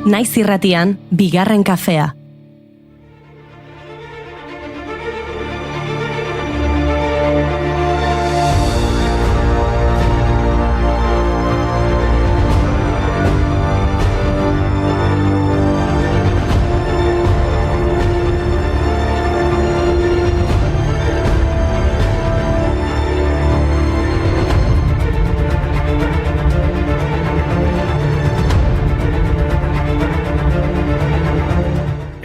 Naiz irratian, bigarren kafea.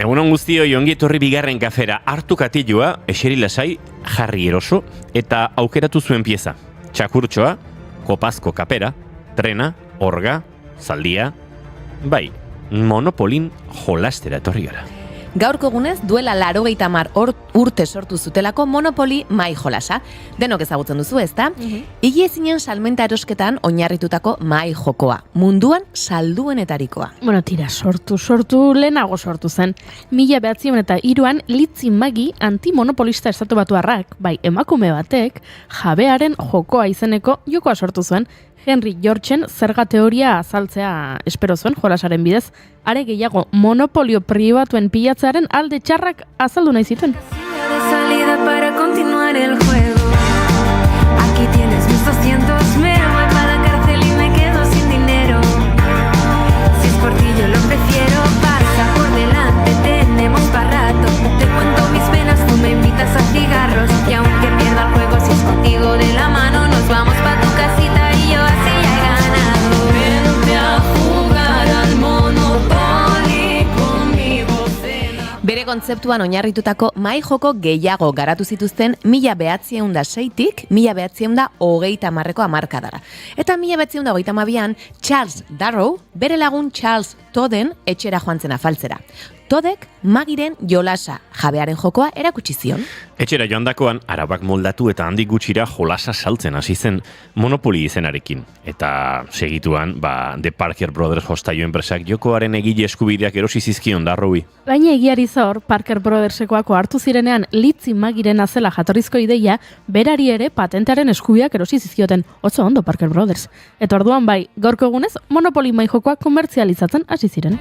Egunon guztioi ongi etorri bigarren kafera, hartu katilua, eseri lasai, jarri eroso, eta aukeratu zuen pieza. Txakurtxoa, kopazko kapera, trena, orga, zaldia, bai, Monopolin jolastera etorri gara. Gaurko egunez, duela 80 urte sortu zutelako Monopoly mai jolasa. Denok ezagutzen duzu, ezta? Higiezinen salmenta erosketan oinarritutako mai jokoa. Munduan salduenetarikoa. Bueno, tira, sortu lehenago sortu zen. 1903an Litzi Magi antimonopolista estatubatuarrak, bai emakume batek, jabearen jokoa izeneko jokoa sortu zuen. Henry Georgen zerga teoria azaltzea espero zuen jolasaren bidez, are gehiago monopolio pribatuen pilatzearen alde txarrak azaldu nahi zituen. De salida para continuar el juego. Aquí tienes mis 200, me voy para la cárcel y me quedo sin dinero. Si es por ti yo lo prefiero, pasa por delante, tenemos para rato. Te cuento mis penas, tú me invitas a cigarros. Y aunque pierda el juego, si es contigo de la mano, nos vamos pa' tu casita y yo así ya he ganado. Vente a jugar al Monopoly conmigo, cena. Bere kontzeptuan oinarritutako mai joko gehiago garatu zituzten 1906tik 1930ko hamarkadara. Eta 1932an Charles Darrow bere lagun Charles Todden etxera joan zen afaltzera. Toddek Magiren jolasa jabearen jokoa erakutsi zion. Etxera joandakoan, arabak moldatu eta handik gutxira jolasa saltzen hasi zen Monopoly izenarekin. Eta segituan, The Parker Brothers jostaio enpresak jokoaren egile eskubideak erosi zizkion Darrowi. Baina egiari zor, Parker Brothersekoako hartu zirenean Litzi Magiren azela jatorrizko ideia, berari ere patentearen eskubideak erosi zizkioten. Otso ondo Parker Brothers. Eta orduan bai, gaurko egunez Monopoly mai jokoa komertzializatzen hasi ziren.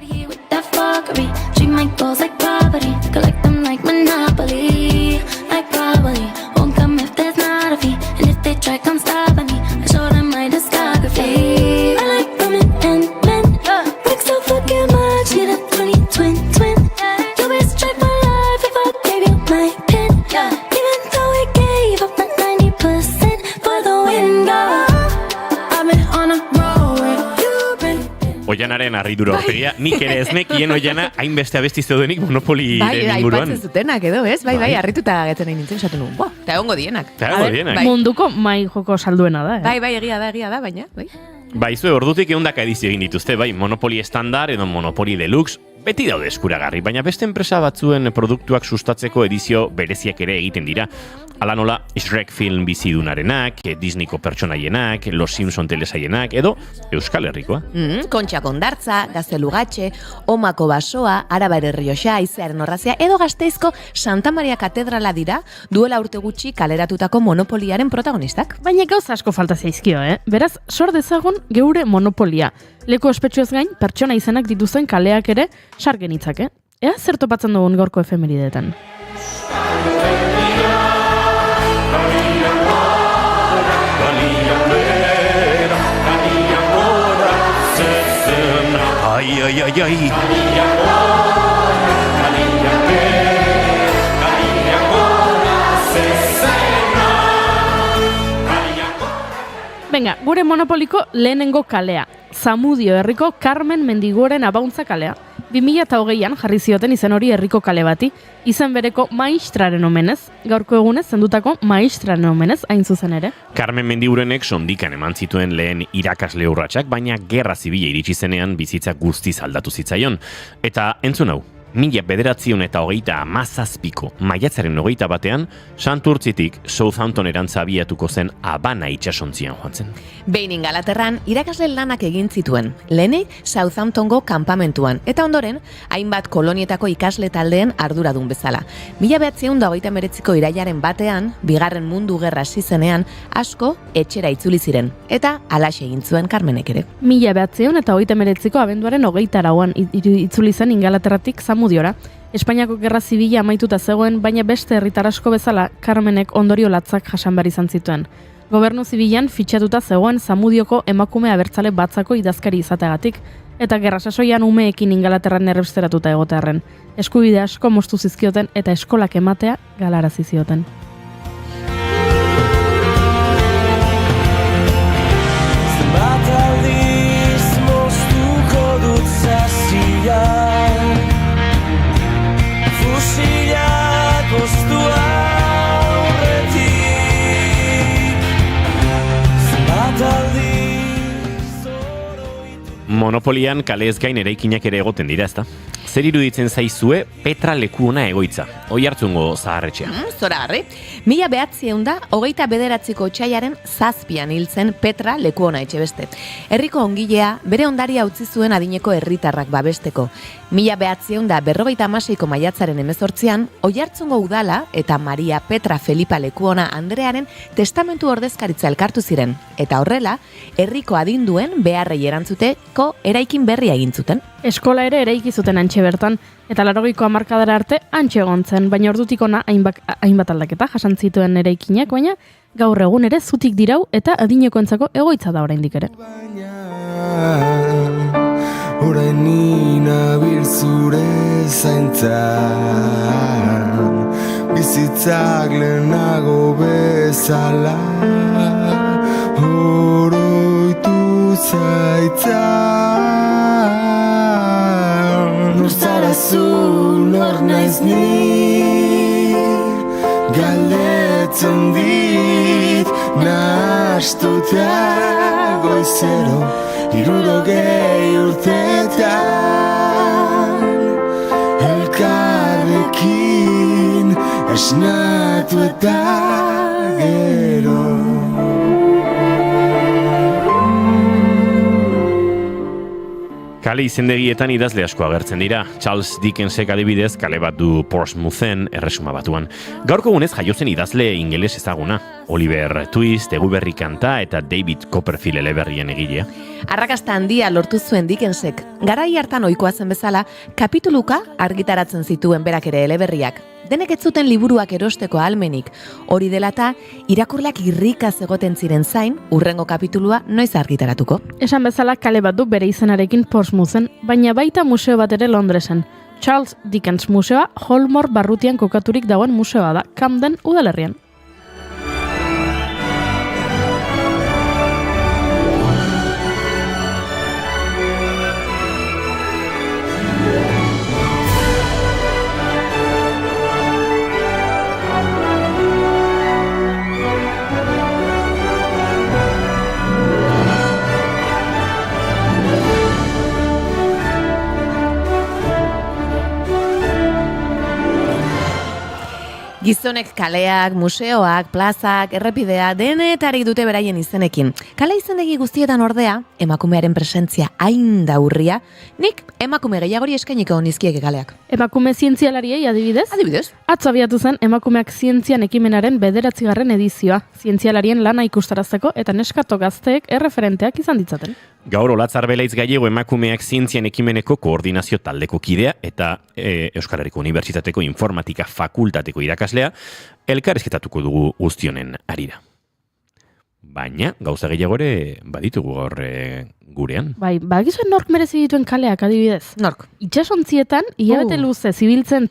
Treat my goals like property, collect them like Monopoly. I probably won't come if there's not a fee, and if they try, come stop at me. I show them my discography. I like women and men, like so fucking much. Need a 20 twin. You best try my life if I gave you my pin. Even though I gave up that 90% for the win. I've been on a roll with you, been. Oianaren harridura aurpegia, nik ere ez nekien Oiana hainbeste abesti zeudenik Monopolyren inguruan. Aipatzen zutenak edo, ez? Bai, harrituta getzen nahi nintzen esatu nuen. Eta egongo dienak. Munduko mai joko salduena da. Bai, egia da, baina. Bai, zue, ordutik ehundaka edizio egin dituzte, bai, Monopoly estandar edo Monopoly deluxe, beti daude eskuragarri, baina beste enpresa batzuen produktuak sustatzeko edizio bereziak ere egiten dira. Ala nola, Shrek film bizidunarenak, Disneyko pertsonaienak, Los Simpson telesaienak, edo Euskal Herrikoa. Kontxa kondartza, Gaztelugatxe, Omako basoa, Arabar Errioxa, Aizearen Orrazia, edo Gasteizko Santa Maria Katedrala dira, duela urte gutxi kaleratutako Monopolyaren protagonistak. Baina gauza asko falta zaizkio, Beraz, sor dezagun geure Monopolia. Leku ospetsuez gain, pertsona izenak dituzten kaleak ere sar genitzake. Ea zer topatzen dugun gaurko efemerideetan. Ai. Venga, gure Monopoliko lehenengo kalea. Zamudio herriko Carmen Mendigoren abauntza kalea. 2008an jarri zioten izen hori herriko kale bati, izen bereko maistraren omenez, gaurko egunez zendutako maistraren omenez, hain zuzen ere. Carmen Mendigurenek sondikan eman zituen lehen irakasle urratsak, baina gerra zibila iritsi zenean bizitza guztiz aldatu zitzaion. Eta entzun hau, 1927ko maiatzaren 21 Santurtzitik Southampton erantza abiatuko zen Habana itsasontzian joan zen. Behin Ingalaterran irakasle lanak egin zituen, lehenik Southamptongo kanpamentuan, eta ondoren hainbat kolonietako ikasle taldeen arduradun bezala. 1929ko irailaren batean, Bigarren Mundu Gerra hasi zenean, asko etxera itzuli ziren, eta halaxe egin zuen Carmenek ere. 1939ko abenduaren 24an itzuli zen Ingalaterratik Zamudiora. Espainiako Gerra Zibila amaituta zegoen, baina beste herritar asko bezala Carmenek ondorio latzak jasan behar izan zituen. Gobernu zibilan fitxatuta zegoen Zamudioko emakume abertzale batzako idazkari izateagatik, eta gerra sasoian umeekin Ingalaterran erbesteratuta egotearren. Eskubide asko moztu zizkioten eta eskolak ematea galarazi zioten. Monopolian kaleez gain eraikinak ere egoten dira, ezta? Zer iruditzen zaizue Petra Lekuona egoitza? Oiartzungo zaharretxea. Zoragarri. 1929ko otsailaren 7an hil zen Petra Lekuona Etxebeste. Herriko ongilea bere ondaria utzi zuen adineko herritarrak babesteko. 1956ko maiatzaren 18an Oiartzungo udala eta Maria Petra Felipa Lekuona Andrearen testamentu ordezkaritza elkartu ziren, eta horrela herriko adinduen beharrei erantzuteko eraikin berria egin zuten. Eskola ere eraiki zuten antxe bertan, eta 80ko hamarkadara arte antxe egon zen, baina ordutik ona hainbat aldaketa jasan zituen eraikinak, baina gaur egun ere zutik dirau eta adinekoentzako egoitza da oraindik ere. Orain ninabil zure zaintzan, bizitzak lehenago bezala, oroitu zaitzan. Nor zara zu, nor naiz ni, galdetzen dit, nahastuta goizero, 60 urtetan, elkarrekin esnatu eta gero. Kale izendegietan idazle asko agertzen dira. Charles Dickensek adibidez kale bat du Portsmouthen Erresuma Batuan. Gaurko egunez jaiozen idazle ingeles ezaguna. Oliver Twist, Eguberri kanta eta David Copperfield eleberrien egilea. Arrakasta handia lortu zuen Dickensek. Garai hartan ohikoa zen bezala, kapituluka argitaratzen zituen berak ere eleberriak. Denek ez zuten liburuak erosteko ahalmenik. Hori dela eta irakurleak irrikaz egoten ziren zain, hurrengo kapitulua noiz argitaratuko. Esan bezala kale bat du bere izenarekin Portsmouthen, baina baita museo bat ere Londresen. Charles Dickens museoa Holmore barrutian kokaturik dagoen museoa da, Camden udalerrian. Gizonek kaleak, museoak, plazak, errepidea, denetarik dute beraien izenekin. Kale izendegi guztietan ordea, emakumearen presentzia hain daurria, nik emakume gehiagori eskainiko nizkieke kaleak. Emakume zientzialariei adibidez? Adibidez? Atzo abiatu zen emakumeak zientzian ekimenaren 9. edizioa, zientzialarien lana ikustarazteko eta neskato gazteek erreferenteak izan ditzaten. Gaur Olatzar Belaitz Gallego emakumeak zientzian ekimeneko koordinazio taldeko kidea eta Euskal Herriko Unibertsitateko informatika fakultateko irakaslea elkarrizketatuko dugu guztionen harira. Baina gauza gehiago ere baditugu gaur gurean. Bai, bagizuen nork merezi dituen kaleak adibidez. Nork? Itsasontzietan hilabete luze zibiltzen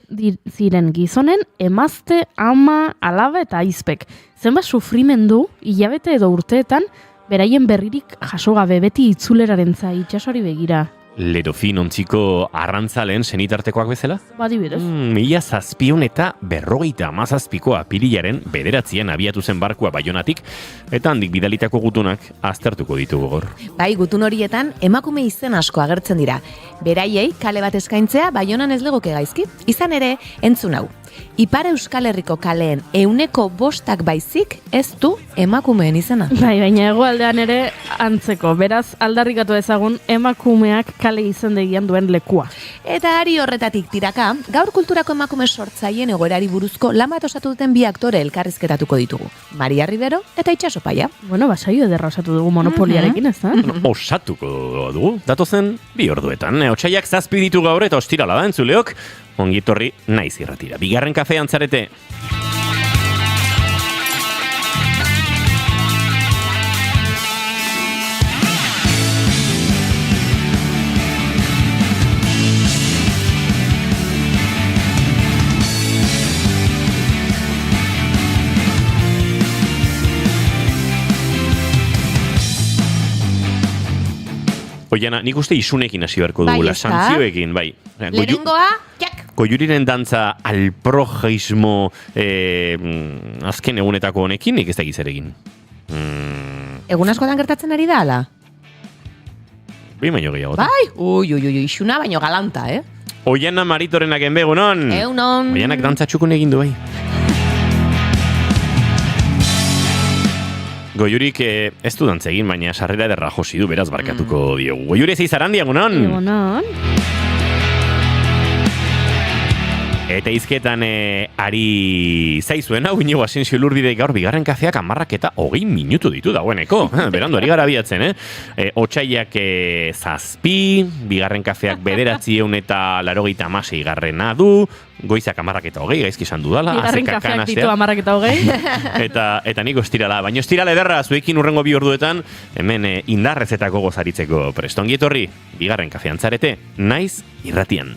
ziren gizonen emazte, ama, alaba eta aizpek. Zenbat sufrimendu hilabete edo urteetan beraien berririk jaso gabe beti itzulerarentza itsasori begira Lerofin ontziko arrantzaleen senitartekoak bezala? Badibidez. 1700 eta 57ko apirilaren 9 abiatu zen barkua Baionatik, eta handik bidalitako gutunak aztertuko ditugu gor. Bai, gutun horietan emakume izen asko agertzen dira. Beraiei kale bat eskaintzea Baionan ez legoke gaizki. Izan ere, entzun hau. Ipar Euskal Herriko kaleen 5% baizik ez du emakumeen izena. Bai, baina hegoaldean ere antzeko. Beraz, aldarrikatu ezagun emakumeak kale izendegian duen lekua. Eta ari horretatik tiraka, gaur kulturako emakume sortzaien egoerari buruzko lan bat osatu duten bi aktore elkarrizketatuko ditugu. Maria Rivero eta Itxaso Paia. Bueno, saio ederra osatu dugu monopoliarekin, ez da? Osatuko dugu, datozen 2 orduetan. Otsaiak 7 ditu gaur eta ostirala da entzuleok, ongitorri naiz irratira. Bigarren kafean zarete. Oiana, nik uste isunekin hasi beharko dugula, santzioekin, bai. Lehenengoa, jak! Goiuriren dantza alprogeismo azken egunetako honekin, nik ez da gizeregin. Egun askotan gertatzen ari da, ala? Bi baino gehiago. Bai, isuna baino galanta, Oiana Maritorenak enbegunon. Egunon. Oianak dantza txukun egin du, bai. Goiurik ez du dantza egin, baina sarrera ederra josi du, beraz barkatuko diogu. Goiuri ez izarandi, egunon? Egunon. Eta izketan ari zaizuen hau, Inigo Asensio Lurbide gaur bigarren kafeak 10 minutu ditu dagoeneko. Berandu, ari gara biatzen, Otsaiak 7, bigarren kafeak 986 garrena du, goizak 10:20, gaizki esan dudala. Bigarren kafeak ditu 10:20. Eta niko estirala, baina estirala ederra, zuekin urrengo 2 orduetan, hemen indarrezetako gozaritzeko prestongi etorri, bigarren kafean zarete, naiz irratian.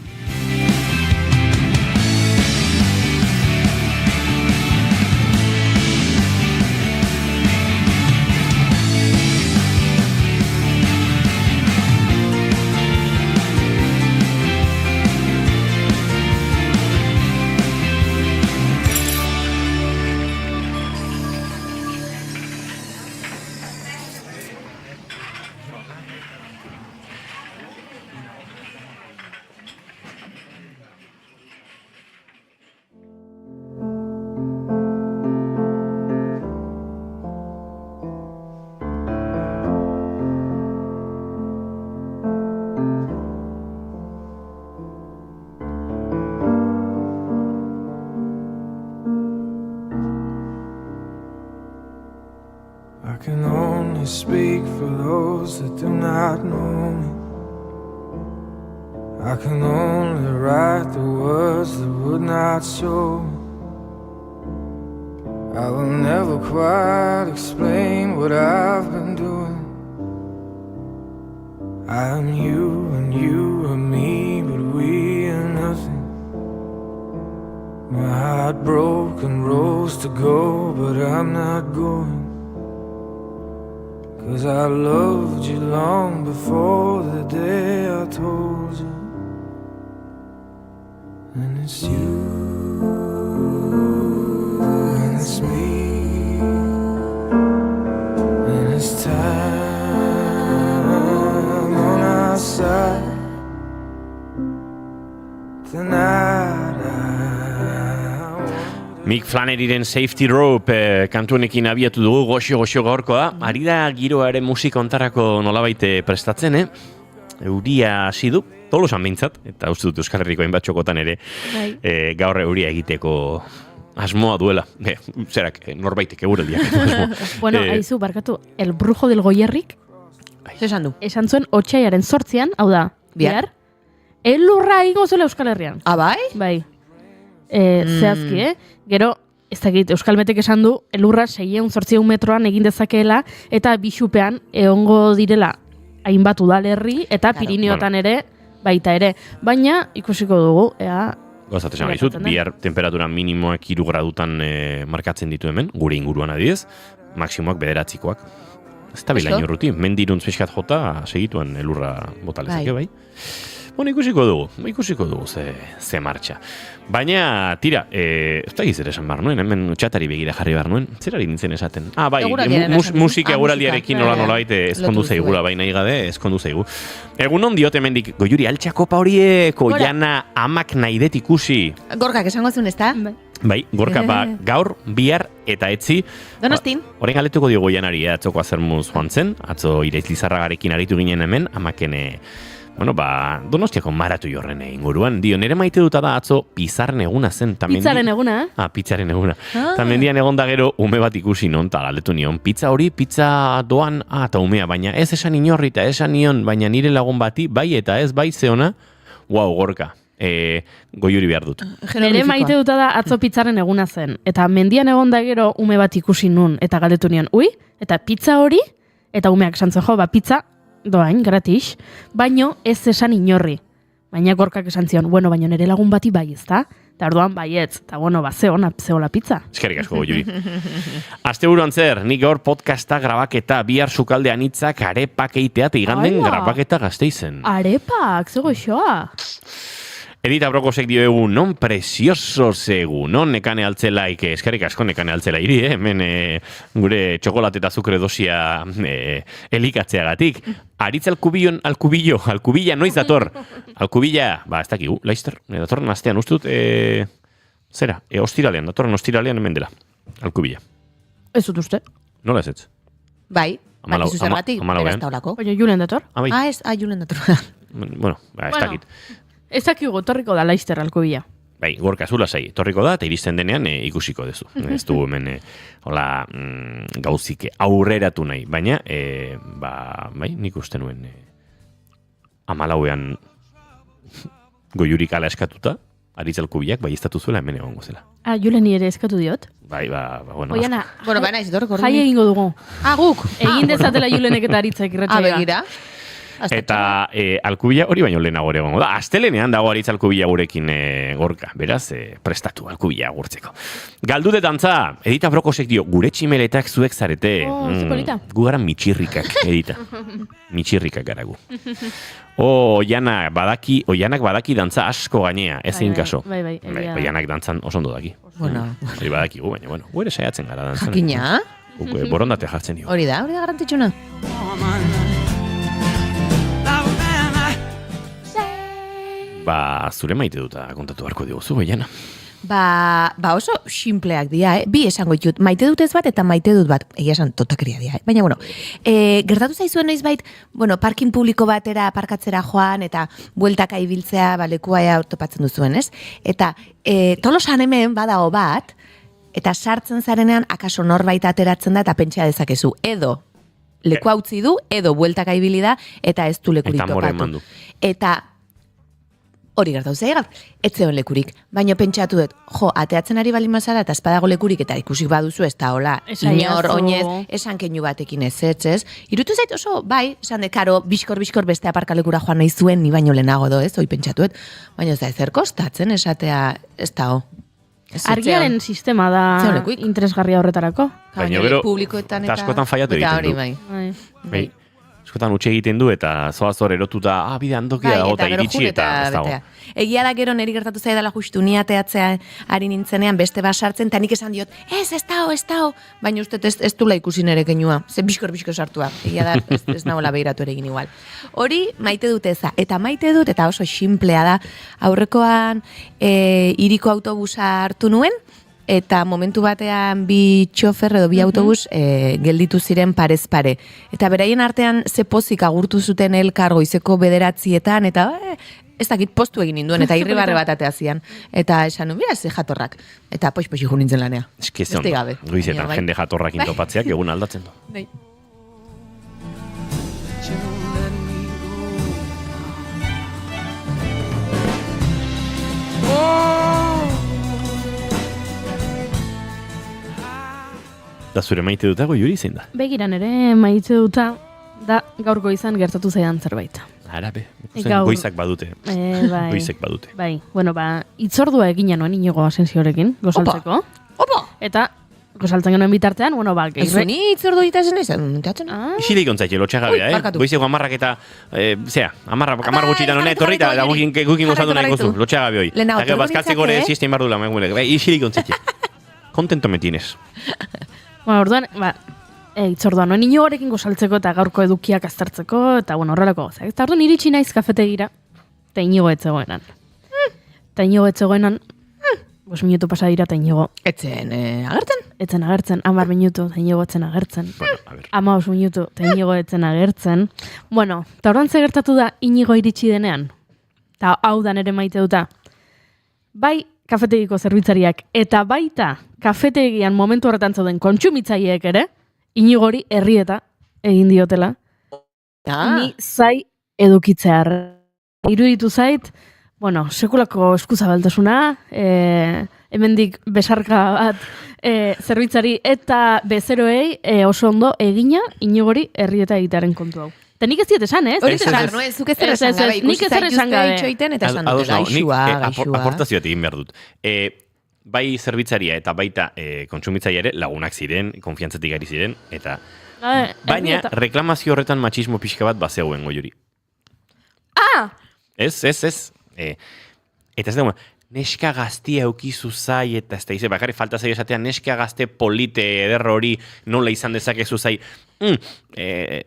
I can only speak for those that do not know me. I can only write the words that would not show. I will never quite explain what I've been doing. I am you and you are me, but we are nothing. My heart broke and rose to go, but I'm not going. 'Cause I loved you long before the day I told you. And it's you, and it's me, and it's time on our side. Tonight Mick Flanneryren Safety Rope kantuenekin abiatu dugu goxo gaurkoa. Ari da giroaren musika ontarako nolabait prestatzen, Euria hasi du, Tolosan behintzat, eta uste dut Euskal Herriko hainbat txokotan ere gaur euria egiteko asmoa duela. Zerak, norbaitek eureldiak. Bueno, aizu, barkatu, el brujo del Goierrik Esan du. esan zuen Otsaiaren 8an, hau da, Bihar? elurra ingo zuela Euskal Herrian. Bai? Bai. Zehazki, Gero, ez dakit, Euskalmetek esan du, elurra 600-800 metroan egin dezakeela, eta bixupean egongo direla hainbat udalerri, eta Pirineotan ere, baita ere. Baina, ikusiko dugu, Gozat esan gaizut, bihar temperatura minimoak 3 gradutan markatzen ditu hemen, gure inguruan adidez, maksimoak 9koak. Ez da bila Esto? inurruti, mendiruntz pixkat jota, segituan elurra botalezake, Bai. bai. Bueno, ikusiko dugu ze martxa. Baina, tira, ez da gizera esan behar nuen, hemen txatari begira jarri behar nuen, zer ari nintzen esaten? Bai, Eguraldiaren esan duzu. musika eguraldiarekin musika. nola nolabait ezkondu Lotu zaigula, zuen. bai nahi gabe, ezkondu zaigu. Egun on diot hemendik, Goiuri, altxakopa horiek, oiana amak nahi det ikusi. Gorkak esango zuen, ez da? Bai, gorka, gaur, bihar eta etzi. Donostin. Horren galetuko diogo janari, atzoko azermuz joan zen, atzo Iraitz Lizarragarekin aritu ginen hemen, amaken, Donostiako maratu jorren inguruan. Dio, nire maite duta da atzo pizarren eguna zen. Pizzaren eguna, Pizzaren eguna. Ta mendian egon da gero ume bat ikusi non, ta galdetu nion, pizza doan, eta umea, baina ez esan inorri eta esan nion, baina nire lagun bati, bai eta ez bai zeona, Gorka. Goiuri behar dut. nire maite duta da atzo pizzaren eguna zen. Eta mendian egon da gero ume bat ikusi nun, eta galdetu nion, eta pizza hori, eta umeak esan zuen, pizza doain, gratis, baino ez esan inorri. Baina Gorkak esan zion, baina nire lagun bati bai, ezta? Eta orduan baietz, eta zeola pizza. Eskerrik asko, Goiuri. Asteburuan zer, nik gaur podcasta grabaketa, bihar sukaldean hitzak arepak eitea, eta iganden Hala. grabaketa Gasteizen. Arepak, zego xoa. Edita Brokosek dio egun, non precioso zegu, non Nekane Altzelaik, eskerrik asko Nekane Altzelairi, hemen gure txokolate eta azukre dosia elikatzeagatik. Aritz alkubilla noiz dator? Alkubilla, ez dakigu, laizter, datorren astean ustut, zera, datorren ostiralean hemen dela, alkubilla. Ez dut uste. Nola ez ez? Bai, bakizu zergatik, beraz taulako. Baina julen dator. Bai. Julen dator. Bueno, ez dakit. Ez dakigu, torriko da laizter alkubila. Bai, Gorka zula zai, torriko da, eta iristen denean ikusiko dezu. Ez du hemen, gauzik aurreratu nahi. Baina, bai, nik uste nuen, 14ean Goiurik ala eskatuta, Aritz alkubiak, bai, estatu zuela hemen egongo zela. Julen ere eskatu diot. Bai, bueno. Oiana, Baina ez dorko. jai egingo dugu. Guk. Egin dezatela Julenek eta Aritzak irratxea. Begira. Eta alkubila hori baino lehenago ere egongo da. Astelenean dago Aritz alkubila gurekin Gorka. Beraz, prestatu alkubila gurtzeko. Galdude dantza, Edita Brokosek dio, gure tximeletak zuek zarete. Ze polita. Gu gara mitxirrikak, Edita. Mitxirrikak gara gu. Oianak badaki dantza asko gainea, ez egin kaso. Bai, Oianak dantzan oso ondo daki. Hori badakigu, baina, gu ere saiatzen gara dantzan. Jakina. Borondate jartzen dio. Hori da garrantzitsuna. Zure maite duta kontatu beharko diguzu, Oiana. Oso simpleak dira, Bi esango ditut, maite dut ez bat eta maite dut bat. Egia esan totakeria dira, Baina, gertatu zaizuen noizbait, parkin publiko batera parkatzera joan eta bueltaka ibiltzea, lekua topatzen duzuen, ez? Eta Tolosan hemen badago bat, eta sartzen zarenean akaso norbait ateratzen da eta pentsa dezakezu. Edo lekua utzi du, edo bueltaka ibili da, eta ez du lekurik Eta more topatu. eman du. Eta hori gertatu zaigat, ez zegoen lekurik. Baina pentsatu dut, ateatzen ari bali mazara, eta espadago lekurik, eta ikusik baduzu, ez da hola, inor, oinez, esan keinu batekin ez. Irutu zait oso, bai, esan de, karo, biskor beste aparkalekura joan nahi zuen, ni baino lehenago ez, hoi pentsatu dut. Baina ez da, ezer kostatzen, esatea, ez da, Argiaren sistema da interesgarria horretarako. Baina gero, publikoetan eta askotan faiatu egiten du. Bai. Askotan utxe egiten du eta zoazor erotuta, bide handokia dago eta iritsi eta ez dago. Egia da gero niri gertatu zaidala justu ni ateatzea ari nintzenean beste bat sartzen, eta nik esan diot, ez dago, baina uste ez dula ikusi nere keinua, ze biskor sartua, egia da ez nagoela behiratu ere egin igual. Hori maite dut eza, eta maite dut, eta oso simplea da, aurrekoan hiriko autobusa hartu nuen, eta momentu batean bi txofer edo bi autobus gelditu ziren parez pare. Eta beraien artean ze pozik agurtu zuten elkar goizeko 9:00 eta ez dakit postu egin ninduen, eta irribarre bat atea zian. Eta esan nuen, ze jatorrak. Eta poix-poixi jo nintzen lanea. Eskize ondo, goizetan jende jatorrak intopatzeak egun aldatzen du. Bai. Da zure maite dutago Juri zein da? Begiran ere maite duta, da gaur goizan gertatu zaidan zerbait. Arabe, Gaur. goizak badute. Bai. Goizek badute. Bai, itzordua egina noen Inigo Asensiorekin, gozaltzeko. Opa! Eta gosaltzen genuen bitartean, bueno, ba, Ez ni itzordu itazen izan, itatzen. Isilik ontzaitxe, lotxagabea, barkatu. Goizeko amarrak eta, amar gutxitan honet, horrita, da gukin gozatu nahi gozu, lotxagabe hoi. Lehenago, Eta bazkaltzeko gore turbitzak, siestein bardu la, isilik ontzaitxe. Kontento me tienes. Ba, orduan, itzorduan, noen inogorekin gosaltzeko eta gaurko edukiak aztertzeko, eta bueno, horrelako gozak. Eta orduan iritsi naiz kafetegira, eta inigo etzegoenan. Eta inigo etzegoenan, 5 minutu pasa dira eta inigo Etzen, agertzen? etzen agertzen, 10 minutu eta inigo etzen agertzen. Bueno, a ver. 15 minutu eta inigo etzen agertzen. Bueno, eta orduan ze gertatu da inigo iritsi denean. Eta hau da nere maite duta. Bai, kafetegiko zerbitzariak eta baita kafetegian momentu horretan zauden kontsumitzaileek ere, inigori herrieta egin diotela. Ni zai edukitzear. Iruditu zait, bueno, sekulako eskuzabaltasuna, hemendik besarka bat zerbitzari eta bezeroei oso ondo egina inigori herrieta egitearen kontu hau. Eta nik ez diet esan, ez? Hori zer, no, zuk ez zer esan gabe, nik ez zer esan gabe. itxoiten eta esan dute, Ados nago, gaixua. aportazioa egin behar dut. Bai zerbitzaria eta baita kontsumitzaile ere lagunak ziren, konfiantzatik ari ziren, eta baina reklamazio horretan matxismo pixka bat bazegoen goiuri. Ez. Eta ez dugu, neska gaztia eukizu zai, eta ez da izan, bakarri falta zai esatea, neska gazte polite ederro hori nola izan dezakezu zai.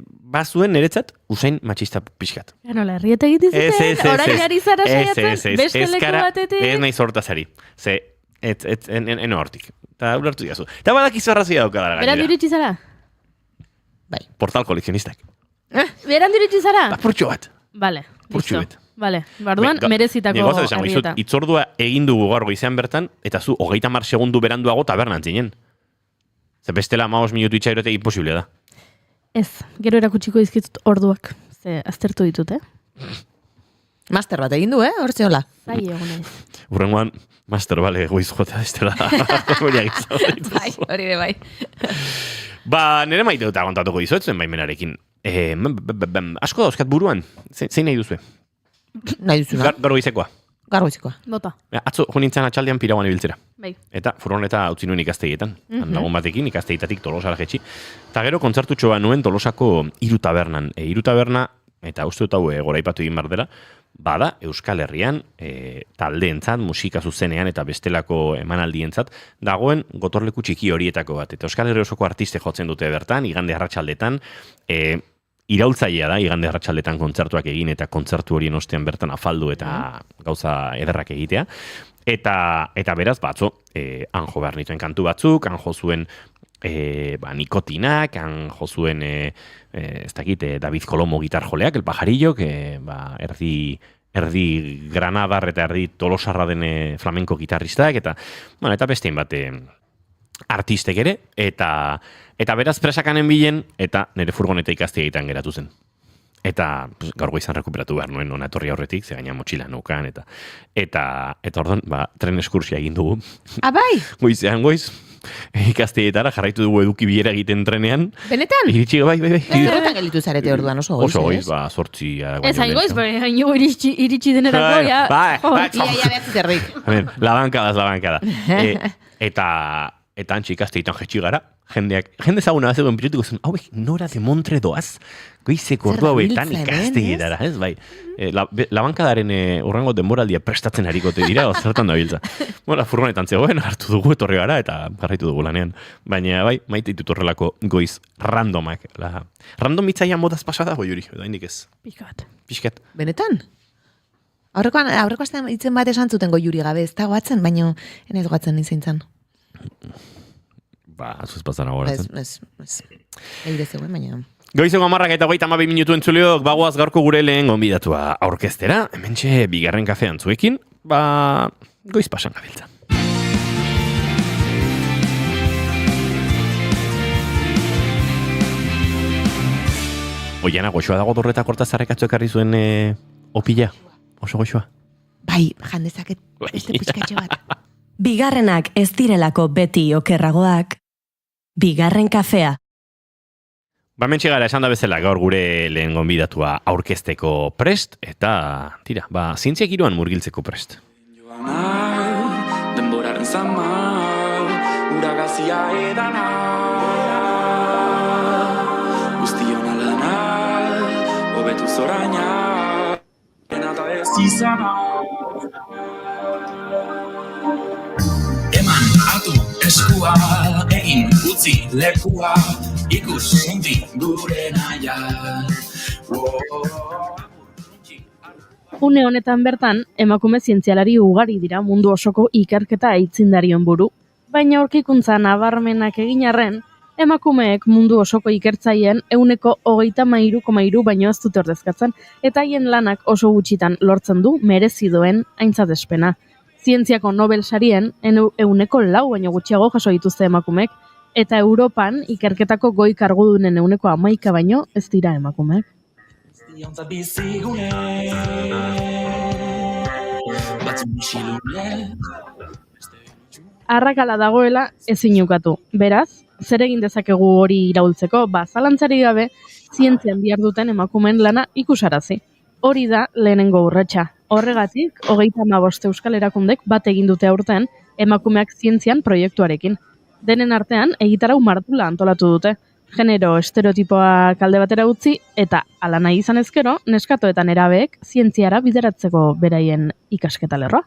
Bazuen niretzat, usain matxista pixkat. Nola, herrieta egitizuten, orain ari zara saiatzen, beste leku batetik. Ez nahi sortazari. Ze, eno hortik. Eta ulertu diazu. Eta badakizu arrazia daukadara gainera. Berandu iritsi zara? Portal kolekzionistak. Berandu iritsi zara? Purtxo bat. Vale, Purtxo listo. Vale, barduan merezitako herrieta. Itzordua egin dugu gaur goizean bertan, eta zu 30 segundu beranduago tabernan zinen. Ze bestela 15 minutu itxairote imposible da. Ez, gero erakutsiko dizkizut orduak. Ze aztertu ditut, Master bat egin du, hortxe hola. Zai egon naiz. Urrengoan, master bale goiz jotea estela. Bai, hori de bai. Ba, nire maite dut agontatuko dizuetzen baimenarekin. Asko dauzkat buruan. Zein nahi duzue? Nahi duzuna. Gaur goizekoa. Gargoizikoa. Bota. Atzo, jo nintzen atxaldean piraguan ibiltzera. Bai. Eta furgoneta utzi nuen ikastegietan. Lagun batekin, ikastegietatik Tolosara jetxi. Eta gero kontzertutxoa nuen Tolosako Hiru Tabernan. Hiru Taberna, eta uste dut hau goraipatu egin behar dela, bada Euskal Herrian taldeentzat, musika zuzenean eta bestelako emanaldientzat dagoen gotorleku txiki horietako bat. Eta Euskal Herri osoko artiste jotzen dute bertan, igande arratsaldetan, iraultzailea da, igande arratsaldetan kontzertuak egin eta kontzertu horien ostean bertan afaldu eta gauza ederrak egitea. Eta beraz, batzo, han jo behar nituen kantu batzuk, han jo zuen nikotinak, han jo zuen, ez dakit, David Colomo gitarjoleak, el pajarillo, erdi Granadar eta erdi Tolosarra den flamenko gitarristak, eta bestein bat artistek ere, eta beraz presakanen bilen, eta nire furgoneta ikazte egiten geratu zen. Eta gaur goizan rekuperatu behar nuen ona etorri aurretik, ze gaina motxila nukan, eta orduan, tren eskursia egin dugu. Bai? Goizean goiz, ikasteetara jarraitu dugu eduki bilera egiten trenean. Benetan? Iritsi, bai. Zerretan gelitu zarete orduan oso goiz, Oso goiz, 8. Ez hain goiz, hain iritsi denerako, ja. Ia behatzi zerrik. Labankada. Eta antxe ikasteetan jetxi gara, jende ezaguna bat zegoen pilotuko zen, hauek nora de Montre doaz, goizeko ordu hauetan ikasteetara, ez bai. Labankadaren urrengo denboraldia prestatzen harikote dira, zertan da biltza. Furgonetan zegoen, hartu dugu etorri gara, eta jarraitu dugu lanean. Baina bai, maite ditut horrelako goiz randomak. Random itzaia modaz pasada, boi hori, edo indik ez. Pixkat. Benetan? Aurreko astean itzen bat esan zuten goiuri gabe, ez da goatzen, baina enez goatzen izan zen. Zuz pasan agoratzen. Ez. Eire zegoen, baina... Goizeko 10:22 minutu entzuleok, bagoaz gaurko gure lehen gonbidatua aurkeztera, hementxe bigarren kafean zuekin, goiz pasan gabiltza. Oiana, goxoa dago dorretak hortazarrek atzo ekarri zuen opila? Oso goxoa? Bai, jandezaket beste pixkatxe bat. Bigarrenak ez direlako beti okerragoak. Bigarren kafea. Mentxe gara esan da bezala gaur gure lehen gonbidatua aurkezteko prest, eta tira, zientziak iruan murgiltzeko prest. Denboraren zama, ura grazia edana guztion alana hobetu zoraina enata ez izana eman hartu eskua egin utzi lekua ikus hunti gure naia Une honetan bertan, emakume zientzialari ugari dira mundu osoko ikerketa aitzindarion buru. Baina aurkikuntza nabarmenak egin arren, emakumeek mundu osoko ikertzaileen 33,3 baino ez dute ordezkatzen, eta haien lanak oso gutxitan lortzen du merezi duen aintzatespena. Zientziako Nobel sarien 4 baino gutxiago jaso dituzte emakumeek, eta Europan ikerketako goi kargudunen 11 baino ez dira emakumeek. Iontza bizigune batzu misilune Arrakala dagoela ezin ukatu. Beraz, zer egin dezakegu hori iraultzeko? Zalantzari gabe, zientzian diharduten emakumeen lana ikusarazi. Hori da lehenengo urratsa. Horregatik, 35 euskal erakundek bat egin dute aurten emakumeak zientzian proiektuarekin. Denen artean, egitarau martula antolatu dute. Genero estereotipoak alde batera utzi eta hala nahi izan ezkero, neskato eta nerabeek zientziara bideratzeko beraien ikasketa lerroa.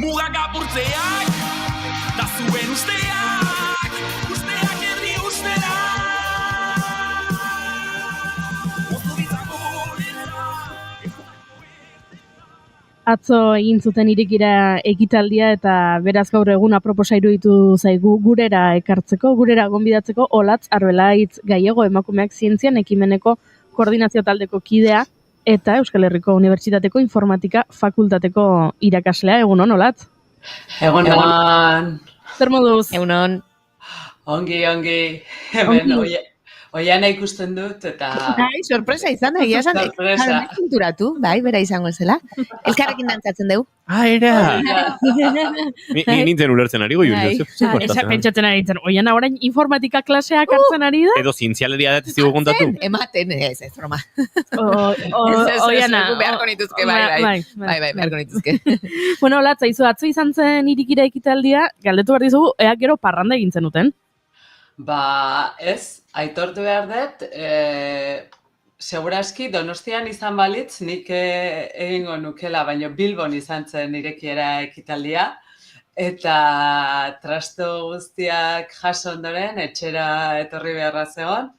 Mugak apurtzeak, da zuen usteak herri ustera. Atzo egin zuten irekira ekitaldia eta beraz gaur egun aproposa iruditu zaigu gurera ekartzeko, gurera gonbidatzeko Olatz Arbelaitz Gallego emakumeak zientzian ekimeneko koordinazio taldeko kidea eta Euskal Herriko Unibertsitateko Informatika Fakultateko irakaslea. Egunon, Olatz? Egunon. Zer moduz? Egunon. Ongi. Hemen oiana ikusten dut eta... Bai, sorpresa izan da, egia esan. Sorpresa. Konturatu, bai, bera izango zela. Elkarrekin dantzatzen dugu. Era! Nintzen ulertzen ari goi, Bai. Esa pentsatzen ari zen, oian orain informatika klaseak hartzen ari da? Edo zientzialeria da testigu kontatu? Ematen, ez, broma. Oiana. Beharko nituzke, bai, beharko nituzke. Bueno, Olatz, atzo izan zen irikira ekitaldia, galdetu behar dizugu, ea gero parranda egin zenuten. Ba, ez, aitortu behar dut, seguraski Donostian izan balitz nik egingo nukela, baina Bilbon izan zen irekiera ekitaldia, eta trasto guztiak jaso ondoren, etxera etorri beharra zegoen,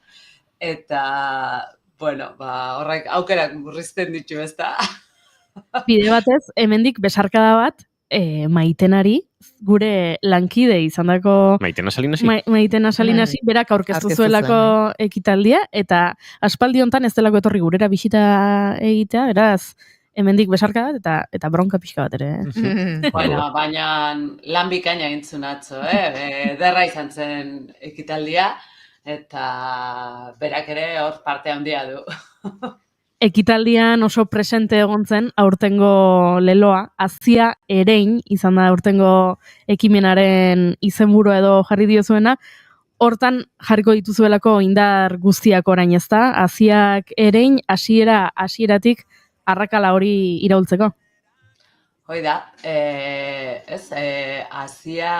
eta, bueno, ba, horrek aukerak murrizten ditu, ezta? Bide batez, hemendik besarkada bat, Maitenari, gure lankide izandako Maitena Salinasi? Maitena Salinasi, berak aurkeztu zuelako ekitaldia, eta aspaldi hontan ez delako etorri gurera bisita egitea, beraz, hemendik besarka bat, eta bronka pixka bat ere. Bueno, baina lan bikaina entzun atzo, derra izan zen ekitaldia, eta berak ere hor parte handia du. Ekitaldian oso presente egon zen aurtengo leloa, Azia Erein izan da aurtengo ekimenaren izenburua edo jarri diozuena, hortan jarriko dituzuelako indar guztiak orain, ezta? Aziak Erein hasieratik arrakala hori iraultzeko. Hoi da, Azia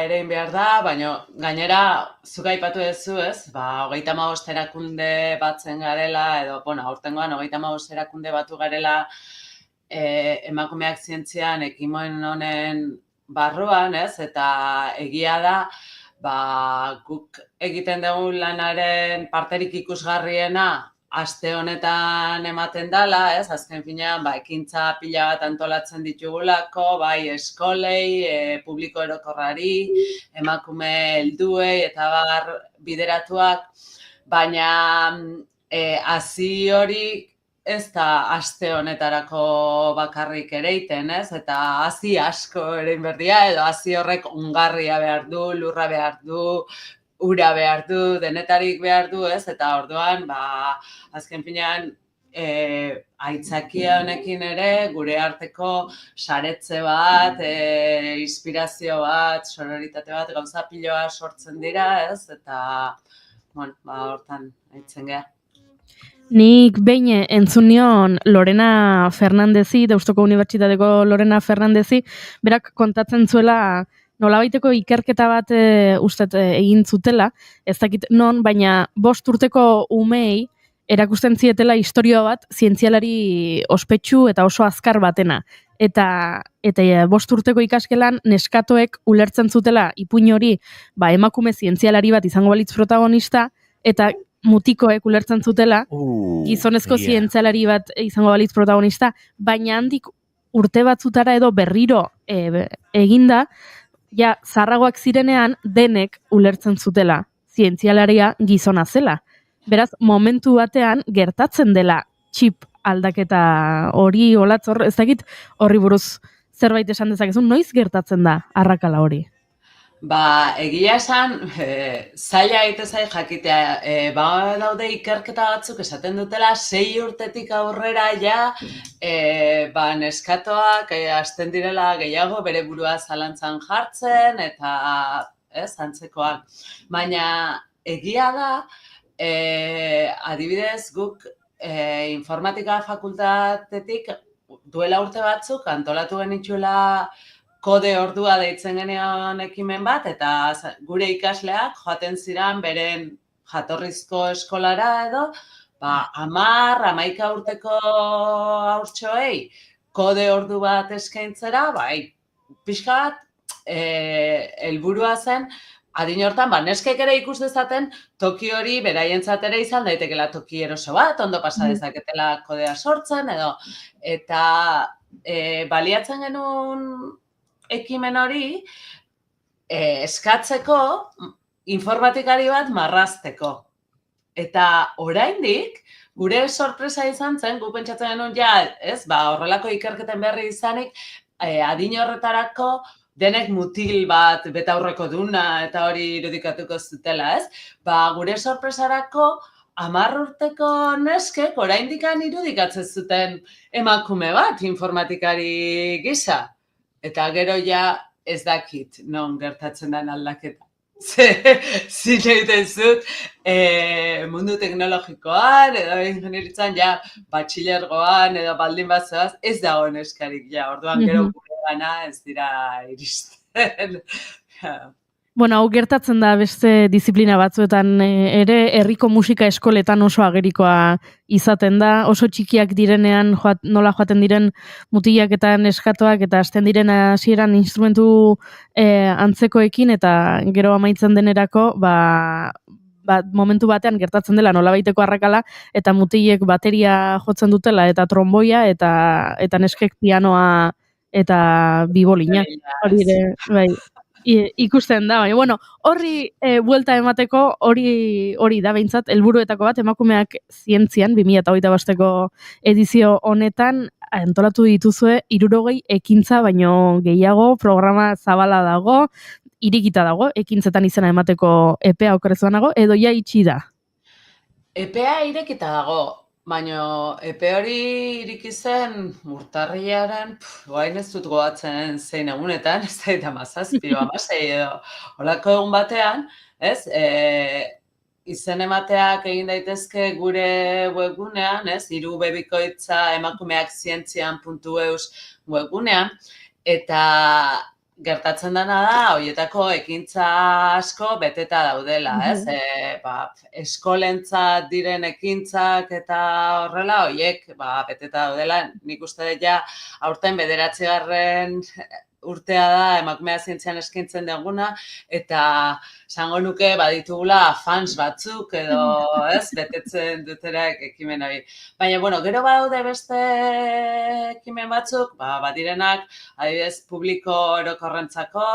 erein behar da, baina gainera zuk aipatu duzu, ez? Ba, 35 erakunde batzen garela, edo, bueno, aurtengoan 35 erakunde batu garela emakumeak zientzian ekimen honen barruan, ez? Eta egia da, ba, guk egiten dugun lanaren parterik ikusgarriena aste honetan ematen dela, ez? Azken finean, ba, ekintza pila bat antolatzen ditugulako, bai eskolei, publiko orokorrari, emakume helduei eta bar bideratuak, baina hazi hori ez da aste honetarako bakarrik ereiten, ez? Eta hazi asko erein berdia, edo hazi horrek ongarria behar du, lurra behar du, ura behar du, denetarik behar du, ez? Eta orduan, ba, azken finean, aitzakia honekin ere, gure arteko saretze bat, inspirazio bat, sororitate bat, gauza piloa sortzen dira, ez? Eta, bueno, ba, hortan aitzen geha. Nik behin entzun nion Lorena Fernandezi, Deustoko Unibertsitateko Lorena Fernandezi, berak kontatzen zuela nolabaiteko ikerketa bat ustet egin zutela, ez dakit non, baina 5 urteko umei erakusten zietela historia bat zientzialari ospetsu eta oso azkar batena. Eta 5 urteko ikasgelan neskatoek ulertzen zutela ipuin hori emakume zientzialari bat izango balitz protagonista, eta mutikoek ulertzen zutela gizonezko zientzialari bat izango balitz protagonista, baina handik urte batzutara edo berriro eginda, ja zarragoak zirenean denek ulertzen zutela zientzialaria gizona zela. Beraz, momentu batean gertatzen dela txip aldaketa hori olatzor, ez dakit horri buruz zerbait esan dezakezun, noiz gertatzen da arrakala hori? Egia esan, zaila egite zai jakitea, daude ikerketa batzuk esaten dutela 6 urtetik aurrera ja, neskatoak hasten direla gehiago bere burua zalantzan jartzen eta antzekoak. Baina egia da, adibidez guk informatika fakultatetik duela urte batzuk antolatu genituela kode ordua deitzen genean ekimen bat, eta gure ikasleak joaten ziren beren jatorrizko eskolara edo, 10-11 urteko haurtxoei kode ordu bat eskaintzera, pixka bat, helburua zen, adin hortan, neskek ere ikus dezaten toki hori beraientzat ere izan daitekela toki eroso bat, ondo pasa dezaketela kodea sortzen edo, eta baliatzen genuen ekimen hori eskatzeko informatikari bat marrazteko. Eta oraindik gure sorpresa izan zen, gu pentsatzen genuen horrelako ikerketen berri izanik, adin horretarako denek mutil bat betaurreko duna eta hori irudikatuko zutela, ez? Gure sorpresarako 10 urteko neskek oraindikan irudikatzen zuten emakume bat informatikari gisa. Eta gero ez dakit non gertatzen den aldaketa. Zine egiten zut, mundu teknologikoan, edo ingenieritzan, batxilergoan, edo baldin batzoaz, ez dago neskarik, orduan gero gure gana ez dira iristen. Bueno, hau gertatzen da beste disiplina batzuetan ere, herriko musika eskoletan oso agerikoa izaten da, oso txikiak direnean nola joaten diren mutilak eta neskatoak eta hasten diren hasieran instrumentu antzekoekin eta gero amaitzen denerako, momentu batean gertatzen dela nolabaiteko arrakala eta mutilek bateria jotzen dutela eta tromboia eta neskek pianoa eta bibolina. Hori ere, bai. Ikusten da, baina, horri buelta emateko hori da behintzat, helburuetako bat emakumeak zientzian, 2025ko edizio honetan, antolatu dituzue 60 ekintza, baino gehiago, programa zabala dago, irikita dago, ekintzetan izena emateko epea okerrezuan dago, edo ja itxi da? Epea irekita dago, baina epe hori iriki zen urtarrilaren, guain ez dut goatzen zein egunetan, ez da eta 17, 16 edo, holako egun batean, ez, izen emateak egin daitezke gure webgunean, ez, 3 bebikoitza emakumeakzientzian.eus webgunean, eta gertatzen dena da, horietako ekintza asko beteta daudela, ez? Eskolentzat diren ekintzak eta horrela, horiek beteta daudela, nik uste dut aurten 9. urtea da emakumea zientzian eskaintzen duguna, eta esango nuke baditugula fans batzuk edo betetzen duterak ekimen hori. Baina, gero badaude beste ekimen batzuk, badirenak, adibidez, publiko orokorrentzako,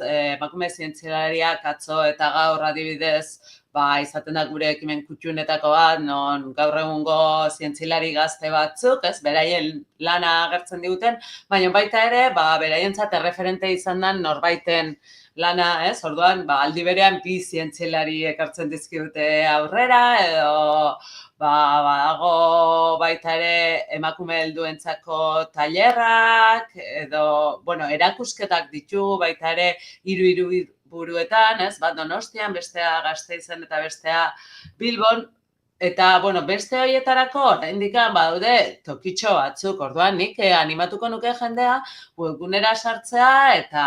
emakume zientzialariak atzo eta gaur adibidez, izaten da gure ekimen kutxunetako bat, non gaur egungo zientzilari gazte batzuk, beraien lana agertzen diguten, baina baita ere, beraientzat erreferente izan den norbaiten lana, orduan, aldi berean bi zientzilari ekartzen dizkigute aurrera, edo badago baita ere emakume helduentzako tailerrak, edo, erakusketak ditugu baita ere hiru buruetan, bat Donostian, bestea Gasteizen eta bestea Bilbon, Eta, bueno, beste horietarako, oraindik badaude tokitxo batzuk, orduan nik animatuko nuke jendea webgunera sartzea eta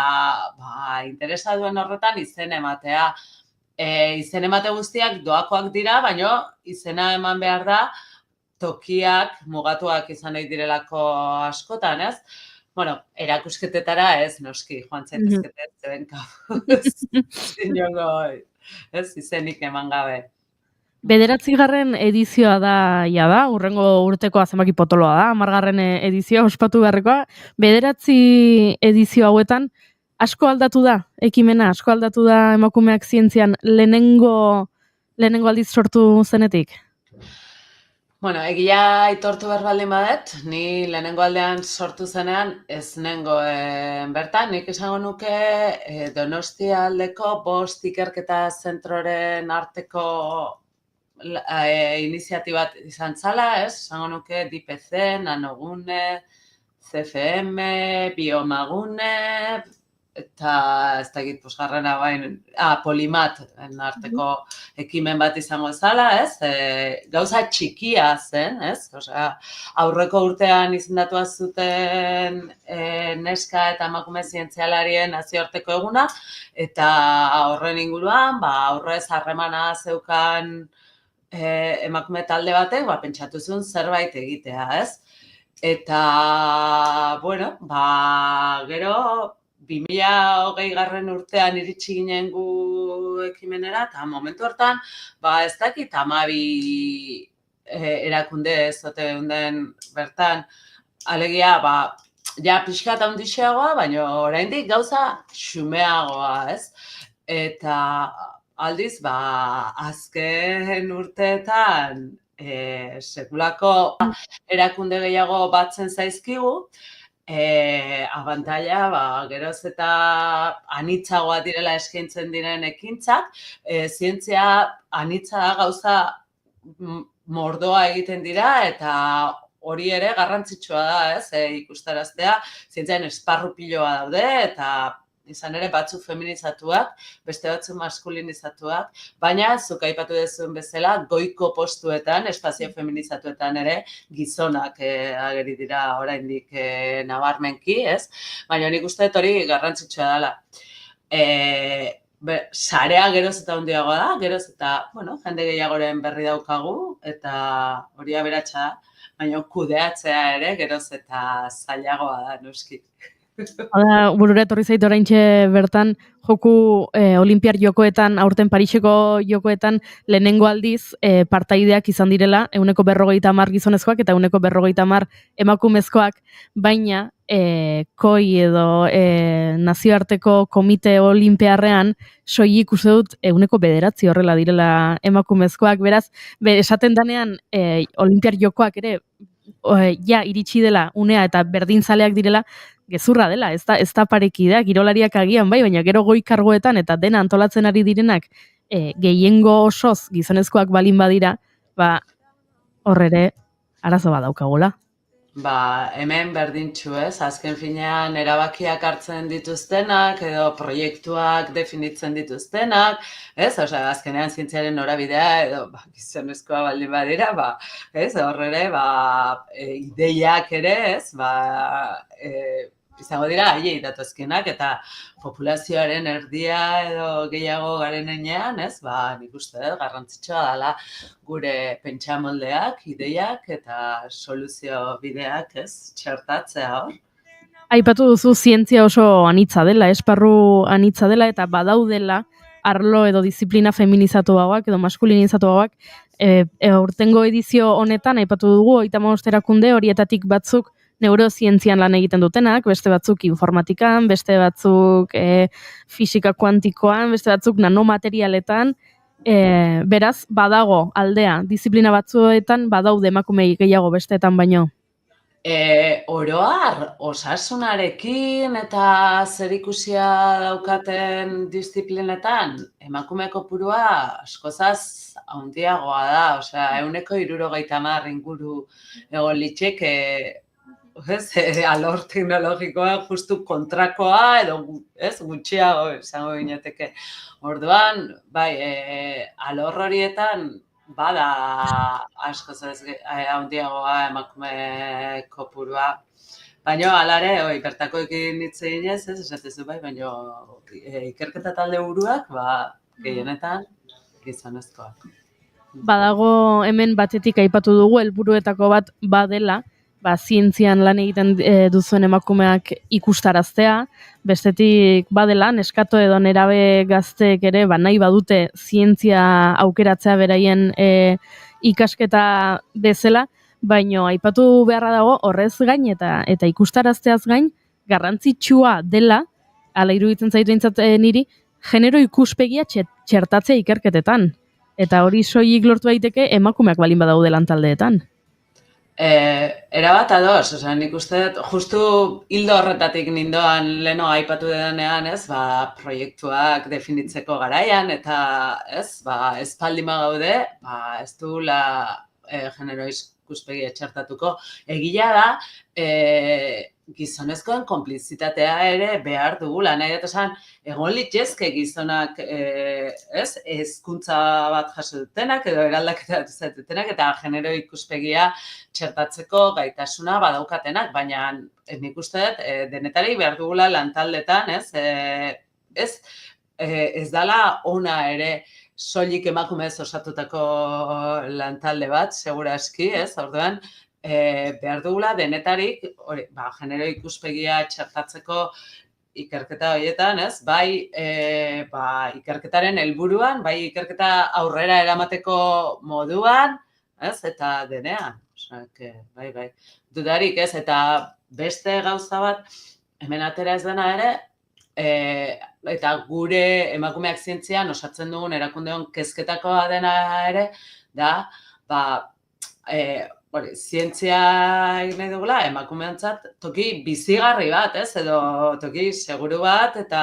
interesa duen horretan izen ematea. Izen emate guztiak doakoak dira, baina izena eman behar da tokiak mugatuak izan nahi direlako askotan, ez? Bueno, erakusketetara ez, noski, joan zaitezkete zeben kabuz, ez, izenik eman gabe. 9. edizioa da, jada, hurrengo urteko zenbaki potoloa da, 10. edizioa ospatu beharrekoa. 9 edizio hauetan, asko aldatu da, ekimena, asko aldatu da emakumeak zientzian lehenengo aldiz sortu zenetik? Bueno, egia aitortu behar baldin badet, ni lehenengo aldean sortu zenean ez nengoen bertan, nik esango nuke Donostia aldeko 5 ikerketa zentroren arteko iniziatibat izan zala, ez? Esango nuke DIPC, Nanogune, CFM, Biomagune, eta ez da egit posgarrena bain, Polimat arteko ekimen bat izango zala, ez? Gauza txikia zen, ez? Osea, aurreko urtean izendatua zuten neska eta emakume zientzialarien nazioarteko eguna, eta horren inguruan, aurrez harremana zeukan emakume talde batek, pentsatu zuen zerbait egitea, ez? Eta, bueno, gero 2020 urtean iritsi ginen gu ekimenera, eta momentu hortan, ez dakit 12 erakunde ez ote den bertan, alegia, ja pixka eta hundixeagoa, baina oraindik gauza xumeagoa, ez? Eta aldiz, azken urteetan sekulako erakunde gehiago batzen zaizkigu, abantaila, geroz eta anitzagoa direla eskaintzen diren ekintzak, zientzia anitza da gauza mordoa egiten dira, eta hori ere garrantzitsua da, ez, ikustaraztea, zientzian esparru piloa daude, eta izan ere batzuk feminizatuak, beste batzuk maskulinizatuak, baina zuk aipatu duzuen bezala, goiko postuetan, espazio feminizatuetan ere, gizonak ageri dira oraindik nabarmenki, ez? Baina nik uste dut hori garrantzitsua dela. Sarea geroz eta handiagoa da, geroz eta, jende gehiagoren berri daukagu, eta hori aberatsa da, baina kudeatzea ere geroz eta zailagoa da, noski. Hala, burura etorri zait oraintxe bertan, joku Olinpiar Jokoetan, aurten Pariseko Jokoetan, lehenengo aldiz partaideak izan direla, 150 gizonezkoak eta 150 emakumezkoak, baina KOI edo nazioarteko komite olimpiarrean, soilik uste dut 9 horrela direla emakumezkoak, beraz, esaten danean Olinpiar Jokoak ere, ja iritsi dela unea eta berdinzaleak direla, gezurra dela, ez da parekidea, kirolariak agian bai, baina gero goi kargoetan eta dena antolatzen ari direnak gehiengo osoz gizonezkoak balin badira, horrere arazo bat daukagula. Hemen berdintxu, ez? Azken finean erabakiak hartzen dituztenak edo proiektuak definitzen dituztenak, ez? Osea, azkenean zientziaren norabidea edo gizonezkoa baldin badira, ez? Horrere, ideiak ere, ez? Izango dira haiei datozkienak eta populazioaren erdia edo gehiago garen enean, ez? Nik uste dut garrantzitsua dela gure pentsamoldeak, ideiak eta soluzio bideak, ez? Txertatzea hor. Aipatu duzu zientzia oso anitza dela, esparru anitza dela eta badaudela arlo edo disiplina feminizatuagoak edo maskulinizatuagoak. Aurtengo edizio honetan aipatu dugu 35 erakunde horietatik batzuk neurozientzian lan egiten dutenak, beste batzuk informatikan, beste batzuk fisika kuantikoan, beste batzuk nanomaterialetan, beraz, badago aldea, disiplina batzuetan badaude emakumei gehiago besteetan baino. Oroar, osasunarekin eta zerikusia daukaten disiplinetan, emakume kopurua askozaz handiagoa da, osea, 170 inguru egon litzeke, alor teknologikoa justu kontrakoa edo gutxiago izango ginateke. Orduan, alor horietan bada askoz ez handiagoa emakume kopurua. Baina, alare, bertakoekin hitz eginez, esatezu bai, baina ikerketa talde buruak, gehienetan, gizonezkoak. Badago hemen batetik aipatu dugu helburuetako bat badela, zientzian lan egiten duzuen emakumeak ikustaraztea, bestetik badela, neskato edo nerabe gazteek ere nahi badute zientzia aukeratzea beraien ikasketa bezala, baino aipatu beharra dago horrez gain eta ikustarazteaz gain garrantzitsua dela, hala iruditzen zaitu behintzat niri, genero ikuspegia txertatzea ikerketetan. Eta hori soilik lortu daiteke emakumeak balin badaude lantaldeetan. Erabat ados, nik uste dut, justu hildo horretatik nindoan leno aipatu denean, proiektuak definitzeko garaian, eta espaldima gaude, ez dugula genero ikuspegia txertatuko. Egia da, gizonezkoen konplizitatea ere behar dugula. Nahi dut esan, egon litzezke gizonak hezkuntza bat jaso dutenak edo eraldaketa dutenak eta genero ikuspegia txertatzeko gaitasuna badaukatenak, baina nik uste dut denetari behar dugula lantaldetan, ez dala ona ere soilik emakumez osatutako lantalde bat, segura eski, orduan, behar dugula denetarik genero ikuspegia txertatzeko ikerketa horietan, bai ikerketaren helburuan, bai ikerketa aurrera eramateko moduan, eta denean. Bai. Dudarik ez, eta beste gauza bat, hemen atera ez dena ere, eta gure emakumeak zientzian osatzen dugun erakundeon kezketakoa dena ere, da, zientzia nahi dugula, emakumeantzat toki bizigarri bat, edo toki seguru bat, eta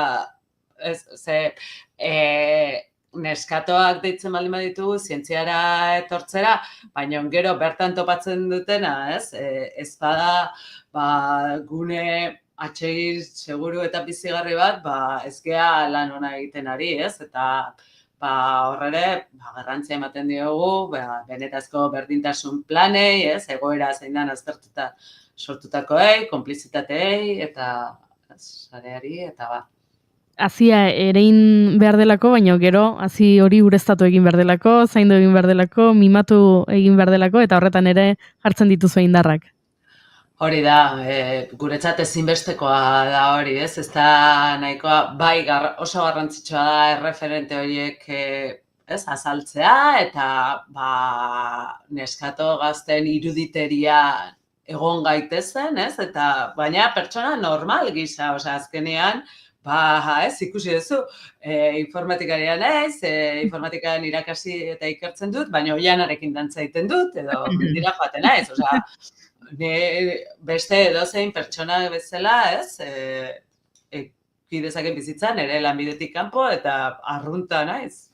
neskatoak deitzen baldin baditugu zientziara etortzera, baina gero bertan topatzen dutena, ez bada gune atsegir seguru eta bizigarri bat, ez gea lan ona egiten ari, eta horre, garrantzia ematen diogu, benetazko berdintasun planei, egoera zein dan aztertuta sortutakoei, konplizitatei, eta sareari, eta Hazia erein behar delako, baina gero, hazi hori ureztatu egin behar delako, zaindu egin behar delako, mimatu egin behar delako, eta horretan ere jartzen dituzu indarrak. Hori da, guretzat ezinbestekoa da hori, ez da nahikoa, bai oso garrantzitsua da erreferente horiek azaltzea, eta neskato gazten iruditeria egon gaitezen, eta baina pertsona normal gisa, azkenean, ikusi duzu, informatikaria naiz, informatikan irakasi eta ikertzen dut, baina oianarekin dantza egiten dut, edo mendira joaten naiz, beste edozein pertsona bezala, kidezaken bizitzan, ere lanbidetik kanpo eta arrunta naiz.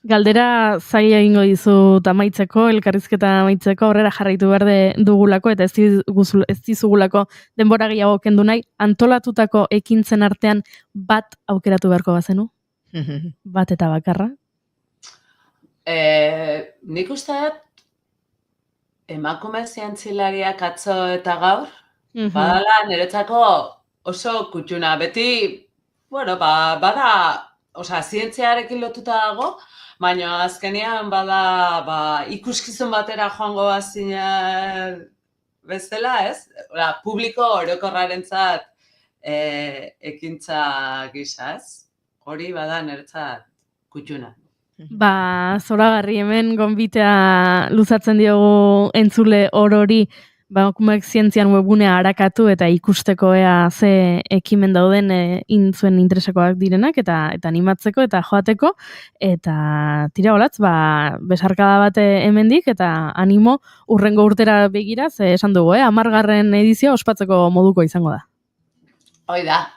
Galdera zaila egingo dizut amaitzeko, elkarrizketa amaitzeko, aurrera jarraitu behar dugulako, eta ez dizugulako denbora gehiago kendu nahi, antolatutako ekintzen artean bat aukeratu beharko bazenu? Bat eta bakarra? Nik uste dut, emakume zientzilariak atzo eta gaur, badala niretzako oso kutxuna. Beti, bada, zientziarekin lotuta dago, baina azkenean bada ikuskizun batera joango bazina bezala, publiko orokorrarentzat ekintza gisa, hori bada niretzat kutxuna. Zoragarri hemen gonbitea luzatzen diogu entzule orori, emakumeak zientzian webgunea harakatu eta ikusteko ea ze ekimen dauden zuen interesakoak direnak eta animatzeko eta joateko, eta tira holatz, besarkada bat hemendik eta animo urrengo urtera begira, ze esan dugu, 10. edizioa ospatzeko moduko izango da. Hoi da,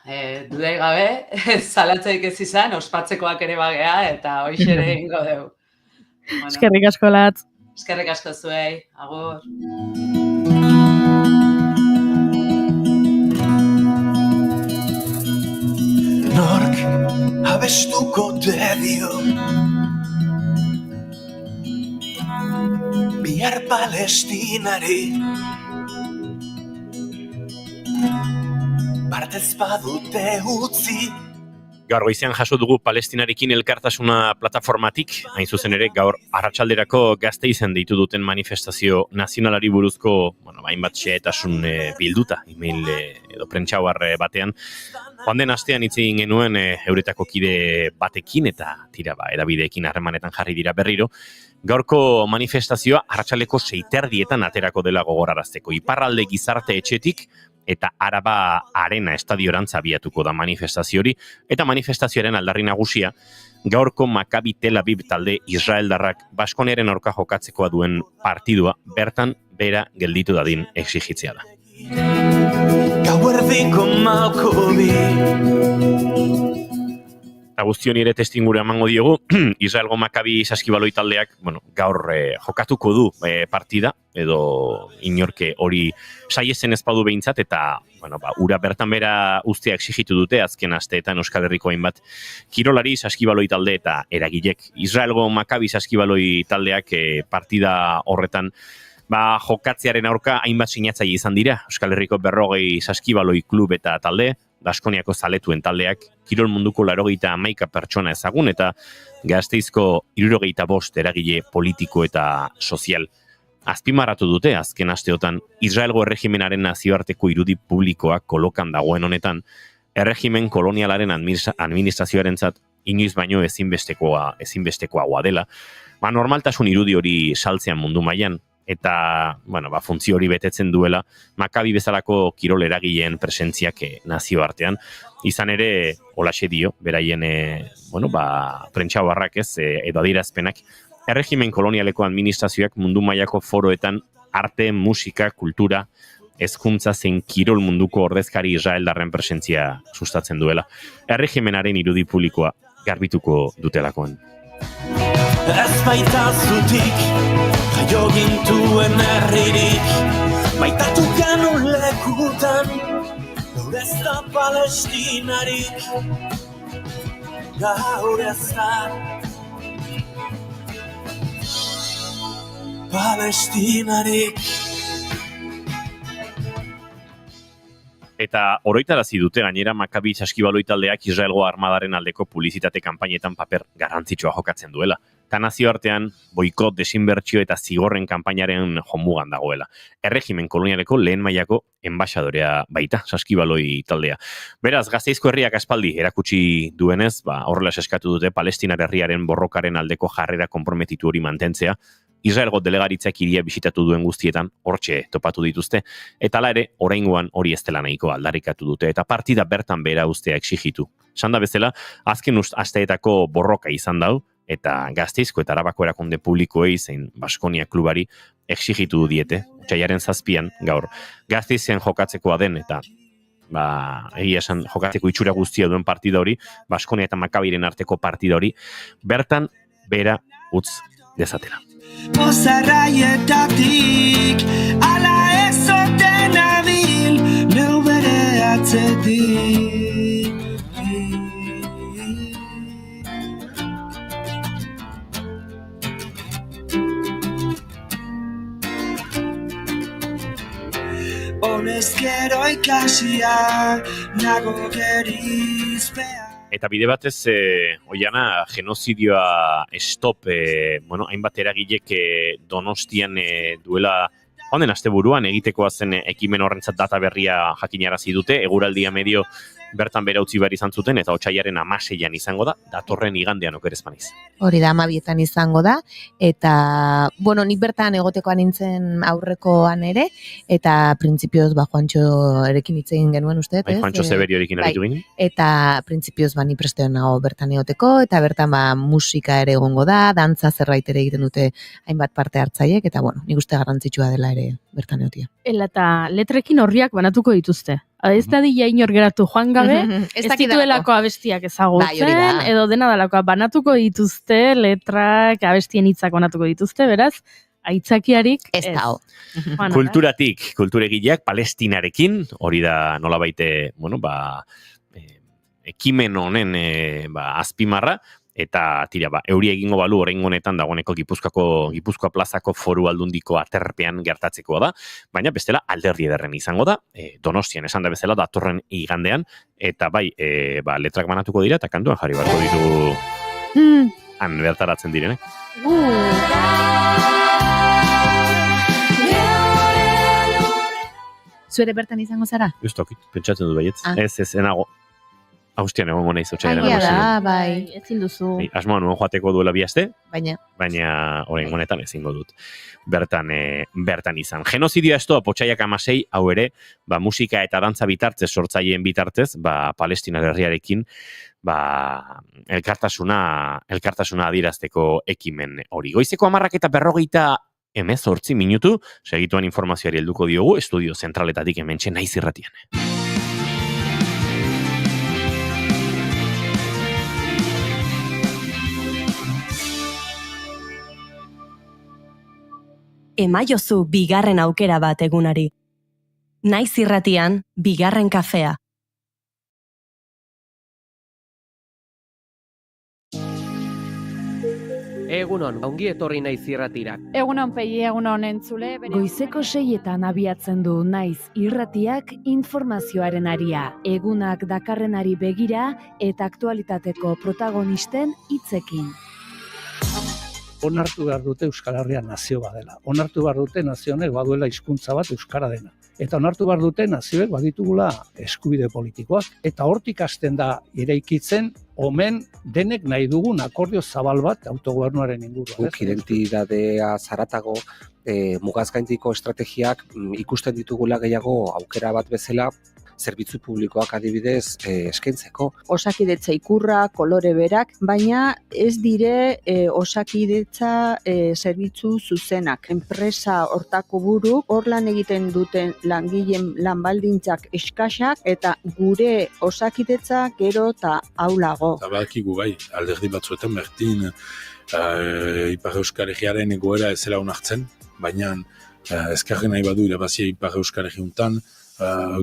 dudai gabe, zalatzaik ez izan, ospatzekoak ere bagea, eta hoxe ere ingo dugu. Eskerrik asko, Latz. Eskerrik asko zuei, agur. Nork abestuko te dio Palestinari partez badute utzi. Gaur goizean jaso dugu Palestinarekin elkartasuna plataformatik, hain zuzen ere gaur arratsalderako Gasteizen deitu duten manifestazio nazionalari buruzko, hainbat xehetasun bilduta, email edo prentxauar batean. Joan den astean hitz egin genuen euretako kide batekin eta erabideekin harremanetan jarri dira berriro. Gaurko manifestazioa arratsaldeko 6:30 aterako dela gogorarazteko. Iparralde gizarte etxetik eta Araba Arena estadiorantza abiatuko da manifestaziori, eta manifestazioaren aldarri nagusia gaurko Maccabi Tel Aviv talde israeldarrak Baskoniaren aurka jokatzekoa duen partidua bertan bera gelditu dadin exigitzea da. Gauerdiko malkobi. Eta guztion ere testingura emango diogu, Israelgo Maccabi saskibaloi taldeak, gaur jokatuko du partida, edo inorke hori saiezen ezpadu behintzat, eta ura bertan bera ustea exigitu dute, azken asteetan Euskal Herriko hainbat kirolari saskibaloi talde eta eragilek. Israelgo Maccabi saskibaloi taldeak partida horretan jokatzearen aurka hainbat sinatzaile izan dira. Euskal Herriko 40 saskibaloi klub eta talde, Baskoniako zaletuen taldeak, kirol munduko 81 pertsona ezagun eta Gasteizko 75 eragile politiko eta sozial. Azpimarratu dute azken asteotan Israelgo erregimenaren nazioarteko irudi publikoak kolokan dagoen honetan, erregimen kolonialaren administrazioarentzat inoiz baino ezinbestekoagoa dela. Normaltasun irudi hori saltzean mundu mailan, eta funtzio hori betetzen duela Maccabi bezalako kirol eragileen presentziak nazioartean. Izan ere, holaxe dio, beraien prentxauarrak edo adierazpenak, erregimen kolonialeko administrazioak mundu mailako foroetan arte, musika, kultura, hezkuntza zein kirol munduko ordezkari israeldarren presentzia sustatzen duela. Erregimenaren irudi publikoa garbituko dutelakoan. Ez baita zutik, jaio gintuen herririk, baitatu genuen lekutan, gaur ez da Palestinarik, gaur ez da Palestinarik. Eta oroitarazi dute gainera Maccabi saskibaloi taldeak Israelgo armadaren aldeko publizitate kanpainetan paper garrantzitsua jokatzen duela. Eta nazioartean boikot, desinbertsio eta zigorren kanpainaren jomugan dagoela. Erregimen kolonialeko lehen mailako enbaxadorea baita saskibaloi taldea. Beraz, Gasteizko herriak aspaldi erakutsi duenez, horrela eskatu dute Palestinar herriaren borrokaren aldeko jarrera konprometitu hori mantentzea. Israelgo delegaritzak hiria bisitatu duen guztietan hortxe topatu dituzte, eta hala ere, oraingoan hori ez dela nahiko aldarrikatu dute, eta partida bertan bera ustea exigitu. Sanda bezala, azken asteetako borroka izan dau, eta Gasteizko eta Arabako erakunde publikoei zein Baskonia klubari exigitu diete, otsailaren 7 gaur. Gasteizen jokatzekoa den, eta egia esan jokatzeko itxura guztia duen partida hori, Baskonia eta Maccabiren arteko partida hori, bertan bera utz dezatela. Pozarraietatik ala ezoten abil neu bere atzetik. Honezkero ikasia nago gerizpea. Eta bide batez, oiana, genozidioa stop, hainbat eragilek Donostian duela, honen asteburuan egitekoa zen ekimen horrentzat data berria jakinarazi dute, eguraldia medio bertan bera utzi behar izan zuten, eta otsailaren 16an izango da, datorren igandean okerez maniz. Hori da, 12etan izango da, eta, nik bertan egotekoan nintzen aurrekoan ere, eta printzipioz, Juantxo erekin hitz egin genuen uste, ez? Juantxo Zeberio erekin aritu ginen. Eta printzipioz, ni prestean nago bertan egoteko, eta bertan musika ere egongo da, dantza zerbait ere egiten dute hainbat parte hartzaiek, eta nik uste garrantzitsua dela ere bertan egotia. Eta letrekin horriak banatuko dituzte. Ez da dila inor geratu joan gabe, ez dituelako abestiak ezagutzen, edo dena dalakoa banatuko dituzte, letrak, abestien hitzak banatuko dituzte, beraz, aitzakiarik ez dago. Kulturatik, kulturegileak Palestinarekin, hori da nolabaite, ekimen honen azpimarra, eta tira euri egingo balu oraingo honetan dagoeneko Gipuzkoa plazako Foru Aldundiko aterpean gertatzekoa da, baina bestela alderdi ederren izango da, Donostian esan da bezala datorren igandean, eta letrak banatuko dira eta kantuan jarri beharko ditugu han bertaratzen direnek. Zuere bertan izango zara? Ez tokit, pentsatzen dut baietz. Ez, enago. Austian egongo naiz otsailaren Aia da, bai, ezin duzu. Asmoa nuen joateko duela bi aste, baina orain honetan ezingo dut. Bertan izan. Genozidioa estoa Potsaiak 16, hau ere, musika eta dantza bitartez, sortzaileen bitartez, Palestina herriarekin, elkartasuna adierazteko ekimen hori. Goizeko 10:40 minutu, segituan informazioari helduko diogu, estudio zentraletatik hementxe Naiz Irratian. Emaiozu bigarren aukera bat egunari. Naiz Irratian, bigarren kafea. Egunon, ongi etorri Naiz Irratira. Egunon Pei, egunon entzule. Goizeko 6etan abiatzen du Naiz Irratiak informazioaren aria. Egunak dakarrenari begira eta aktualitateko protagonisten hitzekin. Onartu behar dute Euskal Herria nazio badela. Onartu behar dute nazio honek baduela hizkuntza bat euskara dena. Eta onartu behar dute nazioek baditugula eskubide politikoak. Eta hortik hasten da eraikitzen omen denek nahi dugun akordio zabal bat autogobernuaren inguruan. Guk identitatea zaratago mugazgaindiko estrategiak ikusten ditugula gehiago aukera bat bezala zerbitzu publikoak adibidez eskaintzeko. Osakidetza ikurra, kolore berak, baina ez dire osakidetza zerbitzu zuzenak. Enpresa hortako buru, hor lan egiten duten langileen lanbaldintzak eskasak eta gure osakidetza gero eta aulago. Eta badakigu bai, alderdi batzuetan berdin Ipar Euskal Herriaren egoera ez zela onartzen, baina ezkerren nahi badu irabazia Ipar Euskal Herriuntan,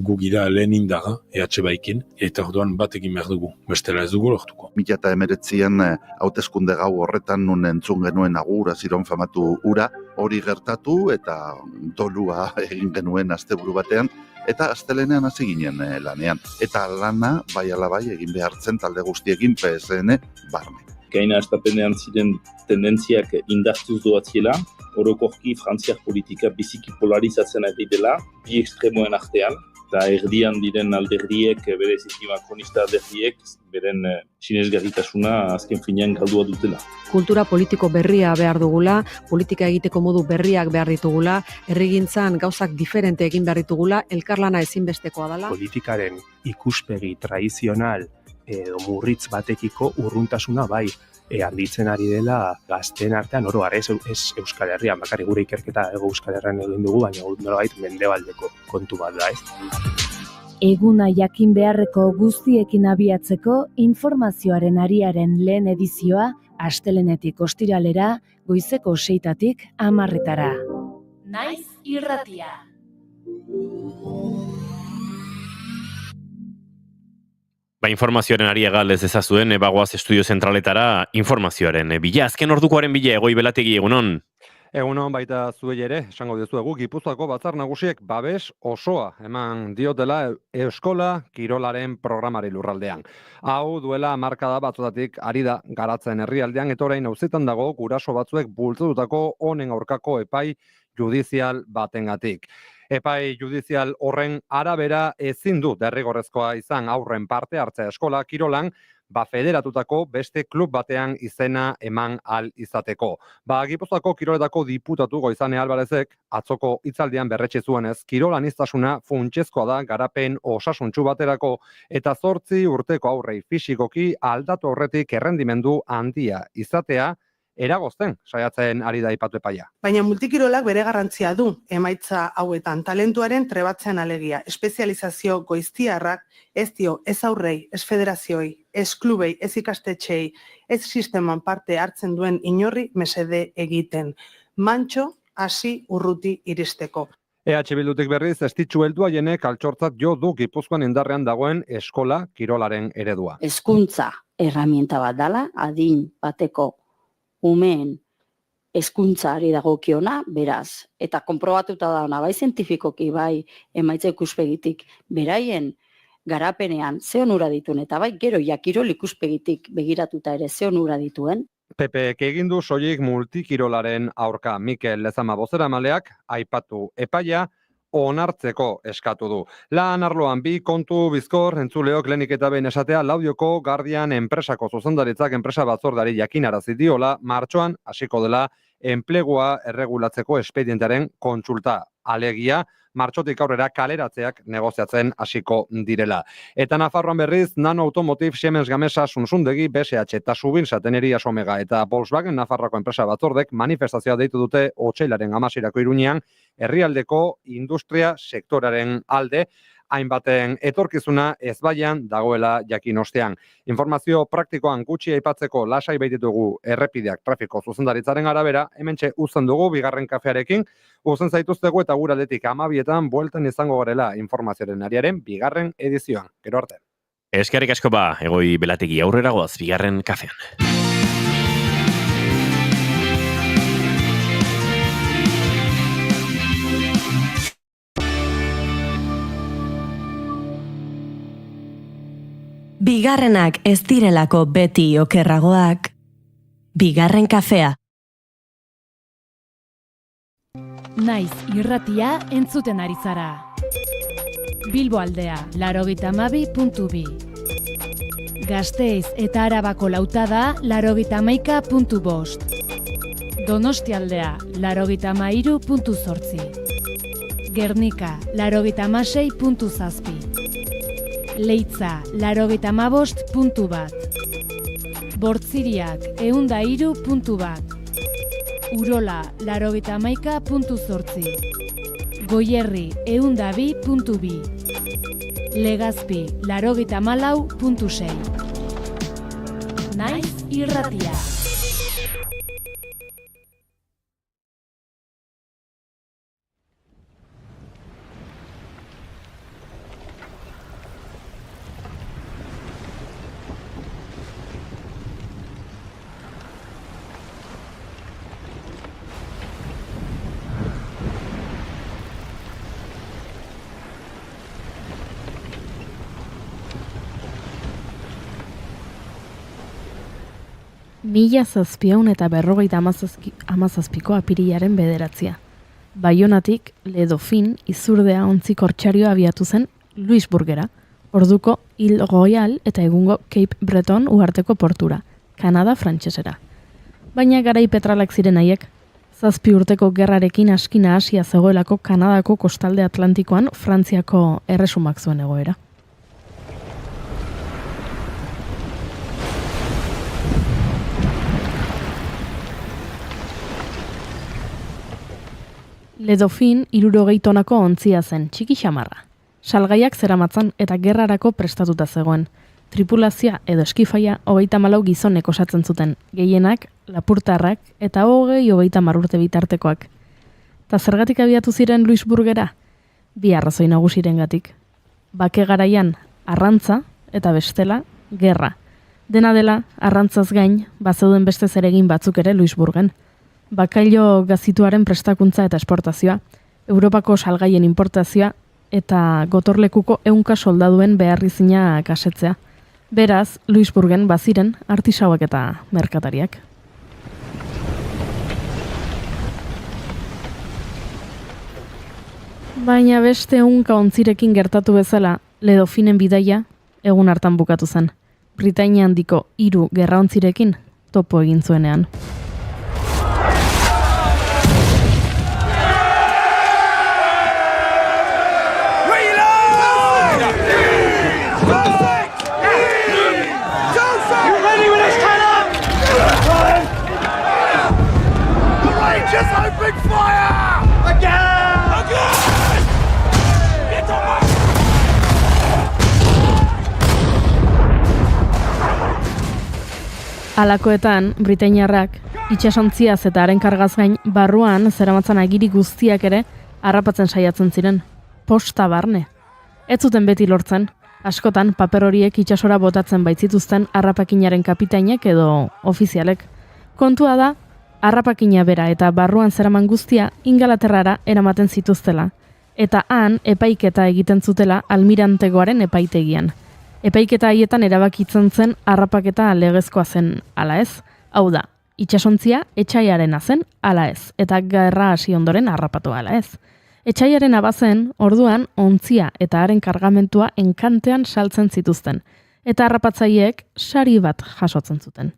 gu gira lehen indaga, EH Baikin, eta orduan bat egin behar dugu, bestela ez dugu lortuko. 2019 hauteskunde gau horretan nun entzun genuen agur aziron famatu ura, hori gertatu eta dolua egin genuen asteburu batean, eta astelenean hasi ginen lanean. Eta lana, bai ala bai, egin behartzen talde guztiekin PSN barne. Gaina estapenean ziren tendentziak indartuz doatziela, orokorki frantziar politika biziki polarizatzen ari dela, bi ekstremoen artean, eta erdian diren alderdiek, bereziki makronista alderdiek, beren sinesgarritasuna azken finean galdua dutela. Kultura politiko berria behar dugula, politika egiteko modu berriak behar ditugula, herrigintzan gauzak diferente egin behar ditugula, elkarlana ezinbestekoa dela. Politikaren ikuspegi tradizional edo murritz batekiko urruntasuna bai, handitzen ari dela gazteen artean oro ez Euskal Herrian, bakarrik gure ikerketa Euskal Herrian egin dugu, baina nolabait mendebaldeko kontu bat da, ez? Eguna jakin beharreko guztiekin abiatzeko informazioaren ariaren lehen edizioa astelenetik ostiralera, goizeko 6tatik 10:00. Naiz Irratia. Informazioaren ari egal ez ezazuen, bagoaz estudio zentraletara informazioaren bila. Azken ordukoaren bila, Egoi Belategi, egunon? Egunon baita zuei ere, esango dizuegu, Gipuzkoako batzar nagusiek babes osoa eman diotela eskola kirolaren programari lurraldean. Hau duela markada batzotatik ari da garatzen herrialdean, eta orain auzitan dago guraso batzuek bultzatutako honen aurkako epai judizial batengatik. Epai judizial horren arabera ezin du derrigorrezkoa izan aurren parte hartzea eskola kirolan, federatutako beste klub batean izena eman al izateko. Gipuzkoako kiroletako diputatu Goizane Alvarezek atzoko hitzaldian berretsi zuenez, kirolaniztasuna funtsezkoa da garapen osasuntsu baterako eta 8 urteko aurrei fisikoki aldatu aurretik errendimendu handia izatea eragozten saiatzen ari da aipatu epaia. Baina multikirolak bere garrantzia du, emaitza hauetan talentuaren trebatzean alegia. Espezializazio goiztiarrak ez dio ez aurrei, ez federazioi, ez klubei, ez ikastetxei, ez sisteman parte hartzen duen inorri mesede egiten. Mantxo, hasi urruti iristeko. EH Bildutik berriz, estitxu heldu haienek altxortzat jo du Gipuzkoan indarrean dagoen eskola kirolaren eredua. Hezkuntza erramienta bat dala, adin bateko umeen hezkuntzari dagokiona, beraz, eta konprobatuta dauna, bai zientifikoki, bai emaitza ikuspegitik, beraien garapenean ze onura dituen, eta bai gero kirol ikuspegitik begiratuta ere ze onura dituen. PPek egin du soilik multikirolaren aurka. Mikel Lezama bozeramaleak aipatu epaia onartzeko eskatu du. Lan arloan bi kontu bizkor entzuleok lehenik eta behin esatea Laudioko Guardian enpresako zuzendaritzak enpresa batzordari jakinarazi diola martxoan hasiko dela enplegua erregulatzeko espedientearen kontsulta. Alegia, martxotik aurrera kaleratzeak negoziatzen hasiko direla. Eta Nafarroan berriz, Nano Automotive, Siemens Gamesa, Sunzundegi, BSH eta Subinsa Teneria Somega eta Volkswagen Nafarroako enpresa batzordek manifestazioa deitu dute otsailaren 16 Iruñean herrialdeko industria sektoraren alde, hainbaten etorkizuna ezbaian dagoela jakin ostean. Informazio praktikoan gutxi aipatzeko lasai baititugu errepideak trafiko zuzendaritzaren arabera, hementxe uzten dugu bigarren kafearekin, uzen zaituztegu eta guraldetik 12etan bueltan izango garela informazioaren ariaren bigarren edizioan. Gero arte. Eskerrik asko ba, Egoi Belategi aurrera goaz bigarren kafean. Bigarrenak ez direlako beti okerragoak, bigarren kafea. Naiz irratia entzuten ari zara. Bilbo aldea, 92.2. Gasteiz eta Arabako lautada, 91.5. Donostialdea, 93.8. Gernika, 96.7. Leitza, 95.1. Bortziriak, 103.1. Urola, 91.8. Goierri, 102.2. Legazpi, 94.6. Naiz irratia. Mila zazpiehun eta 57ko apirilaren 9. Baionatik Ledofin izurdea ontzi kortxarioa abiatu zen Louisburgera, orduko Ile Royal eta egungo Cape Breton uharteko portura, Kanada frantsesera. Baina garai petralak ziren haiek, 7 urteko gerrarekin askina hasia zegoelako Kanadako kostalde Atlantikoan Frantziako erresumak zuen egoera. Ledofin 60 tonako ontzia zen, txiki xamarra. Salgaiak zeramatzan eta gerrarako prestatuta zegoen. Tripulazia edo eskifaia 34 gizonek osatzen zuten, gehienak, lapurtarrak eta 20-30 urte bitartekoak. Ta zergatik abiatu ziren Louisburgera? 2 arrazoi nagusirengatik. Bake garaian arrantza eta bestela gerra. Dena dela, arrantzaz gain, bazeuden beste zeregin batzuk ere Louisburgen. Bakailo gazituaren prestakuntza eta esportazioa, Europako salgaien importazioa eta gotorlekuko 100 soldaduen beharrizina kasetzea. Beraz, Louisburgen baziren artisauak eta merkatariak. Baina beste 100 ontzirekin gertatu bezala, Ledofinen bidaia egun hartan bukatu zen. Britainia handiko 3 gerraontzirekin topo egin zuenean. Halakoetan, Britainiarrak, itsasontziaz eta haren kargaz gain, barruan zeramatzan agiri guztiak ere harrapatzen saiatzen ziren. Posta barne. Ez zuten beti lortzen, Askotan, paper horiek itsasora botatzen baitzituzten harrapakinaren kapitainek edo ofizialek. Kontua da, harrapakina bera eta barruan zeraman guztia Ingalaterrara eramaten zituztela. Eta han, epaiketa egiten zutela almirantegoaren epaitegian. Epaiketa haietan erabakitzen zen harrapaketa legezkoa zen ala ez. Hau da, itsasontzia etxaiarena zen ala ez, eta gerra hasi ondoren harrapatu ala ez. Etxaiarena bazen, orduan, ontzia eta haren kargamentua enkantean saltzen zituzten, eta harrapatzaileek sari bat jasotzen zuten.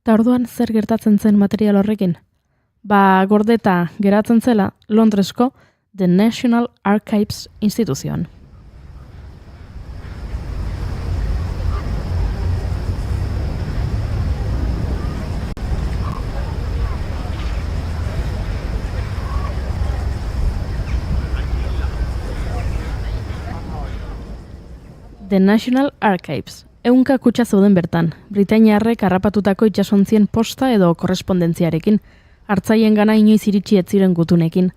Eta orduan zer gertatzen zen material horrekin? Gordeta geratzen zela Londresko The National Archives instituzioan. The National Archives. Ehunka kutxa zeuden bertan, Britainiarrek harrapatutako itsasontzien posta edo korrespondentziarekin, hartzaien gana inoiz iritsi ez ziren gutunekin.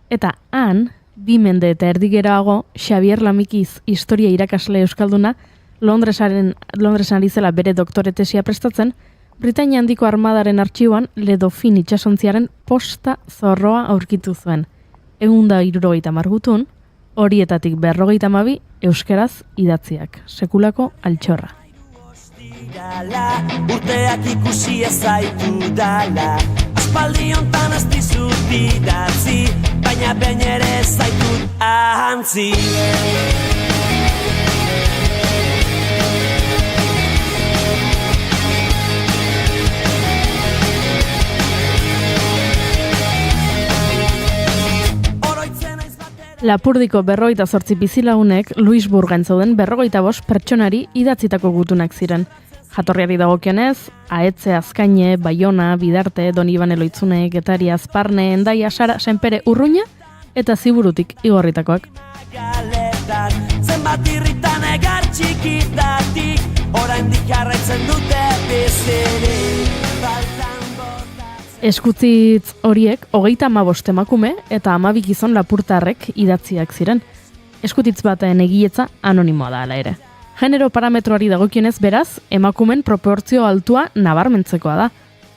Eta han, 2 mende eta erdi geroago, Xavier Lamikiz historia irakasle euskalduna, Londresan ari zela bere doktoretesia prestatzen, Britainia handiko armadaren artxiboan Le Dauphin itsasontziaren posta zorroa aurkitu zuen. 170 gutun, horietatik 52 euskeraz idatziak, sekulako altxorra. Urteak ikusi ez zaitu dala, aspaldi hontan ez dizut idatzi, baina behin ere ez zaitut ahantzi. Lapurdiko 58 bizilagunek Louisburgen zauden 55 pertsonari idatzitako gutunak ziren. Jatorriari dagokionez, Ahetze, Azkaine, Baiona, Bidarte, Donibane Loitzune, Getari, Azparne, Hendaia, Sara, Senpere, Urruña eta Ziburutik igorritakoak. Zenbat irritan egar txikitatik, oraindik jarraitzen dute bizirik. Eskutzitz horiek 35 emakume eta 12 gizon lapurtarrek idatziak ziren. Eskutitz baten egiletza anonimoa da hala ere. Genero parametroari dagokionez beraz, emakumen proportzio altua nabarmentzekoa da.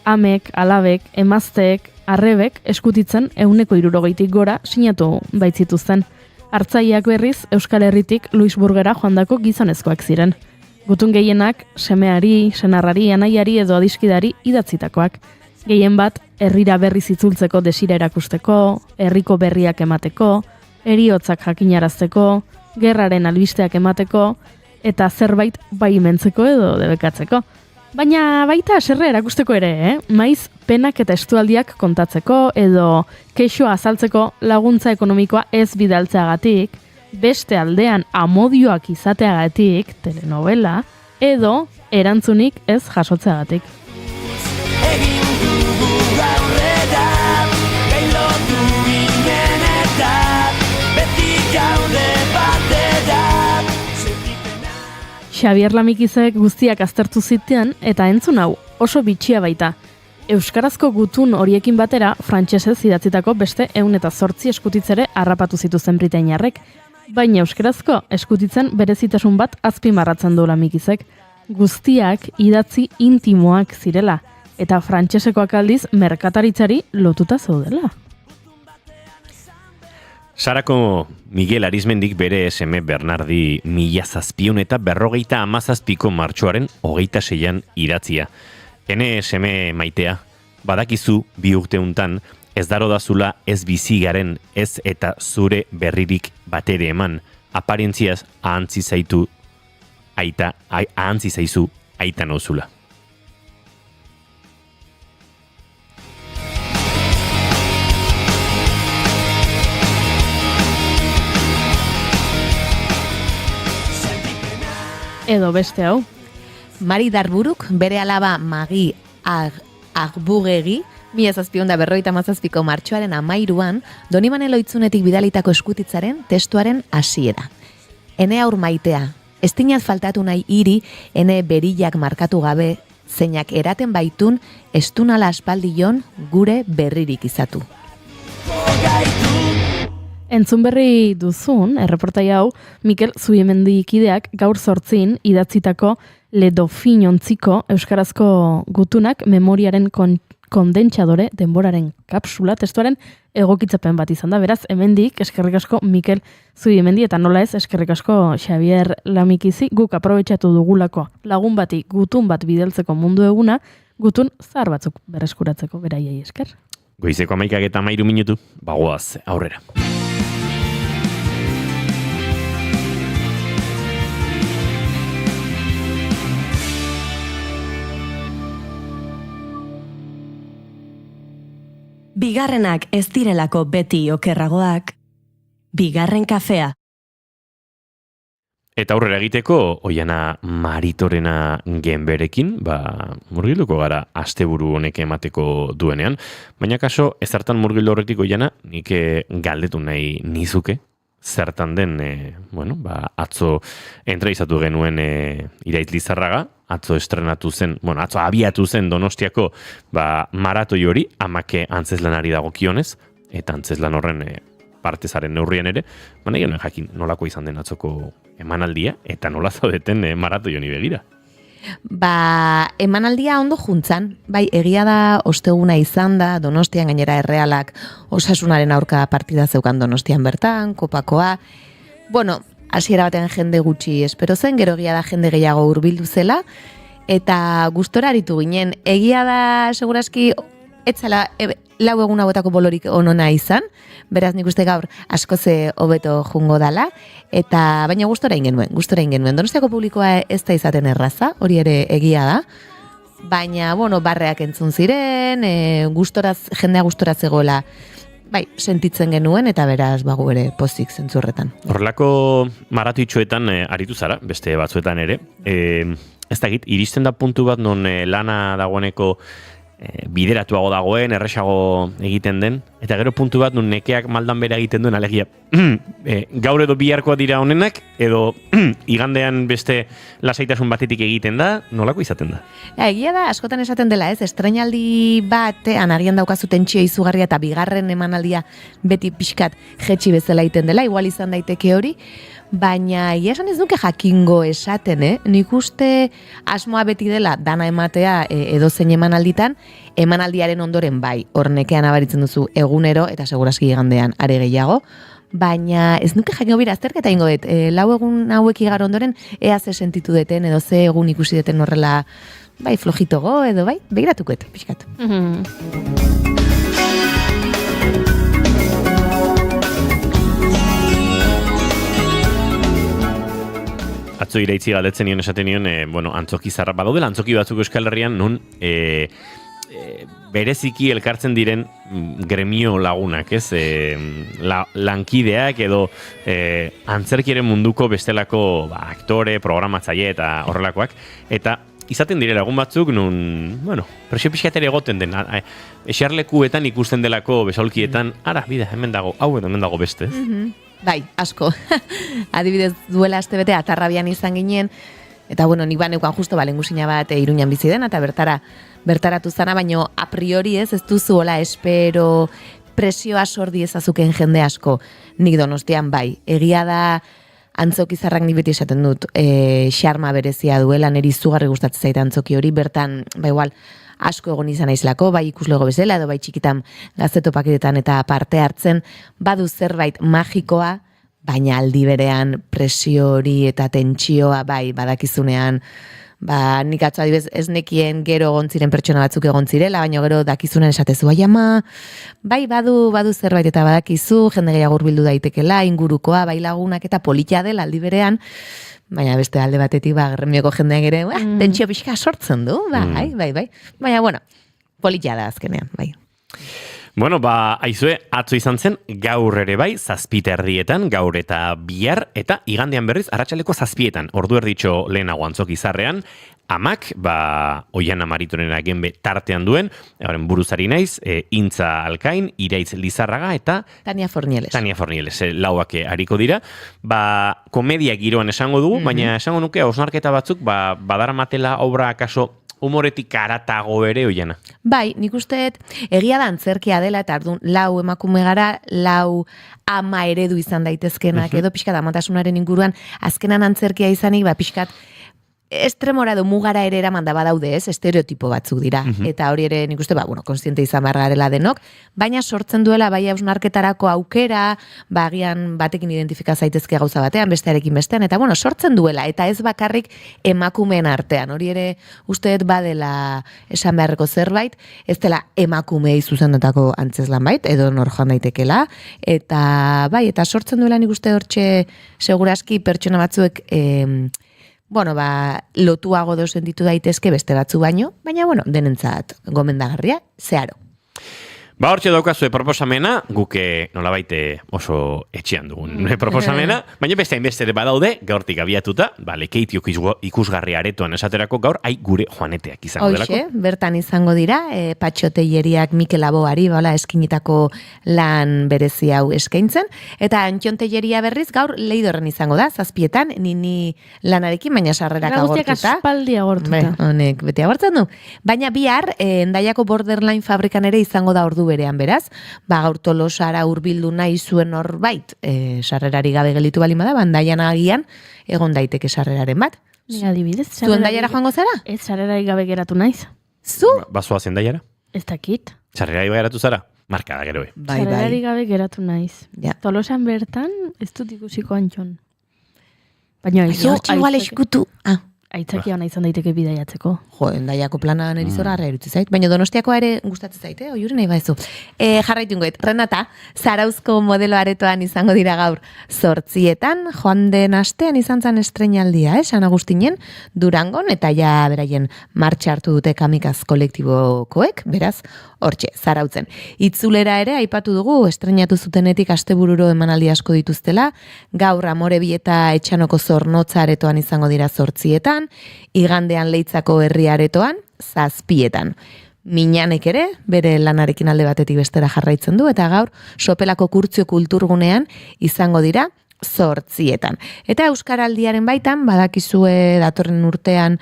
Amek, alabek, emazteek, arrebek eskutitzen 160 gora sinatu baitzituzten. Hartzaileak berriz Euskal Herritik Louisburgera joandako gizonezkoak ziren. Gutun gehienak semeari, senarrari, anaiari edo adiskidari idatzitakoak. Gehien bat, herrira berriz itzultzeko desira erakusteko, herriko berriak emateko, heriotzak jakinarazteko, gerraren albisteak emateko, eta zerbait baimentzeko edo debekatzeko. Baina baita haserre erakusteko ere, maiz penak eta estualdiak kontatzeko edo kexoa azaltzeko laguntza ekonomikoa ez bidaltzeagatik, beste aldean amodioak izateagatik, telenovela, edo erantzunik ez jasotzeagatik. Xavier Lamikizek guztiak aztertu zitean eta entzun hau oso bitxia baita. Euskarazko gutun horiekin batera frantsesez idatzitako beste 108 eskutitzere harrapatu zituzten britainiarrek, baina euskarazko eskutitzen berezitasun bat azpimarratzen du Lamikizek. Guztiak idatzi intimoak zirela, eta frantsesekoak aldiz merkataritzari lotuta zaudela. Sarako Miguel Arizmendik bere SM Bernardi 1757ko martxoaren 26an idatzia. Ene SM maitea, badakizu 2 urte untan, ez daro dazula ez bizi garen ez eta zure berririk batere eman, aparentziaz ahantzi zaizu aita nauzula. Edo beste hau. Mari Darburuk bere alaba Magi Agbugegi 1757ko martxoaren 13an Donibane Loitzunetik bidalitako eskutitzaren testuaren hasiera. Ene aur maitea, ez dinaz faltatu nahi hiri ene berillak markatu gabe, zeinak eraten baitun estunala aspaldion gure berririk izatu. Entzun berri duzun, erreportai hau, Mikel Zubimendi ikideak gaur 8 idatzitako Le Dauphin ontziko euskarazko gutunak memoriaren kondentsadore denboraren kapsula testuaren egokitzapen bat izan da. Beraz, hemendik eskerrik asko Mikel Zubimendi eta nola ez eskerrik asko Xavier Lamikizi, guk aprobetxatu dugulako lagun bati gutun bat bideltzeko mundu eguna, gutun zahar batzuk berreskuratzeko beraiei esker. Goizeko 11:13 minutu, bagoaz aurrera. Bigarrenak ez direlako beti okerragoak, bigarren kafea. Eta aurrera egiteko, Oiana Maritorena genberekin, murgilduko gara asteburu honek emateko duenean, baina kaso, ez hartan murgildu horretik Oiana, nik galdetu nahi nizuke, zertan den, atzo entrevistatu genuen Iraitz Lizarraga, atzo estrenatu zen, atzo abiatu zen Donostiako maratoi hori, amake antzeslanari dagokionez, eta antzeslan horren partezaren neurrian ere, nahi jakin nolako izan den atzoko emanaldia, eta nola zaudeten maratoi honi begira. Emanaldia ondo juntzan, egia da osteguna izan da, Donostian gainera Errealak Osasunaren aurka partida zeukan Donostian bertan, kopakoa, hasiera batean jende gutxi espero zen, gero egia da jende gehiago hurbildu zela, eta gustora aritu ginen, egia da segurazki, etzela lau egun hauetako bolorik onona izan, beraz nik uste gaur askoze hobeto jungo dala, eta baina gustora ingenuen. Donostiako publikoa ez da izaten erraza, hori ere egia da, baina, barreak entzun ziren, jendea gustora zegoela, sentitzen genuen, eta beraz bagu ere pozik zentzurretan. Horrelako maratoitxoetan aritu zara, beste batzuetan ere, ez dakit, iristen da puntu bat non lana dagoeneko bideratuago dagoen, erresago egiten den, eta gero puntu bat nun nekeak maldan bera egiten duen alegia. Gaur edo biharkoa dira honenak, edo igandean beste lasaitasun batetik egiten da, nolako izaten da? Egia da, askotan esaten dela, estrenaldi batean agian daukazu tentsio izugarria eta bigarren emanaldia beti pixkat jetxi bezala egiten dela, igual izan daiteke hori, baina egia esan ez duke jakingo esaten, nik uste asmoa beti dela dana ematea edozein emanalditan, emanaldiaren ondoren hornekean abaritzen duzu egunero, eta segurazki igandean are gehiago, baina ez nuke jakingo bira azterketa ingo dut, lau egun hauek igaro ondoren, ea ze sentitu deten, edo ze egun ikusi deten horrela, flojitogo, edo begiratukoet, pixkat. Atzo Iraitzi galdetzen nion esaten nion, antzoki zarra badaudela, antzoki batzuk Euskal Herrian, nun bereziki elkartzen diren gremio lagunak, ez? Lankideak edo antzerkiaren munduko bestelako aktore, programatzaile eta horrelakoak, eta izaten dire lagun batzuk, nun, presio pixkatere egoten den, eserlekuetan ikusten delako besaulkietan, bida, hemen dago, hau edo hemen dago beste, ez? Asko. Adibidez duela astebete atarrabian izan ginen, eta nik baneukan justo lengusina bat Iruñan bizi den, eta bertaratu zana, baino a priori ez duzu hola espero presioa sordi ezazuken jende asko, nik Donostian egia da antzoki zarrak nik beti esaten dut, xarma berezia duela, niri izugarri gustatzen zait antzoki hori, bertan, igual, asko egon izan aizlako, ikuslego bezala, edo txikitan gaztetopaketetan eta parte hartzen, badu zerbait magikoa, baina aldi berean presio hori eta tentsioa, badakizunean, nik atzo adibez ez nekien gero egon ziren pertsona batzuk egon zirela, baina gero dakizunen esatezu, ama, badu zerbait eta badakizu, jende gehiago hurbildu daitekela, ingurukoa, lagunak eta politia dela aldi berean, baina beste alde batetik, gremioko jendeak ere, tentsio pixka sortzen du, baina, politia da azkenean, aizue, atzo izan zen, gaur ere 7:00 gaur eta bihar, eta igandean berriz, arratsaleko 7:00, ordu erditxo lehenago antzoki zarrean, amak, Oiana Maritorena genbe tartean duen, buruzari naiz, Intza Alkain, Iraitz Lizarraga, eta Tania Fornieles, lauak ariko dira, komedia giroan esango dugu, baina esango nuke, hausnarketa batzuk, badaramatela obra akaso humoretik aratago ere, Oiana? Bai, nik usteet egia da antzerkia dela, eta ardun, lau emakume gara, lau ama eredu izan daitezkenak, edo pixkat amatasunaren inguruan, azkenan antzerkia izanik, pixkat, estremora edo mugara ere eraman da badaude, ez, estereotipo batzuk dira. Eta hori ere nik uste, konstiente izan behar garela denok, baina sortzen duela bai hausnarketarako aukera, agian batekin identifika zaitezke gauza batean, bestearekin bestean, eta sortzen duela, eta ez bakarrik emakumeen artean. Hori ere usteet badela esan beharreko zerbait, ez dela emakumei zuzendutako antzeslan bait, edo nor joan daitekela, eta bai, eta sortzen duela nik uste hortxe seguraski pertsona batzuek lotuago deu sentitu daitezke beste batzu baino, baina, denentzat gomendagarria, zeharo. Hortxe daukazue proposamena, guke nolabaite oso etxean dugun proposamena, baina beste hainbeste ere badaude, gaurtik abiatuta, lekeitiok ikusgarri aretoan esaterako gaur, gure joaneteak izango delako. Hoxe, bertan izango dira, Patxo Telleriak Mikel Aboari, eskinitako lan berezi hau eskaintzen, eta Antxon Telleria berriz gaur Leidorren izango da, 7:00, nini lanarekin, baina sarrerak agortuta. Guztiak aspaldi agortuta. Honek, beti agortzen du. Baina bihar, Endaiako Borderline fabrikan ere izango da ordu berean, beraz, gaur Tolosara hurbildu nahi zuen norbait, sarrerari gabe gelitu balin bada, Endaian agian egon daiteke sarreraren bat. Ni adibidez, zu Endaiara joango zara? Ez, sarrerari gabe geratu naiz. Zu? Bazoaz Endaiara? Ez dakit. Sarrerari geratu zara? Markada gero. Sarrerari gabe geratu naiz. Tolosan bertan, ez dut ikusiko Antxon. Baina igual eskutu. Aitzakia ona izan daiteke bidaiatzeko. Endaiako plana nerizora harra erutzi zait, baina Donostiakoa ere gustatzen zaite, oiuri nahi baizu. Jarraitu ingoet, Renata, Zarauzko modelo aretoan izango dira gaur 8:00, joan den astean izan zan estreinaldia, San Agustinen, Durangon, eta ja beraien martxa hartu dute Kamikaz kolektibokoek, beraz, hortxe, Zarautzen. Itzulera ere, aipatu dugu, estreinatu zutenetik astebururo emanaldi asko dituztela, gaur Amorebi eta Etxanoko Zornotza aretoan izango dira 8:00, igandean Leitzako herri aretoan 7:00. Minanek ere, bere lanarekin alde batetik bestera jarraitzen du, eta gaur Sopelako Kurtzio Kulturgunean izango dira 8:00. Eta Euskaraldiaren baitan, badakizue datorren urtean,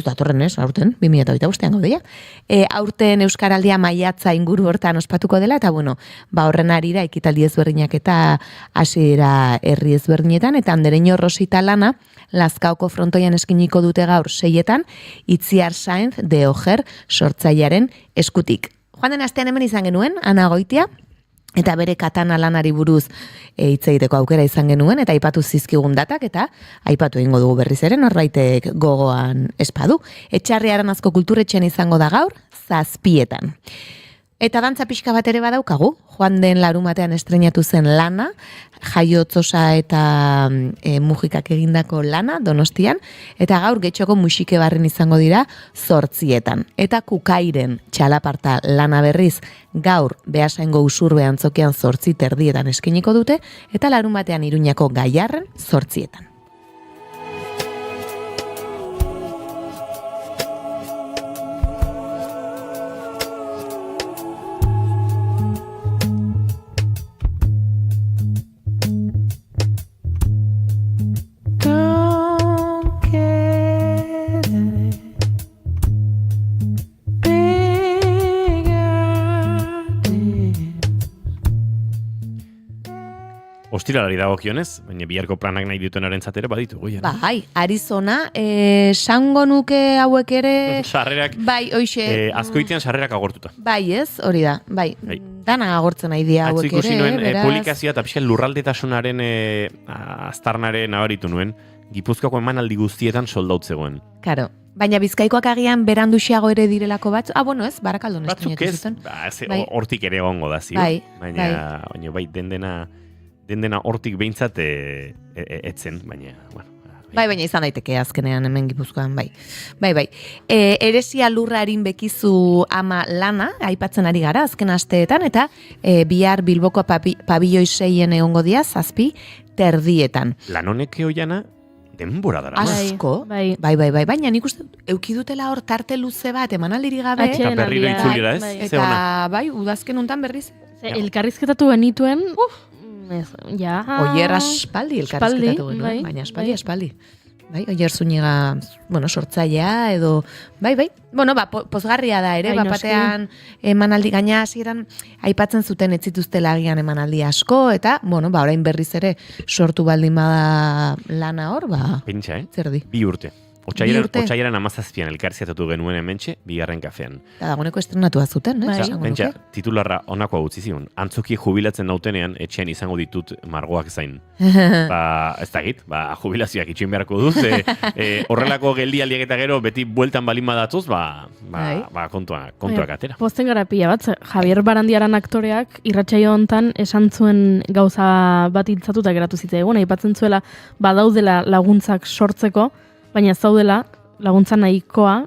datorren ez, aurten, 2025 gaudeia, aurten Euskaraldia maiatza inguru hortan ospatuko dela, eta horren arira ekitaldi ezberdinak eta hasiera herri ezberdinetan, eta Andereño Rosita lana, Lazkaoko frontoian eskiniko dute gaur 6:00, Itziar Saenz de Ojer sortzailearen eskutik. Joan den astean hemen izan genuen, Ana Goitia, eta bere katana lanari buruz hitz egiteko aukera izan genuen, eta aipatu zizkigun datak, eta aipatu egingo dugu berriz ere, norbaitek gogoan espadu. Etxarri Aranazko kulturetxean izango da gaur, 7:00. Eta dantza pixka bat ere badaukagu, joan den larumatean estreinatu zen Lana, Jaiotzosa eta Mujikak egindako Lana, Donostian, eta gaur Getxoko Musike Barren izango dira 8:00. Eta Kukairen txalaparta Lana berriz gaur Beasaingo Usurbe antzokian 8:30 eskeniko dute, eta larumatean Iruñako Gaiarren 8:00. Ostiralari dagokionez, baina biharko planak nahi dutenaren zatera baditu. Bai, Arizona, sango nuke hauek ere... Sarrerak, bai, hoxe... azkoitean sarrerak agortuta. Bai, ez, hori da, bai. Dana agortzen nahi dia hauek ere, ikusi nuen, beraz... publikazioa eta pixka lurraldetasunaren aztarnaren abaritu nuen, Gipuzkoako emanaldi guztietan soldautzegoen. Karo, baina Bizkaikoak agian beranduxiago ere direlako batzu, ez, Barakaldon batzuk ez, hortik ere egongo da, bai, baina dendena hortik behintzat etzen, baina, baina izan daiteke azkenean hemen Gipuzkoan, bai. Eresia lurrarin bekizu ama Lana, aipatzen ari gara, azken asteetan, eta bihar Bilboko pabilloi 6 egongo dia, 7:30. Lan honek Oiana, denbora dara. Asko, bai, baina nik uste eukidutela hor tarte luze bat, emanaldiri gabe. Eta berriro itzulira ez? Eta bai, udazken untan berriz. Elkarrizketatu genituen, Oier aspaldi elkarrizketatu genuen, baina aspaldi. Bai, Oier Zuniga, sortzailea edo, bai, bueno, pozgarria da ere, batean emanaldi gaina hasieran aipatzen zuten ez zituztela agian emanaldi asko, eta, orain berriz ere sortu baldin bada lana hor, Pentsa, zer di? 2 urte. Otsaileran 17an elkarziatatu genuen hementxe, bigarren kafean. Eta dagoeneko estrenatua zuten, Pentsa, titularra honako utzi zion. Antzoki jubilatzen nautenean, etxean izango ditut margoak zain. Ez dakit, jubilazioak itxoin beharko duz. Horrelako geldialdiak eta gero, beti bueltan balin badatuz, kontuak atera. Posten gara pila bat, Javier Barandiaran aktoreak irratsaio hontan esan zuen gauza bat hiltzatuta geratu zitzaigun, aipatzen zuela badaudela laguntzak sortzeko, baina ez daudela laguntza nahikoa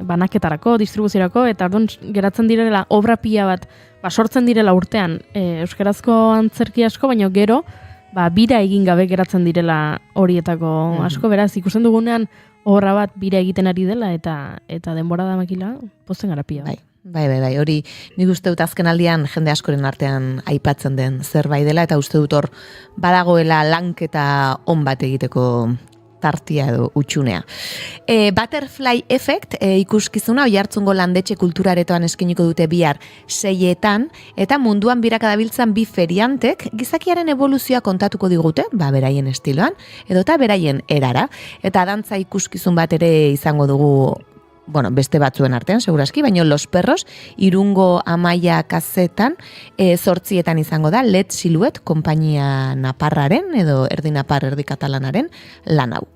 banaketarako, distribuziorako, eta orduan geratzen direla obra pila bat, sortzen direla urtean euskarazko antzerki asko, baina gero bira egin gabe geratzen direla horietako asko, beraz ikusten dugunean obra bat bira egiten ari dela, eta denbora da makila, posten gara pila. Bai, hori nik uste dut azken aldian jende askoren artean aipatzen den zerbait dela, eta uste dut hor badagoela lanketa on bat egiteko tartia edo utxunea. Butterfly Effect ikuskizuna Oiartzungo Landetxe Kulturaretoan eskainiko dute bihar 6etan, eta munduan biraka dabiltzan 2 feriantek gizakiaren evoluzioa kontatuko digute, beraien estiloan, edota beraien erara, eta dantza ikuskizun bat ere izango dugu beste batzuen artean, seguraski, baina Los Perros, Irungo Amaia kazetan, 8etan izango da, Let Siluet, konpainia naparraren, edo erdi napar, erdi katalanaren, lan hau.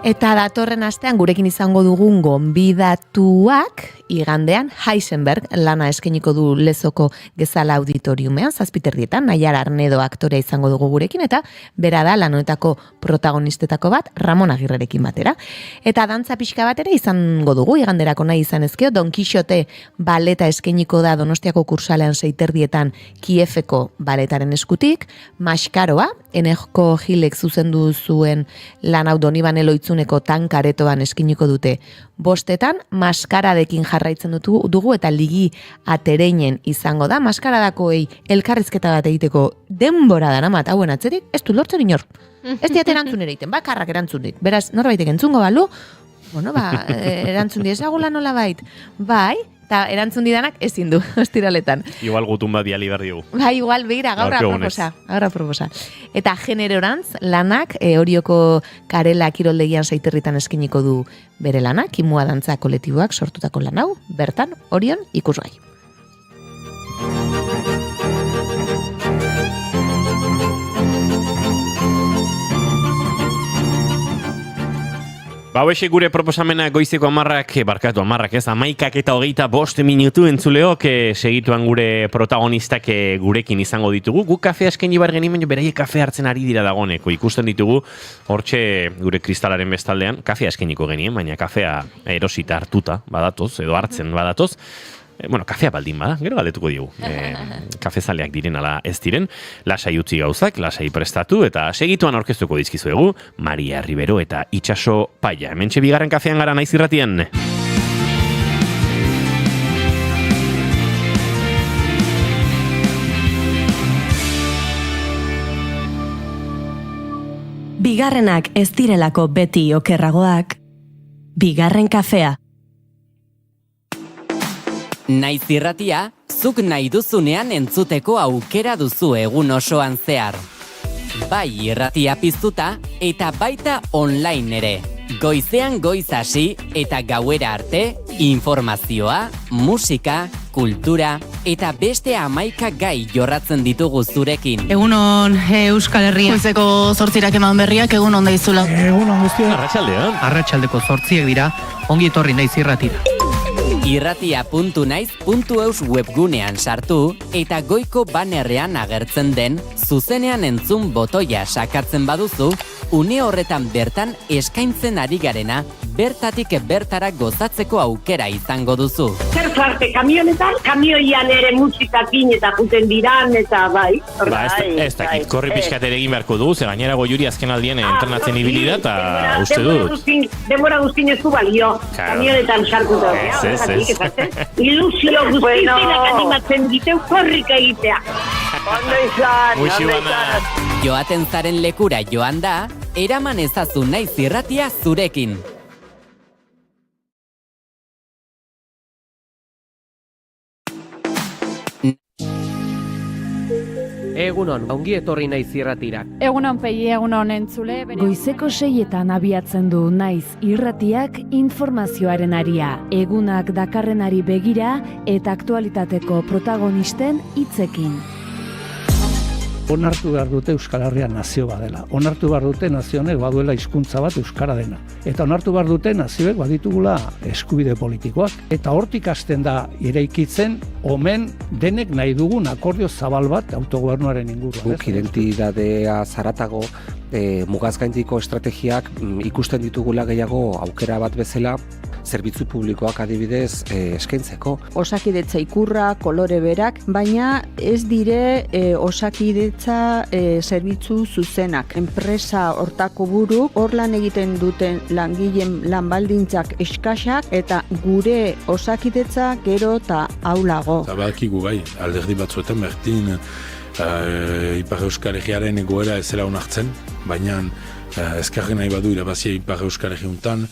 Eta datorren astean gurekin izango dugun gonbidatuak, igandean Heisenberg lana eskainiko du Lezoko Gezala Auditoriumean, 7:00 Naiara Arnedo aktorea izango dugu gurekin, eta bera da lan honetako protagonistetako bat, Ramon Agirrerekin batera. Eta dantza pixka bat ere izango dugu, iganderako nahi izan ezkeo, Don Quixote baleta eskainiko da Donostiako Kursalean 6:30 Kiefeko baletaren eskutik, Maskaroa, Eneko Gilek zuzendu zuen lan hau Donibane Loitzuneko Tankaretoan eskainiko dute 5etan, Maskaradekin jarraitzen dugu eta Ligi Atereinen izango da. Maskaradakoei elkarrizketa bat egiteko denbora daramat hauen atzerik, ez du lortzen inor. Ez diat erantzun ere iten, bakarrak erantzun dit. Beraz, norbaitek entzungo balu, erantzun diezagula nola bait. Bai, eta erantzun didanak ezin du, ostiraletan. Igual gutun bat diali behar digu. Bai, igual, begira, gaur aproposa. Eta generorantz, lanak, Orioko Karela kiroldegian 6:30 eskiniko du bere lanak, Kimua Dantza kolektiboak sortutako lan hau, bertan, Orion ikusgai. Hauxe gure proposamena goizeko 11:00 eta 25 minutu entzuleok, segituan gure protagonistak gurekin izango ditugu. Guk kafea eskaini bar genien, beraiek kafe hartzen ari dira dagoeneko. Ikusten ditugu, hortxe gure kristalaren bestaldean, kafea eskainiko genien, baina kafea erosita hartuta badatoz, edo hartzen badatoz. Kafea baldin bada, gero galdetuko digu. Kafezaleak diren ala ez diren, lasai utzi gauzak, lasai prestatu, eta segituan aurkeztuko dizkizuegu, Maria Ribero eta Itxaso Paia. Hementxe bigarren kafean gara Naiz Irratian. Bigarrenak ez direlako beti okerragoak, bigarren kafea. Naiz Irratia, zuk nahi duzunean entzuteko aukera duzu egun osoan zehar. Bai irratia piztuta eta baita online ere. Goizean goiz hasi eta gauera arte, informazioa, musika, kultura eta beste 11 gai jorratzen ditugu zurekin. Egunon Euskal Herria. Goizeko 8 eman berriak, egunon daizula. Egunon guztia. Arratsaldean. Arratsaldeko 8 dira, ongi etorri Naiz Irratira. Irratia.naiz.eus webgunean sartu eta goiko banerrean agertzen den zuzenean entzun botoia sakatzen baduzu, une horretan bertan eskaintzen ari garena bertatik bertara gozatzeko aukera izango duzu. Zer zarte, kamionetan, kamioian ere musikakin eta juten diran, eta bai. Ez dakit, korri pixkat ere egin beharko du, ze gainera Goiuri azken aldien entrenatzen ibili da, eta uste dut. Denbora guztin ez du balio, kamionetan sarkuta. Ilusio guztiak animatzen diteu korrika egitea. Joaten zaren lekura joan da, eraman ezazu naiz irratia zurekin. Egunon, ongi etorri naiz irratira. Egunon pegi, egunon entzule. Goizeko 6etan abiatzen du naiz irratiak informazioaren aria, egunak dakarrenari begira eta aktualitateko protagonisten hitzekin. Onartu behar dute Euskal Herria nazio badela. Onartu behar dute nazio honek baduela hizkuntza bat euskara dena. Eta onartu behar dute nazioek baditugula eskubide politikoak. Eta hortik hasten da eraikitzen omen denek nahi dugun akordio zabal bat autogobernuaren inguruan. Guk identitatea zaratago mugazgaindiko estrategiak ikusten ditugula gehiago aukera bat bezala zerbitzu publikoak adibidez eskaintzeko. Osakidetza ikurra, kolore berak, baina ez dire osakidetza zerbitzu zuzenak. Enpresa hortako buru, hor lan egiten duten langileen lanbaldintzak eskasak eta gure osakidetza gero eta aulago. Zabakigu bai, alderdi batzuetan berdin Ipar Euskal Herriaren egoera ez zela onartzen, baina ezkarren nahi badu irabazia Ipar Euskal Herriuntan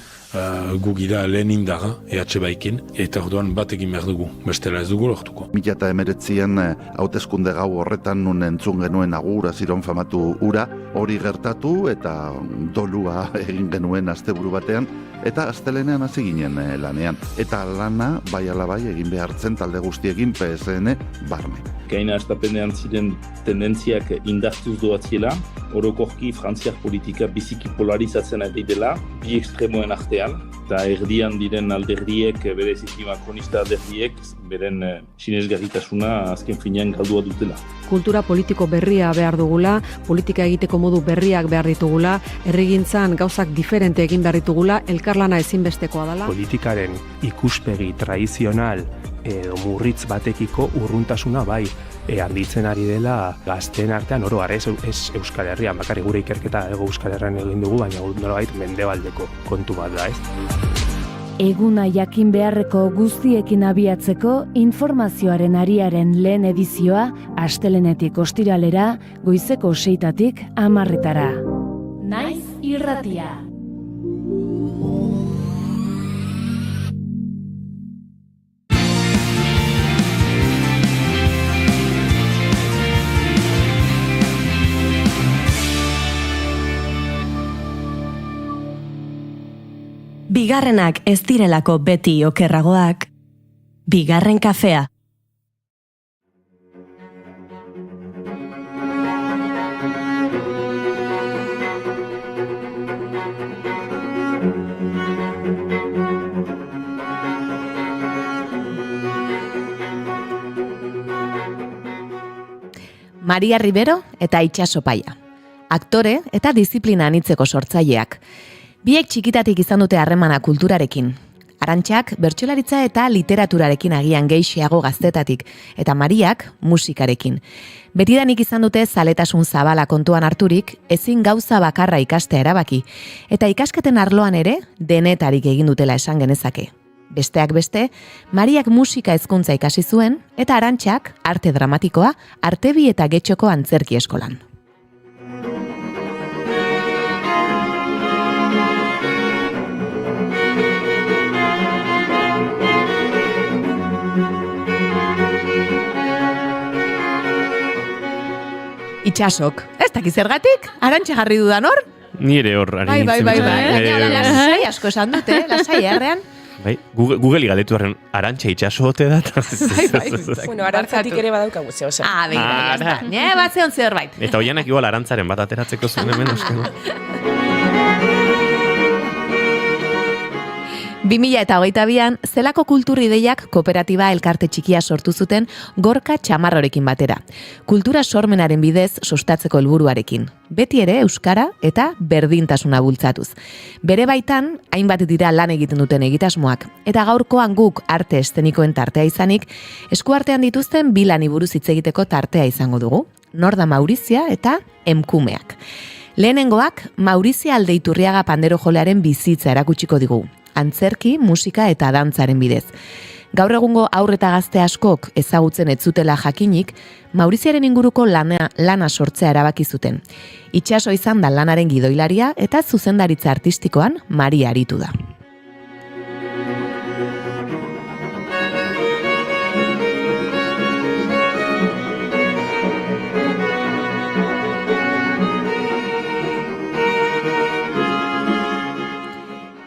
gu gira lehen indaga EH baikin, eta orduan bat egin behar dugu, bestela ez dugu lortuko. 2019an hauteskunde gau horretan nun entzun genuen agur aziron famatu ura, hori gertatu eta dolua egin genuen asteburu batean, eta astelenean hasi ginen lanean. Eta lana bai ala bai egin behartzen talde guztiekin PSN barne. Gaina estapenean ziren tendentziak indartuz doatziela, orokorki frantziar politika biziki polarizatzen ari dela, bi ekstremoen artean, eta erdian diren alderdiek, bereziki makronista alderdiek, beren sinesgarritasuna azken finean galdua dutela. Kultura politiko berria behar dugula, politika egiteko modu berriak behar ditugula, herrigintzan gauzak diferente egin behar ditugula, elkarlana ezinbestekoa dela. Politikaren ikuspegi tradizional edo murritz batekiko urruntasuna bai, handitzen ari dela gazteen artean oro ez Euskal Herrian, bakarrik gure ikerketa ego Euskal Herrian egin dugu, baina nolabait mendebaldeko kontu bat da, ez? Eguna jakin beharreko guztiekin abiatzeko informazioaren ariaren lehen edizioa astelenetik ostiralera goizeko 6tatik 10:00. Naiz irratia. Bigarrenak ez direlako beti okerragoak, bigarren kafea. Maria Rivero eta Itxaso Paia. Aktore eta disiplina anitzeko sortzaileak. Biek txikitatik izan dute harremana kulturarekin. Arantxak bertsolaritza eta literaturarekin agian geixiago gaztetatik, eta Mariak musikarekin. Betidanik izan dute zaletasun zabala kontuan harturik, ezin gauza bakarra ikastea erabaki, eta ikasketen arloan ere denetarik egin dutela esan genezake. Besteak beste, Mariak musika hezkuntza ikasi zuen, eta Arantxak arte dramatikoa, Artebi eta Getxoko antzerki eskolan. Itxasok, ez dakiz zergatik? Arantxa jarri dudan hor? Nire hor ari nintzen. Bai. Lasai asko esan dute, lasai errean. Bai, Google galetu arren Arantxa Itxaso ote da. Bueno, Arantzatik ere badaukagu zeo zen. Begira, jazta. Bat zeon zerbait. Eta hoianak igual Arantzaren bat ateratzeko zuen hemen. 2022an zelako kulturideiak kooperatiba elkarte txikia sortu zuten Gorka Txamarrorekin batera. Kultura sormenaren bidez sustatzeko helburuarekin. Beti ere euskara eta berdintasuna bultzatuz. Bere baitan, hainbat dira lan egiten duten egitasmoak, eta gaurkoan guk arte eszenikoen tartea izanik, eskuartean dituzten bi lani buruz hitz egiteko tartea izango dugu. Norda Maurizia eta Emkumeak. Lehenengoak, Maurizia Aldeiturriaga pandero jolearen bizitza erakutsiko digu. Antzerki, musika eta dantzaren bidez. Gaur egungo haur eta gazte askok ezagutzen ez zutela jakinik, Mauriziaren inguruko lana sortzea erabaki zuten. Itxaso izan da lanaren gidoilaria eta zuzendaritza artistikoan Maria aritu da.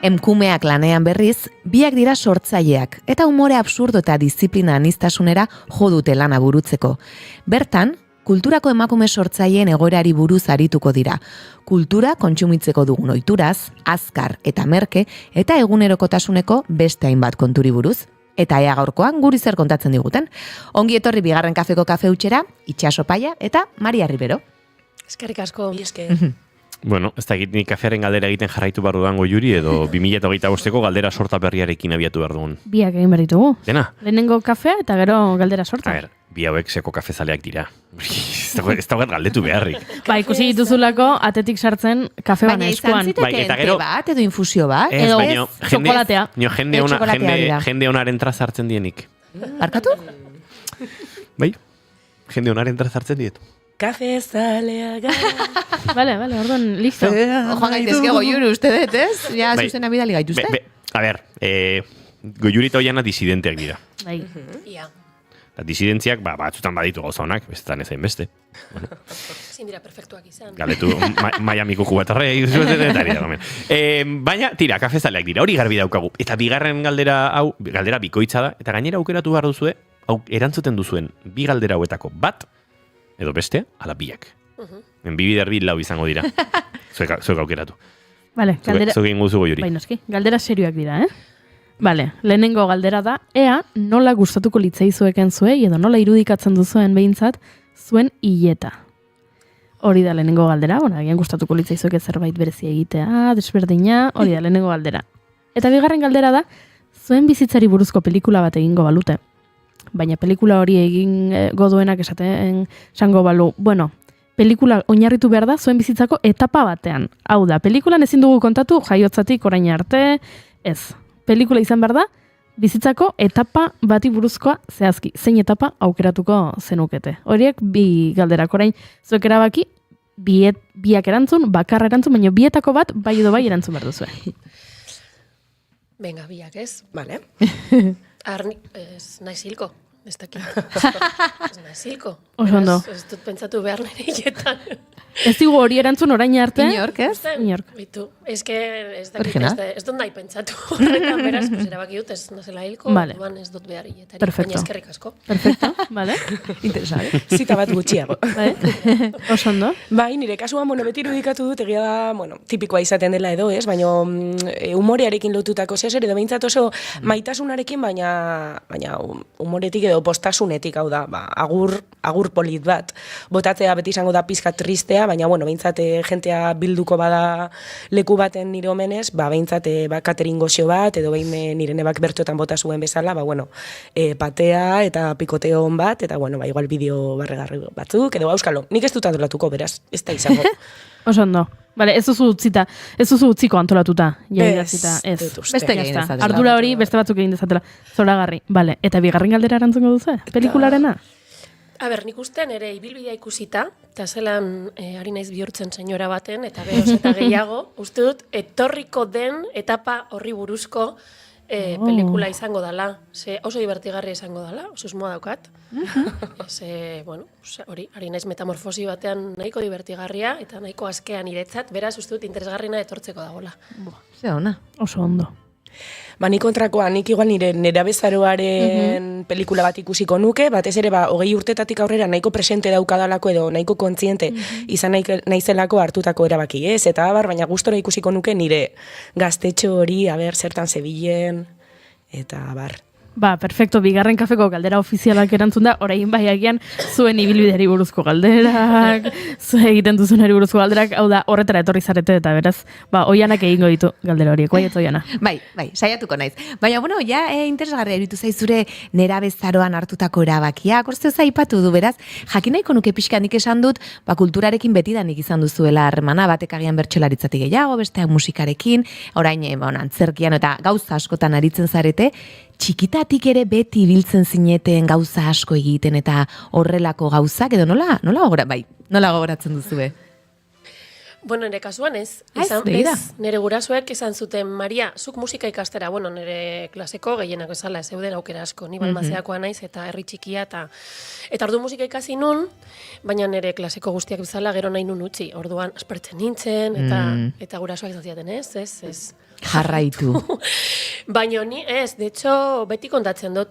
Emkumeak lanean berriz, biak dira sortzaileak, eta umore absurdo eta disiplina anistasunera jo dute lana burutzeko. Bertan, kulturako emakume sortzaileen egoerari buruz arituko dira. Kultura kontsumitzeko dugun ohituraz, azkar eta merke, eta egunerokotasuneko beste hainbat konturi buruz. Eta ea gaurkoan guri zer kontatzen diguten. Ongi etorri bigarren kafeko kafe utxera, Itxaso Paia eta Maria Ribero. Eskerrik asko, eske. Bueno, ez da nik kafearen galdera egiten jarraitu behar dudango Juri, edo 2025ko galdera sorta berriarekin abiatu behar dugun. Biak egin behar ditugu. Dena? Lehenengo kafea eta gero galdera sorta. A ver, bi hauek seko kafezaleak dira. Ez da galdetu beharrik. Ba, ikusi dituzulako atetik sartzen kafe bana eskuan. Baina izan ziteken te bat, edo infusio bat, edo txokolatea. Jende onaren trazartzen dienik. Barkatu? Bai, jende onaren trazartzen dietu. Kafezalea gara. Vale, orduan, listo. Joan gaitezke Goiuru, uste dut, ez? Ja, zuzena bidali gaituzte. A ver, Goiuri eta Oiana disidenteak dira. Bai. Ia. Disidentziak, batzutan baditu gauza honak, bestetan ezain beste. Zin dira perfektuak izan. Galetu, Miamiko jugatorrei, baina, tira, kafezaleak dira, hori garbi daukagu. Eta bigarren galdera bikoitza da, eta gainera aukeratu behar duzue, erantzuten duzuen, bi galdera hauetako bat, edo beste, ala biak. Bi bider bi lau izango dira. Zuek aukeratu. Vale, galdera... Zuek inguzu Goiuri. Bainoski, galdera serioak dira, Vale, lehenengo galdera da, ea nola gustatuko litzaizueken zuei, edo nola irudikatzen duzuen behintzat, zuen hileta. Hori da lehenengo galdera, agian gustatuko litzaizueke zerbait berezia egitea, desberdina, hori da lehenengo galdera. Eta bigarren galdera da, zuen bizitzari buruzko pelikula bat egingo balute. Baina pelikula hori egingo duenak esaten esango balu. Bueno, pelikula oinarritu behar da zuen bizitzako etapa batean. Hau da, pelikulan ezin dugu kontatu jaiotzatik orain arte, ez. Pelikula izan behar da, bizitzako etapa bati buruzkoa zehazki. Zein etapa aukeratuko zenukete. Horiek bi galderak orain zuek erabaki, biak erantzun, bakarra erantzun, baina bietako bat bai edo bai erantzun behar duzue. Venga, biak ez, vale. Ez naiz hilko, ez dakit. Ez naiz hilko. Oso ondo. Ez dut pentsatu behar nire hiletan. Ez digu hori erantzun orain arte. Inork, ez? Inork. Bitu, ez dakit, ez dut nahi pentsatu. Horretan beraz, erabaki dut ez nazela hilko, duan ez dut behar hiletari. Baina eskerrik asko. Perfecto, vale. Interesante. Zita bat gutxiago. Oso ondo. Bai, nire kasuan, beti irudikatu dut, egia da, tipikoa izaten dela edo, ez? Baina humorearekin lotutako zehazer, edo behintzat oso maitasunarekin, baina humoretik edo postasunetik, hau da, agur polit bat. Botatzea beti izango da pizka tristea, baina, behintzat jentea bilduko bada leku baten nire omenez, behintzat catering gozio bat, edo behin nire nebak bertuetan bota zuen bezala, patea eta pikoteo on bat, eta, igual bideo barregarri batzuk, edo auskalo. Nik ez dut adolatuko, beraz, ez da izango. Oso ondo. Vale, ez duzu utziko antolatuta. Beste egin dezatela. Ardura hori beste batzuk egin dezatela. Zoragarri. Vale, eta bigarren galdera erantzungo duzu? Pelikularena? A ber, nik uste nire ibilbidea ikusita, eta zelan ari naiz bihurtzen senyora baten, eta behoz eta gehiago, uste dut, etorriko den etapa horri buruzko pelikula izango dela. Oso divertigarria izango dela, oso esmoa daukat. Hori, ari naiz metamorfosi batean nahiko divertigarria, eta nahiko askean iretzat, beraz uste dut interesgarrina etortzeko dagoela. Ze ona. Oso ondo. Ni kontrakoa, nik igual nire nerabezaroaren pelikula bat ikusiko nuke, batez ere 20 urtetatik aurrera nahiko presente daukadalako edo nahiko kontziente izan naizelako hartutako erabaki, ez? Eta baina gustora ikusiko nuke nire gaztetxo hori, zertan zebilen, eta Perfecto, bigarren kafeko galdera ofizialak erantzun da, orain bai agian zuen ibilbideari buruzko galderak, zuen egiten duzunari buruzko galderak, hau da, horretara etorri zarete eta beraz, Oianak egingo ditu galdera horiek, bai, Oiana? Bai, saiatuko naiz. Baina, interesgarria eritu zaizure nerabezaroan hartutako erabakiak, orze aipatu du, beraz, jakin nahiko nuke pixka nik esan dut, kulturarekin betidanik izan duzuela harremana, batek agian bertxolaritzatik gehiago, besteak musikarekin, orain, antzerkian eta gauza askotan aritzen zarete, txikitatik ere beti biltzen zineten gauza asko egiten eta horrelako gauzak, edo nola gogoratzen duzue? Bueno, nire kasuan ez. Nire gurasoek izan zuten, Maria, zuk musika ikastera, nire klaseko gehienak bezala, zeuden aukera asko, ni Balmazeakoa naiz eta herri txikia, eta ordu musika ikasi nun, baina nire klaseko guztiak bezala gero nahi nun utzi, orduan aspertzen nintzen, eta gurasoak izan ziaten, ez. Jarraitu. Baina ni ez, de hecho, beti kontatzen dut,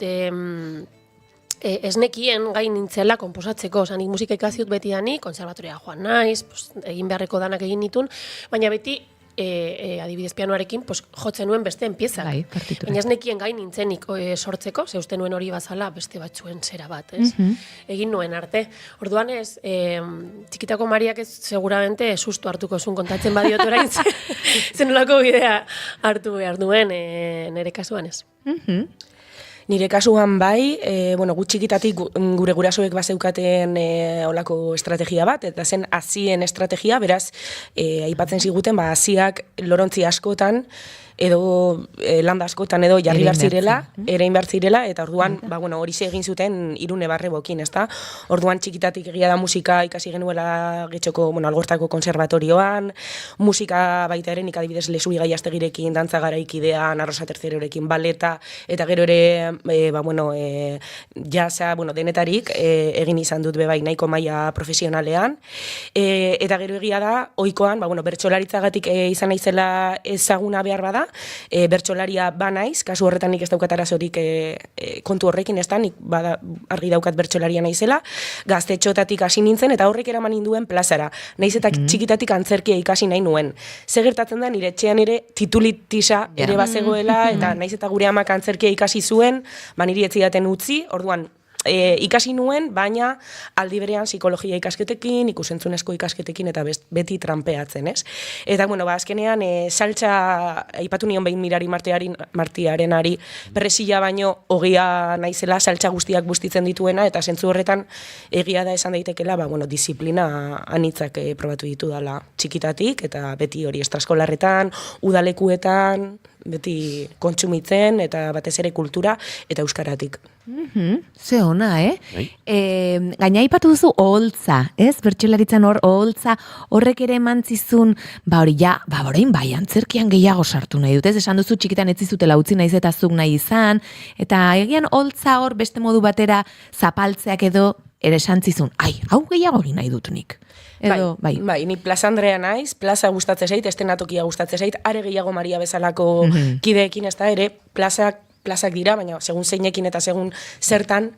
ez nekien gain nintzela konposatzeko, nik musika ikaziut beti dani, konservatoria joan naiz, egin beharreko danak egin nitun, baina beti adibidez pianoarekin jotzen nuen besteen piezak. Baina ez nekien gain nintzenik sortzeko, ze uste nuen hori bazala beste batzuen zera bat, ez? Egin nuen arte. Orduan ez, txikitako Mariak ez seguramente sustu hartuko zuen kontatzen badiot orain, zenolako bidea hartu behar duen nire kasuan ez. Nire kasuan bai, gu txikitatik gure gurasoek bazeukaten olako estrategia bat, eta zen hazien estrategia, beraz, aipatzen ziguten, haziak lorontzi askotan, edo landa askotan edo jarri behar zirela, erein behar zirela, eta orduan, hori egin zuten Irune Barrebokin, ezta? Orduan txikitatik egia da musika ikasi genuela getxoko, Algortako konservatorioan, musika baita ere, nik adibidez Lesuri Gaiastegirekin, dantza garaikidean, Arrosa Tercerorekin, baleta, eta gero ere, jasa, denetarik, egin izan dut bebai nahiko maila profesionalean, eta gero egia da, ohikoan, bertsolaritzatik izan naizela ezaguna behar bada, bertsolaria banaiz, kasu horretan nik ez daukat arazorik kontu horrekin, ez da, nik argi daukat bertsolaria naizela, gaztetxotatik hasi nintzen, eta horrek eraman ninduen plazara. Naiz eta txikitatik antzerkia ikasi nahi nuen. Zer gertatzen da, nire etxean ere titulitisa ere bazegoela, eta naiz eta gure amak antzerkia ikasi zuen, niri etzidaten utzi, orduan, ikasi nuen, baina aldi berean psikologia ikasketekin, ikusentzunezko ikasketekin eta beti tranpeatzen, ez? Eta, azkenean, saltza, aipatu nion behin Mirari Martiarenari, presila baino ogia naizela saltza guztiak bustitzen dituena, eta zentzu horretan egia da esan daitekela, disiplina anitzak probatu ditu dela txikitatik, eta beti hori estraskolarretan, udalekuetan, beti kontsumitzen, eta batez ere kultura, eta euskaratik. Ze ona, gaina aipatu duzu oholtza, ez? Bertsolaritzan oholtza horrek ere emantzizun, orain bai, antzerkian gehiago sartu nahi dut, ez? Esan duzu txikitan ez zizutela utzi naiz eta zuk nahi izan, eta egian oholtza hor beste modu batera zapaltzeak edo ere esantzizun, hau gehiago hori nahi dut nik. Bai, ni Plaza Andrea naiz, plaza gustatzen zait, estenatokia gustatzen zait, are gehiago Maria bezalako kideekin, ez da, ere plazak dira, baina segun zeinekin eta segun zertan,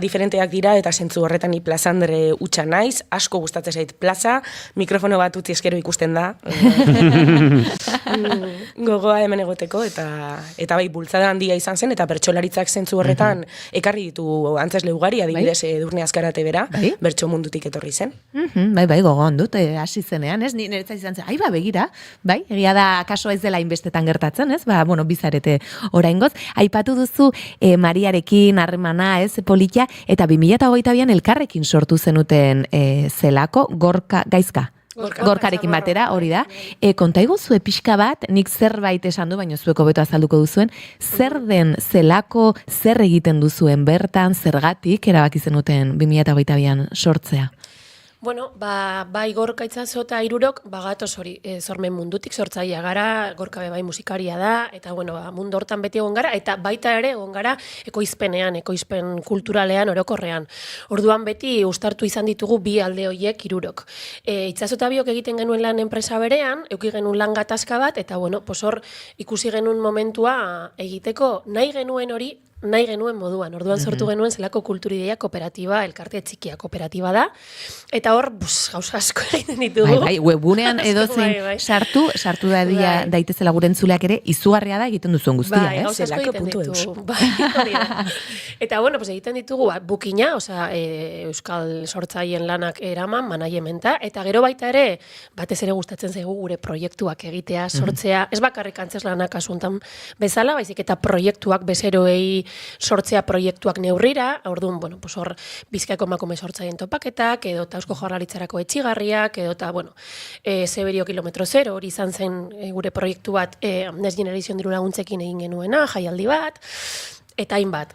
diferenteak dira, eta zentzu horretan ni Plaza Andre utxa naiz, asko gustatzen zait plaza, mikrofono bat utzi eskero ikusten da, gogoa hemen egoteko, eta bai, bultzada handia izan zen, eta bertsolaritzak zentzu horretan ekarri ditu antzesle ugari, adibidez Edurne Azkarate bera, bertso mundutik etorri zen. Bai, gogoan dut, hasi zenean, ez? Niretzat izan zen, begira, egia da kaso ez dela inbestetan gertatzen, ez? Bizarete oraingoz. Aipatu duzu Mariarekin harremana, ez, politia, eta 2022an elkarrekin sortu zenuten zelako, Gorkarekin batera, hori da. Kontaigu zue pixka bat, nik zerbait esan du, baina zueko beto azalduko duzuen, zer den zelako, zer egiten duzuen bertan, zergatik, erabaki zenuten 2022an sortzea? Bueno, bai Gorka Itxaso eta hirurok bagatoz hori sormen mundutik sortzailea gara, Gorka bai musikaria da, eta bueno, mundu hortan beti egon gara, eta baita ere egon gara ekoizpenean, ekoizpen kulturalean, orokorrean. Orduan beti uztartu izan ditugu bi alde horiek hirurok. Itxaso eta biok egiten genuen lan enpresa berean, eduki genuen lan gatazka bat, eta bueno, hor ikusi genuen momentua egiteko nahi genuen moduan. Orduan sortu genuen zelako kulturideia kooperatiba, elkartea txikia kooperatiba da, eta hor, gauza asko egiten ditugu. Bai, webunean edozein sartu daitezela gure entzuleak ere, izugarria da egiten duzuen guztia, Bai, gauza asko egiten ditugu. Eta bueno, egiten ditugu bukina, euskal sortzaileen lanak eraman, manaiementa, eta gero baita ere, batez ere gustatzen zaigu gure proiektuak egitea, sortzea, ez bakarrik antzeslanak asuntan bezala, baizik eta proiektuak bezeroei sortzea proiektuak neurrira, orduan, bueno, hor Bizkaiko emakume sortzaileen topaketak, edo Eusko Jaurlaritzarako etxigarriak, edo Zeberio kilometro zero, hori izan zen gure proiektu bat Next Generation diru laguntzekin egin genuena, jaialdi bat, eta hainbat.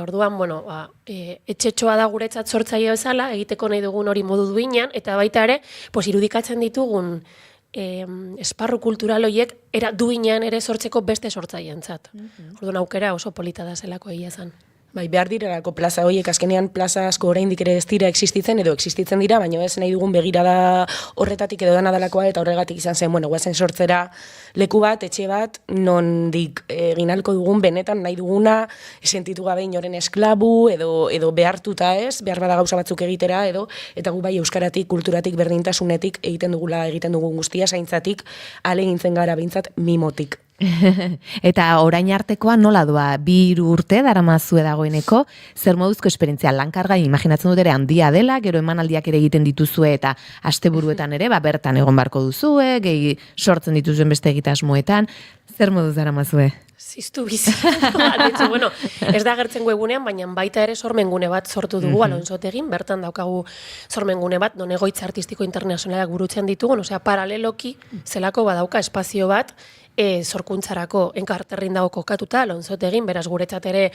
Orduan, bueno, etxetxoa da guretzat sortzaile bezala, egiteko nahi dugun hori modu duinean, eta baita ere, irudikatzen ditugun esparru kultural horiek duinean ere sortzeko beste sortzaileentzat. Orduan aukera oso polita da zelako egia zen. Bai, behar direlako plaza horiek, azkenean plaza asko oraindik ere ez dira existitzen edo existitzen dira, baina ez nahi dugun begirada horretatik edo danadalakoa, eta horregatik izan zen, guazen sortzera leku bat, etxe bat, nondik eginalko dugun benetan nahi duguna, sentitu gabe inoren esklabu, edo behartuta ez, behar bada gauza batzuk egitera, eta gu bai euskaratik, kulturatik, berdintasunetik egiten dugun guztia, zaintzatik, alegintzen gara behintzat mimotik. Eta orain artekoa nola doa, 2 urte daramazue dagoeneko, zer moduzko esperientzia lankarga, imaginatzen dut ere handia dela, gero emanaldiak ere egiten dituzue eta asteburuetan ere, bertan egon barko duzue, gehi sortzen dituzuen beste egitasmoetan, zer moduz daramazue? Ziztu bizi. Bueno, ez da agertzen webunean, baina baita ere sormengune bat sortu dugu Alonsotegin, bertan daukagu sormengune bat, non egoitza artistiko internazionalak burutzen ditugu, paraleloki zelako badauka espazio bat, sorkuntzarako enkarterrin dago kokatuta, Alonsotegin, beraz guretzat ere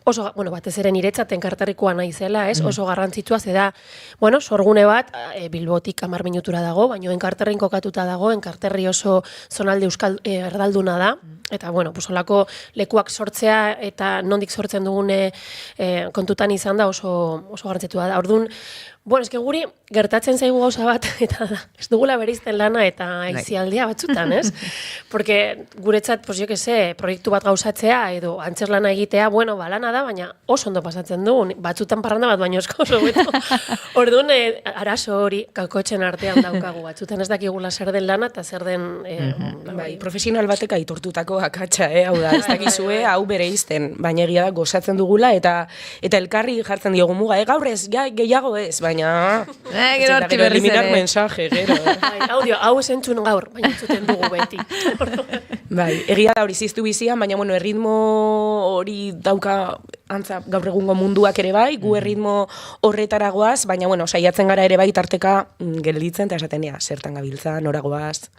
oso, batez ere niretzat enkarterrikoa naizela, oso garrantzitsua, zeda, sorgune bat, Bilbotik 10 minutura dago, baina enkarterrin kokatuta dago, enkarterri oso zonalde euskal erdalduna da, eta, olako lekuak sortzea eta nondik sortzen dugune kontutan izan da oso garrantzitua da. Orduan, eske guri gertatzen zaigu gauza bat, eta ez dugula bereizten lana eta aizialdia batzutan, ez? Porque guretzat, proiektu bat gauzatzea edo antzerlana egitea, lana da, baina oso ondo pasatzen du, batzutan parranda bat baino esko oso beto. Orduan, arazo hori kakotxen artean daukagu, batzutan ez dakigula zer den lana eta zer den... Profesional batek aitortutako akatsa, hau da, ez dakizue, hau bereizten, baina egia da gozatzen dugula eta elkarri jartzen diogu muga, gaur ez, gehiago ez, baina... Gero horti berriz ere. Mensaje, gero. Audio, hau ez entzun gaur, baina entzuten dugu beti. Bai, egia da hori ziztu bizian, baina erritmo hori dauka antza gaur egungo munduak ere bai, gu erritmo horretaragoaz, baina saiatzen gara ere bai tarteka gelditzen, eta esaten zertan gabiltza, noragoaz.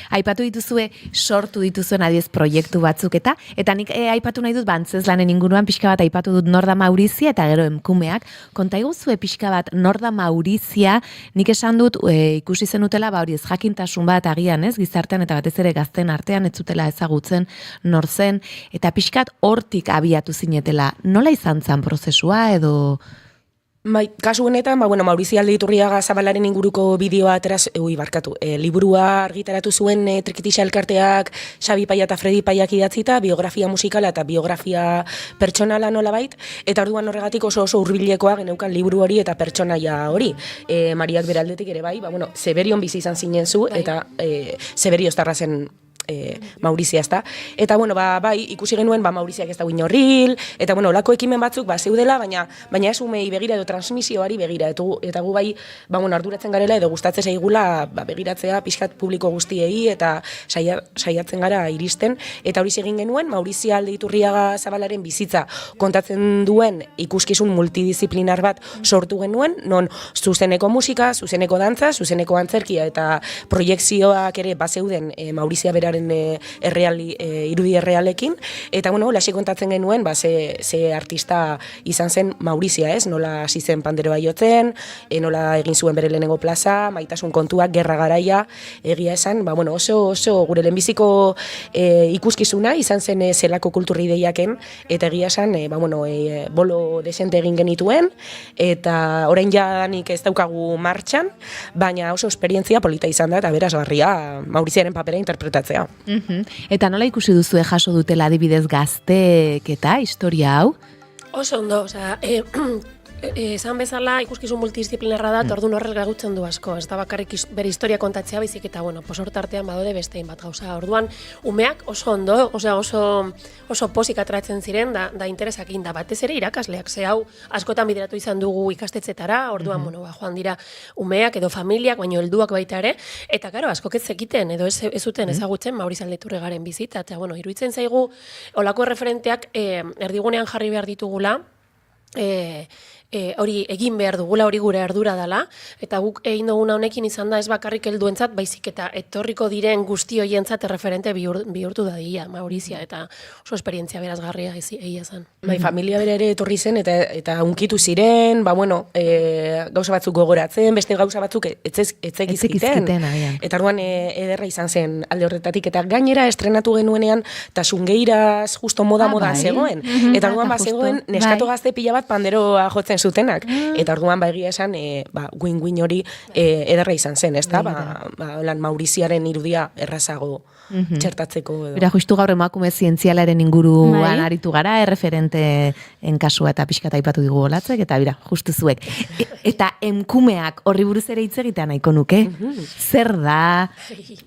Aipatu dituzue, sortu dituzuen adiez proiektu batzuk eta nik aipatu nahi dut antzezlanen inguruan pixka bat aipatu dut Nor da Maurizia eta gero Emkumeak. Konta iguzue pixka bat Nor da Maurizia, nik esan dut ikusi zenutela hori ez jakintasun bat agian ez, gizartean eta batez ere gazten artean ez zutela ezagutzen nor zen, eta pixkat hortik abiatu zinetela. Nola izan zen prozesua edo... Kasu honetan, Maurizio Aldeiturriaga Zabalaren inguruko bideoa liburua argitaratu zuen Trikitixa elkarteak Xabi Paia eta Fredi Paiak idatzita, biografia musikala eta biografia pertsonala nolabait, eta orduan horregatik oso hurbilekoa geneukan liburu hori eta pertsonaia hori. Mariak beraldetik ere bai, Zeberion bizi izan zinen zu, eta Zeberio estarra zen Maurizia ezta. Eta bai, ikusi genuen Mauriziak ez da guin horril, eta olako ekimen batzuk zeudela, baina ez umei begira edo transmisioari begira, eta gu bai arduratzen garela edo gustatzen zaigula begiratzea pixkat publiko guztiei eta saiatzen gara iristen, eta hori egin genuen Maurizio Aldeiturriaga Zabalaren bizitza kontatzen duen ikuskizun multidisziplinar bat sortu genuen, non zuzeneko musika, zuzeneko dantza, zuzeneko antzerkia eta proiekzioak ere bazeuden Maurizia beraren dituen irudi errealekin, eta bueno, lasi kontatzen genuen, ze artista izan zen Maurizia, ez? Nola hasi zen panderoa jotzen, nola egin zuen bere lehenengo plaza, maitasun kontuak, gerra garaia, egia esan, bueno, oso gure lehenbiziko ikuskizuna izan zen zelako kulturrideiaken, eta egia esan, bolo desente egin genituen, eta orain janik ez daukagu martxan, baina oso esperientzia polita izan da, eta berazgarria Mauriziaren papera interpretatzea. Eta nola ikusi duzue jaso dutela adibidez gazteek eta historia hau? Oso ondo, osea, esan bezala ikuskizun multidisciplinarra da, orduan horrek gagutzen du asko, ez da bakarrik bere historia kontatzea baizik eta, hortartean badode bestein bat gauza. Orduan, umeak oso ondo, oso pozik atratzen ziren, da interesak inda, batez ere irakasleak, ze hau askotan bideratu izan dugu ikastetzetara, orduan, joan dira umeak edo familiak, baino helduak baita ere, eta karo, askok ez zekiten, edo ez zuten ezagutzen Mauriz Aldeturregaren bizitza, eta, iruditzen zaigu, olako erreferenteak erdigunean jarri behar ditugula, hori egin behar dugula, hori gure ardura dela, eta guk egin duguna honekin izan da ez bakarrik helduentzat, baizik eta etorriko diren guzti hoientzat erreferente bihurtu dadila, Maurizia, eta oso esperientzia berazgarria egia zen. Familia bere ere etorri zen, eta unkitu ziren, gauza batzuk gogoratzen, beste gauza batzuk etzekizkiten. Eta orduan ederra izan zen alde horretatik, eta gainera estrenatu genuenean, eta sungeiraz justo moda zegoen. Eta orduan zegoen neskato gazte pila bat panderoa jotzen zutenak, eta orduan egia esan win-win hori ederra izan zen, ez da? Mauriziaren irudia errazago txertatzeko. Bera, justu gaur emakume zientzialaren inguruan aritu gara, erreferenteen kasua eta pixka aipatu digu olatzek, eta bera, justu zuek. Eta emkumeak horri buruz ere hitz egitea nahiko nuke? Zer da?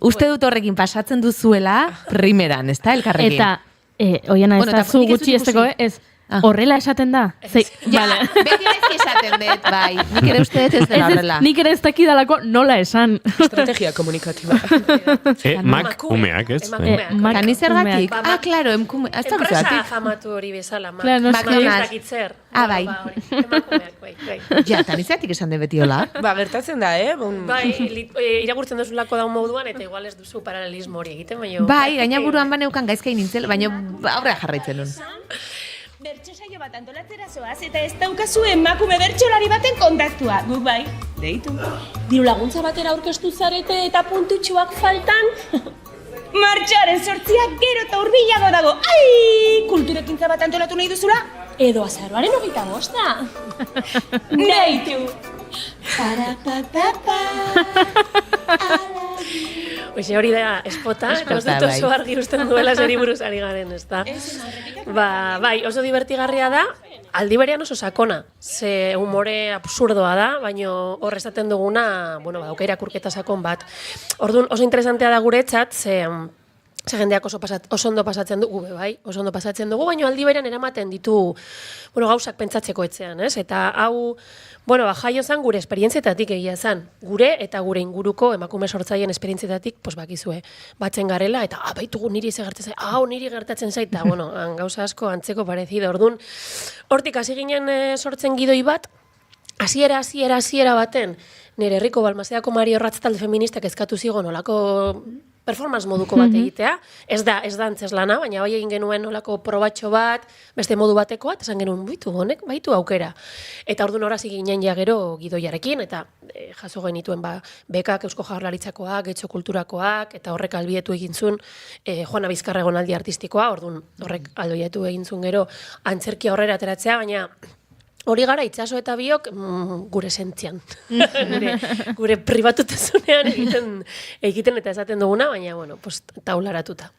Uste dut horrekin pasatzen duzuela primeran, ez da, elkarrekin? Eta, oiena, ez da zu gutxi esteko, ez? Horrela esaten da? Beti naizki esaten dut, bai. Nik ere uste dut ez dela horrela. Nik ere ez dakidalako nola esan. Estrategia komunikatiba. Mak umeak, ez? Kani zergatik? Claro, enpresa famatu hori bezala. McDonald's. Bai. Ja, kani zergatik esan dut beti hola? Gertatzen da, Bai, iragurtzen duzulako daun moduan, eta igual ez duzu paralelismo hori egiten, baina... Bai, gaina buruan baneukan gaizkai nintzen, baina aurrea jarraitzen nun. Bertso saio bat antolatzera zoaz, eta ez daukazu emakume bertsolari baten kontaktua. Guk bai, deitu. Diru laguntza batera aurkeztu zarete eta puntutxuak faltan? Martxoaren 8 gero eta hurbilago dago. Ai! Kulturekintza bat antolatu nahi duzula? Edo azaroaren 25. Deitu! Oixe, hori da espota, eta ez dut oso argi usten duela zeri buruz ari garen, ez da? Bai, oso divertigarria da, aldi berean oso sakona, ze humore absurdoa da, baina hor esaten duguna, dauka irakurketa sakon bat. Orduan oso interesantea da guretzat, ze jendeak oso ondo pasatzen dugu, oso ondo pasatzen dugu, baina aldi berean eramaten ditu gauzak pentsatzeko etxean, ez? Eta hau, jaio zen gure esperientzietatik egia zen. Gure eta gure inguruko emakume sortzaien esperientzietatik, bakizue, batzen garela, eta baitugu niri gertatzen zait, niri gertatzen zait, eta gauza asko antzeko parezido. Orduan, hortik hasi ginen sortzen gidoi bat, hasiera baten, nire herriko Balmaseako Mario Ratz talde feministak eskatu zigon olako performance moduko bat egitea, ez da antzes lana, baina bai egin genuen olako probatxo bat, beste modu batekoa, eta esan genuen, honek baitu aukera. Eta orduan horazi ginen ja gero gidoiarekin, eta jaso genituen bekak Eusko Jaurlaritzakoak, Getxo Kulturakoak, eta horrek albietu egin zuen Juana Bizkarra egonaldi artistikoa, orduan horrek aldoietu egin zuen gero antzerkia horrera ateratzea, baina hori gara itxaso eta biok gure sentzian. Gure pribatutasunean egiten eta esaten duguna, baina, taularatuta.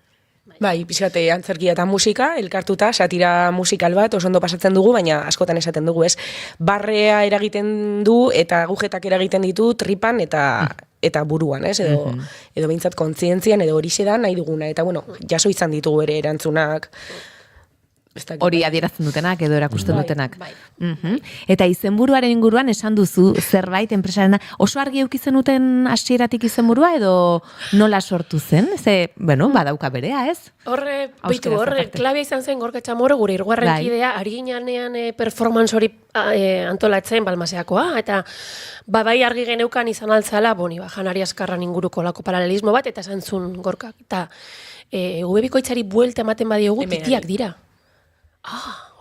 Bai, pixkate antzerkia eta musika, elkartuta, satira musikal bat, oso ondo pasatzen dugu, baina askotan esaten dugu, ez? Barrea eragiten du eta agujetak eragiten ditu tripan eta buruan, ez? Edo behintzat kontzientzian, edo horixe da nahi duguna. Eta, jaso izan ditugu ere erantzunak hori adierazten dutenak edo erakusten dutenak. Eta izenburuaren inguruan esan duzu zerbait enpresaren oso argi eduki zenuten hasieratik izenburua edo nola sortu zen? Ze, bueno, badauka berea, ez? Horre, klabea izan zen Gorka Chamorro gure hirugarren kidea, ari ginean performance hori antolatzen Balmaseakoa, eta bai argi geneukan izan altzala, Janari Azkarran inguruko lako paralelismo bat, eta esan zuen Gorkak. Eta ubebikoitzari buelta ematen badiogu, titiak dira.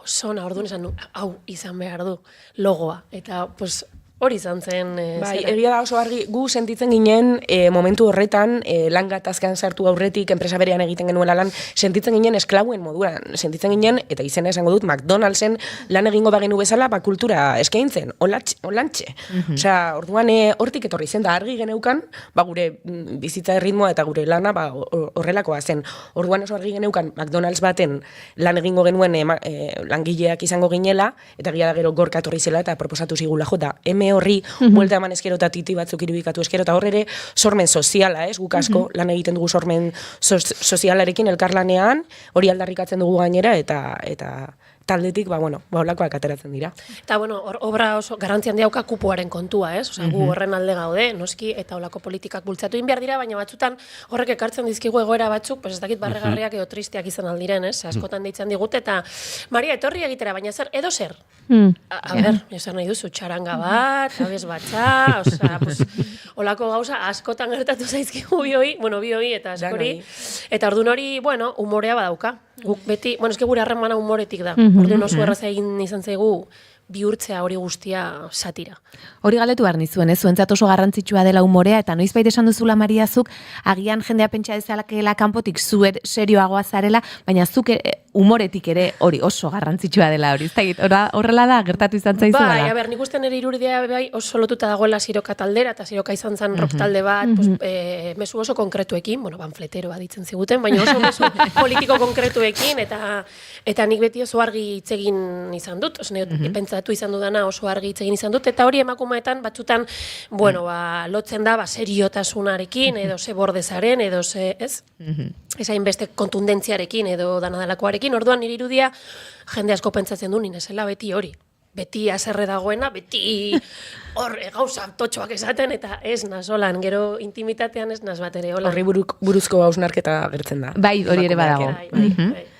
Oso ona, orduan esan du, hau izan behar du, logoa. Eta, pues, hori izan zen. Bai, egia da oso argi, gu sentitzen ginen momentu horretan, lan gatazkan sartu aurretik, enpresa berean egiten genuela lan, sentitzen ginen esklauen moduan, sentitzen ginen, eta izena esango dut, McDonaldsen lan egingo bagenu bezala, kultura eskaintzen, olantxe. Osea, orduan hortik etorri zen, da argi geneukan, gure bizitza erritmoa eta gure lana horrelakoa zen. Orduan oso argi geneukan, McDonalds baten lan egingo genuen langileak izango ginela, eta egia da gero Gorka etorri zela, eta proposatu zigula jota, horri, buelta eman eskero eta titi batzuk irudikatu eskero, eta horre ere sormen soziala, guk asko lan egiten dugu sormen sozialarekin elkarlanean, hori aldarrikatzen dugu gainera, eta taldetik, holakoak ateratzen dira. Eta, obra oso garrantzian diauka kupoaren kontua, ez? Osea, gu horren alde gaude, noski, eta holako politikak bultzatu behar dira, baina batzutan horrek ekartzen dizkigu egoera batzuk, pues ez dakit barregarriak edo tristeak izan aldiren, ez? Askotan deitzen digute, eta Maria, etorri egitera, baina zer, edo zer? A ber, esan nahi duzu, txaranga bat, abez batza, osea, pues, holako gauza askotan gertatu zaizkigu bioi eta askori, eta ordun hori, umorea badauka. Guk beti, eske gure harremana humoretik da. Orduan oso erraza egin izan zaigu bihurtzea hori guztia satira. Hori galetu behar nizuen, zuentzat oso garrantzitsua dela humorea, eta noizbait esan duzula Mariazuk, agian jendea pentsa dezalakela kanpotik zuet serioagoa zarela, baina zuk humoretik ere hori oso garrantzitsua dela hori. Horrela da, gertatu izan zaizu dela. Bai, nik uste nire iruridea oso lotuta dagoela Siroka taldera, eta Siroka izan zen rock talde bat, mezu oso konkretuekin, banfletero baditzen ziguten, baina oso mezu politiko konkretuekin, eta nik beti oso argi itzegin izan dut, pentsatu izan dudana oso argi itzegin izan dut, eta hori emakumeetan batzutan, lotzen da, seriotasunarekin, edo ze bordezaren, edo ze, ez? Ez hainbeste kontundentziarekin, edo danadalakoarekin, orduan nire irudia jende asko pentsatzen du ninezela beti hori. Beti azerre dagoena, beti hor gauza totxoak esaten, eta ez nazolan, gero intimitatean ez naz bat ere. Horri buruzko hausnarketa gertzen da. Bai, hori ere badago.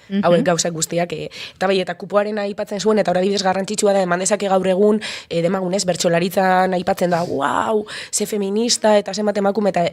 Hauek gauzak guztiak, eta bai, eta kupoaren aipatzen zuen, eta horabidez garrantzitsua da, eman dezake gaur egun, demagunez, bertsolaritzan aipatzen da, wow, ze feminista, eta zenbat emakume, eta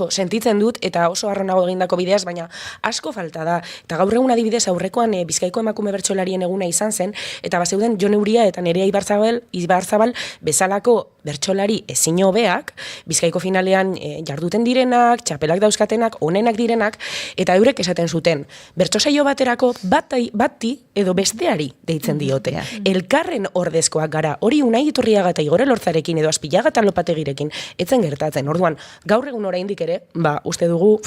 sentitzen dut, eta oso arronago egindako bideaz, baina asko falta da. Eta gaur egun adibidez, aurrekoan Bizkaiko emakume bertsolarien eguna izan zen, eta bazeuden Jon Euria eta Nerea Ibarzabal bezalako bertsolari ezin hobeak, Bizkaiko finalean jarduten direnak, txapelak dauzkatenak, onenak direnak, eta eurek esaten zuten, bertsosaio baterako bati edo besteari deitzen diote. Elkarren ordezkoak gara, hori Unai Iturriaga eta Igor Elortzarekin edo Aspillaga eta Lopategirekin etzen gertatzen. Orduan, gaur egun oraindik ere, uste dugu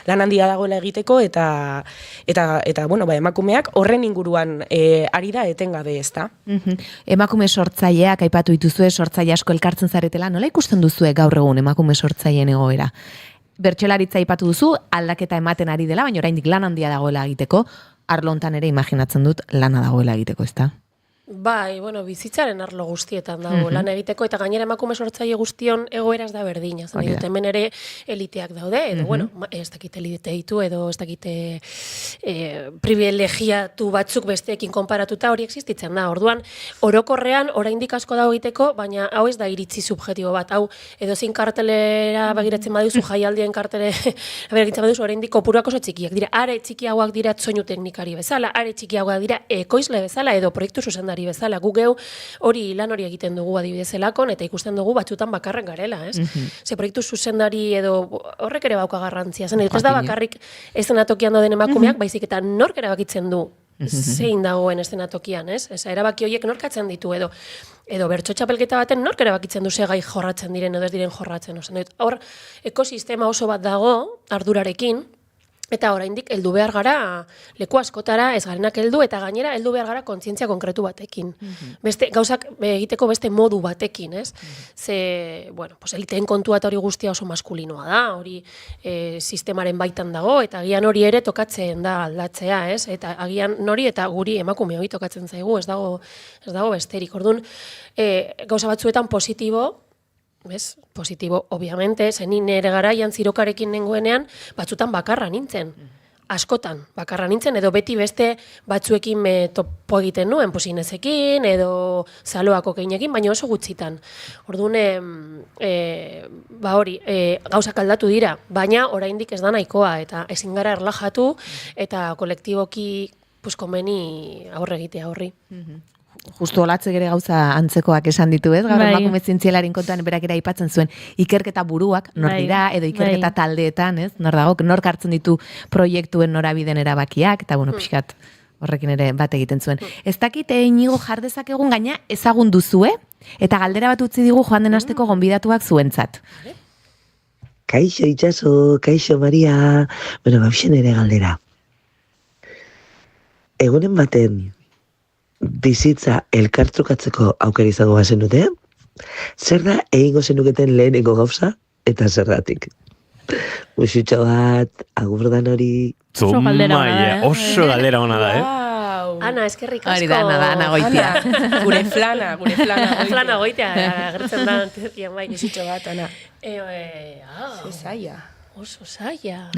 lan handia dagoela egiteko eta emakumeak horren inguruan ari da etengabe, ezta? Emakume sortzaileak aipatu dituzue, sortzaile asko elkartzen zaretela, nola ikusten duzue gaur egun emakume sortzaileen egoera? Bertsolaritza aipatu duzu, aldaketa ematen ari dela, baina oraindik lan handia dagoela egiteko, arlo hontan ere imaginatzen dut lana dagoela egiteko, ezta? Bai, bizitzaren arlo guztietan dago lan egiteko, eta gainera emakume sortzaile guztion egoeraz da berdina. Hemen ere eliteak daude, edo, ez dakite elite ditu, edo ez dakite privilegiatu batzuk besteekin konparatuta hori existitzen da. Orduan, orokorrean, oraindik asko dago egiteko, baina hau ez da iritzi subjetibo bat. Hau, edo zin kartelera begiratzen baduzu, jaialdien kartele begiratzen baduzu, oraindik kopuruak oso txikiak dira. Are txikiagoak dira soinu teknikari bezala, are txikiagoak dira ekoizle bezala, edo proiektu zuzendari bezala, gugeu lan hori egiten dugu adibidez elakon, eta ikusten dugu batzutan bakarren garela, ez? Ze proiektu zuzendari edo horrek ere bauka garrantzia, zen, ez da bakarrik eszenatokian dauden emakumeak, baizik eta nork erabakitzen du zein dagoen eszenatokian, ez? Erabaki horiek norkatzen ditu, edo bertso txapelketa baten nork erabakitzen du ze gai jorratzen diren, edo ez diren jorratzen, hor ekosistema oso bat dago ardurarekin, Eta oraindik heldu behar gara leku askotara ez garenak heldu eta gainera heldu behar gara kontzientzia konkretu batekin. Beste gauzak egiteko beste modu batekin, ez? Ze, bueno, pues eliteen kontua eta hori guztia oso maskulinoa da, hori sistemaren baitan dago eta agian hori ere tokatzen da aldatzea, ez? Eta agian nori eta guri emakumeoi tokatzen zaigu, ez dago besterik. Orduan, gauza batzuetan positibo, bez? Positibo, obviamente, zenin ere garaian zirokarekin nengoenean, batzutan bakarra nintzen. Askotan, bakarra nintzen, edo beti beste batzuekin topo egiten nuen, posinezekin, edo zaloako keinekin, baina oso gutxitan. Orduan, hori, gauzak aldatu dira, baina oraindik ez da nahikoa, eta ezin gara erlajatu, eta kolektiboki komeni aurre egitea horri. Justu olatzek ere gauza antzekoak esan ditu, ez? Gaur emakume zientzialaren kontuan berak ere aipatzen zuen ikerketa buruak, nor dira, edo ikerketa taldeetan, ez? Nor dago, nork hartzen ditu proiektuen norabideen erabakiak, eta bueno, pixkat horrekin ere bat egiten zuen. Ez dakit Inigo jardezak egun gaina ezagun duzue, eta galdera bat utzi digu joan den asteko gonbidatuak zuentzat. Kaixo Itxaso, kaixo Maria, bueno, gauzen ere galdera. Egunen baten, bizitza elkartrukatzeko aukera izango bazen dute, zer da egingo zenuketen lehenengo gauza eta zergatik. Musutxo bat, agurdan hori... Oso galdera ona da, Ana, eskerrik asko. Hori da, Ana Goitia. Gure flana. Flana Goitia, agertzen da antzerkian bai. Musutxo bat, Ana. Zaila. Oso zaila.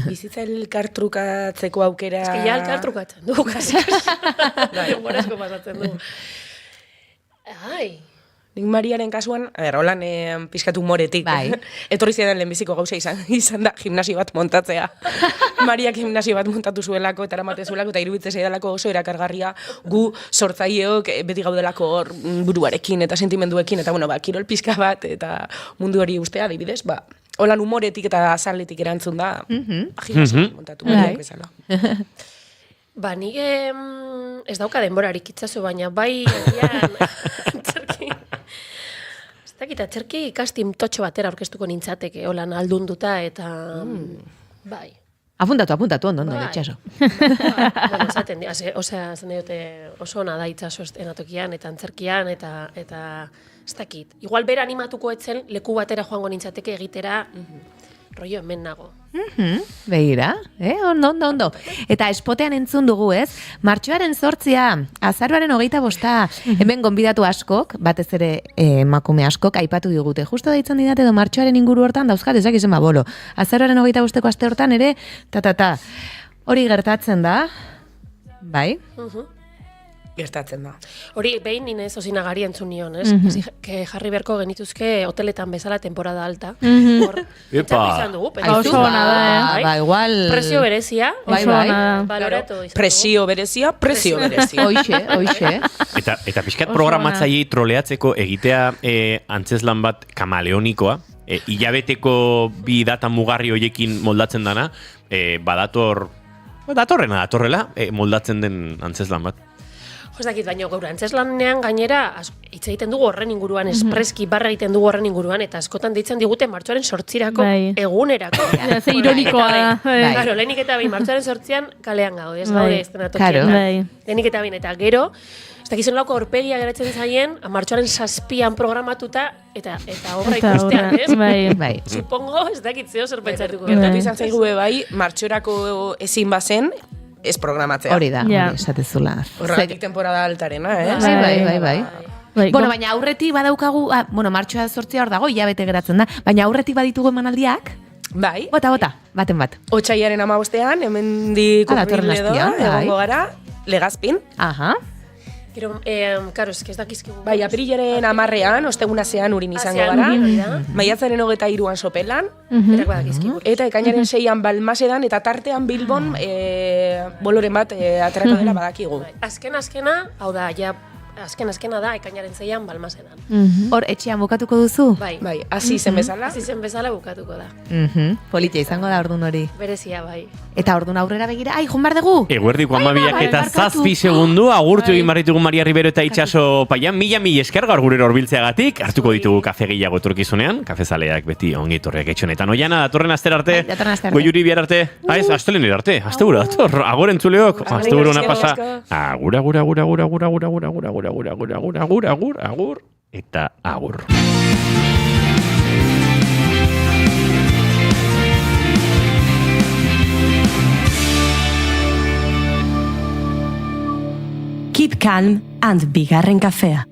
Bizitza elkartrukatzeko aukera... Ez que ja elkartrukatzen du, kasi. Denborazko pasatzen du. Ai. Nik Mariaren kasuan, holan pizkatu humoretik. Bai. Etorri zidan lehenbiziko gauza izan da gimnasio bat montatzea. Mariak gimnasio bat montatu zuelako, eta eramate zuelako, eta iruditzen zaidalako oso erakargarria gu sortzaileok beti gaudelako hor buruarekin eta sentimenduekin, eta bueno, kirol pizka bat, eta mundu hori ustea, adibidez, holan humoretik eta azaletik erantzun da, gimnasio bat montatu Mariak bezala. Nik ez dauka denborarik itzazu, baina bai antzerki. Ez dakit, atzerki kastin totxo batera aurkeztuko nintzateke, holan aldunduta eta bai. Apuntatu, ondo, Itxaso. Bueno, zaten, zaten diote oso ona da Itxaso enatokian eta antzerkian eta ez dakit. Igual bera animatuko etzen leku batera joango nintzateke egitera rollo hemen nago. Begira, ondo. Eta espotean entzun dugu, ez? Martxoaren 8, azaroaren 25, hemen gonbidatu askok, batez ere emakume askok, aipatu digute. Justo deitzen didate edo martxoaren inguru hortan dauzkat ezak izen bolo. Azaroaren 25 aste hortan ere, hori gertatzen da, bai? Gertatzen da. Hori, behin Inez Osinagari entzun nion, ez? Jarri beharko genituzke hoteletan bezala temporada alta. Hor, izan dugu. Oso ona da, igual... Presio berezia. Baloratu. Presio berezia. Hoixe. Eta pixkat programatzailei troleatzeko egitea antzeslan bat kamaleonikoa, hilabeteko bi data mugarri hoiekin moldatzen dana, datorrela moldatzen den antzeslan bat. Ez dakit, baina gaur antzeslanean gainera hitz egiten dugu horren inguruan, espreski barra egiten dugu horren inguruan, eta askotan deitzen digute martxoaren 8 egunerako. Ze ironikoa da. Claro, lehenik eta bain martxoaren 8 kalean gaude, ez gaude estenatokian. Lehenik eta bain, eta gero, ez dakizen lauko aurpegia geratzen zaien, martxoaren 7 programatuta, eta obra ikustean, ez? Bai. Supongo, ez dakit zeo zer pentsatuko. Gertatu izan zaigu bai, martxorako ezin bazen, ez programatzea. Hori da, esatezula. Horregatik temporada altarena, Bai. Bueno, baina aurretik badaukagu, martxoa 8 hor dago, hilabete geratzen da, baina aurretik baditugu emanaldiak? Bai. Bota, baten bat. Otsaiaren 15ean, hemen dikopril edo, egongo gara, Legazpin. Aha. Gero, karo, ez dakizkigu. Bai, aprilaren 10ean, ostegunazean urin izango gara. Maiatzaren 23an Sopelan. Eta ekainaren 6an Balmasedan, eta tartean Bilbon boloren bat aterako dela badakigu. Azkena, hau da, ja Azkena da, ekainaren 6an Balmasenan. Hor, etxean bukatuko duzu? Bai, hasi zen bezala? Hasi zen bezala bukatuko da. Politia izango da ordun hori. Berezia, bai. Eta ordun aurrera begira, joan behar dugu? Eguerdiko 12 eta 7 segundu, agurtu egin barritugu Maria Ribero eta Itxaso Paian, mila esker gaur gure horbiltzeagatik, hartuko ditugu kafe gehiago etorkizunean, kafezaleak beti ongi etorriak etxonetan. Oiana, datorren aster arte, goiuri bihar arte, astelenera arte, asteburu dator, agor entzuleok, asteburu ona pasa, agur, eta agur. Keep calm and bigarren kafea.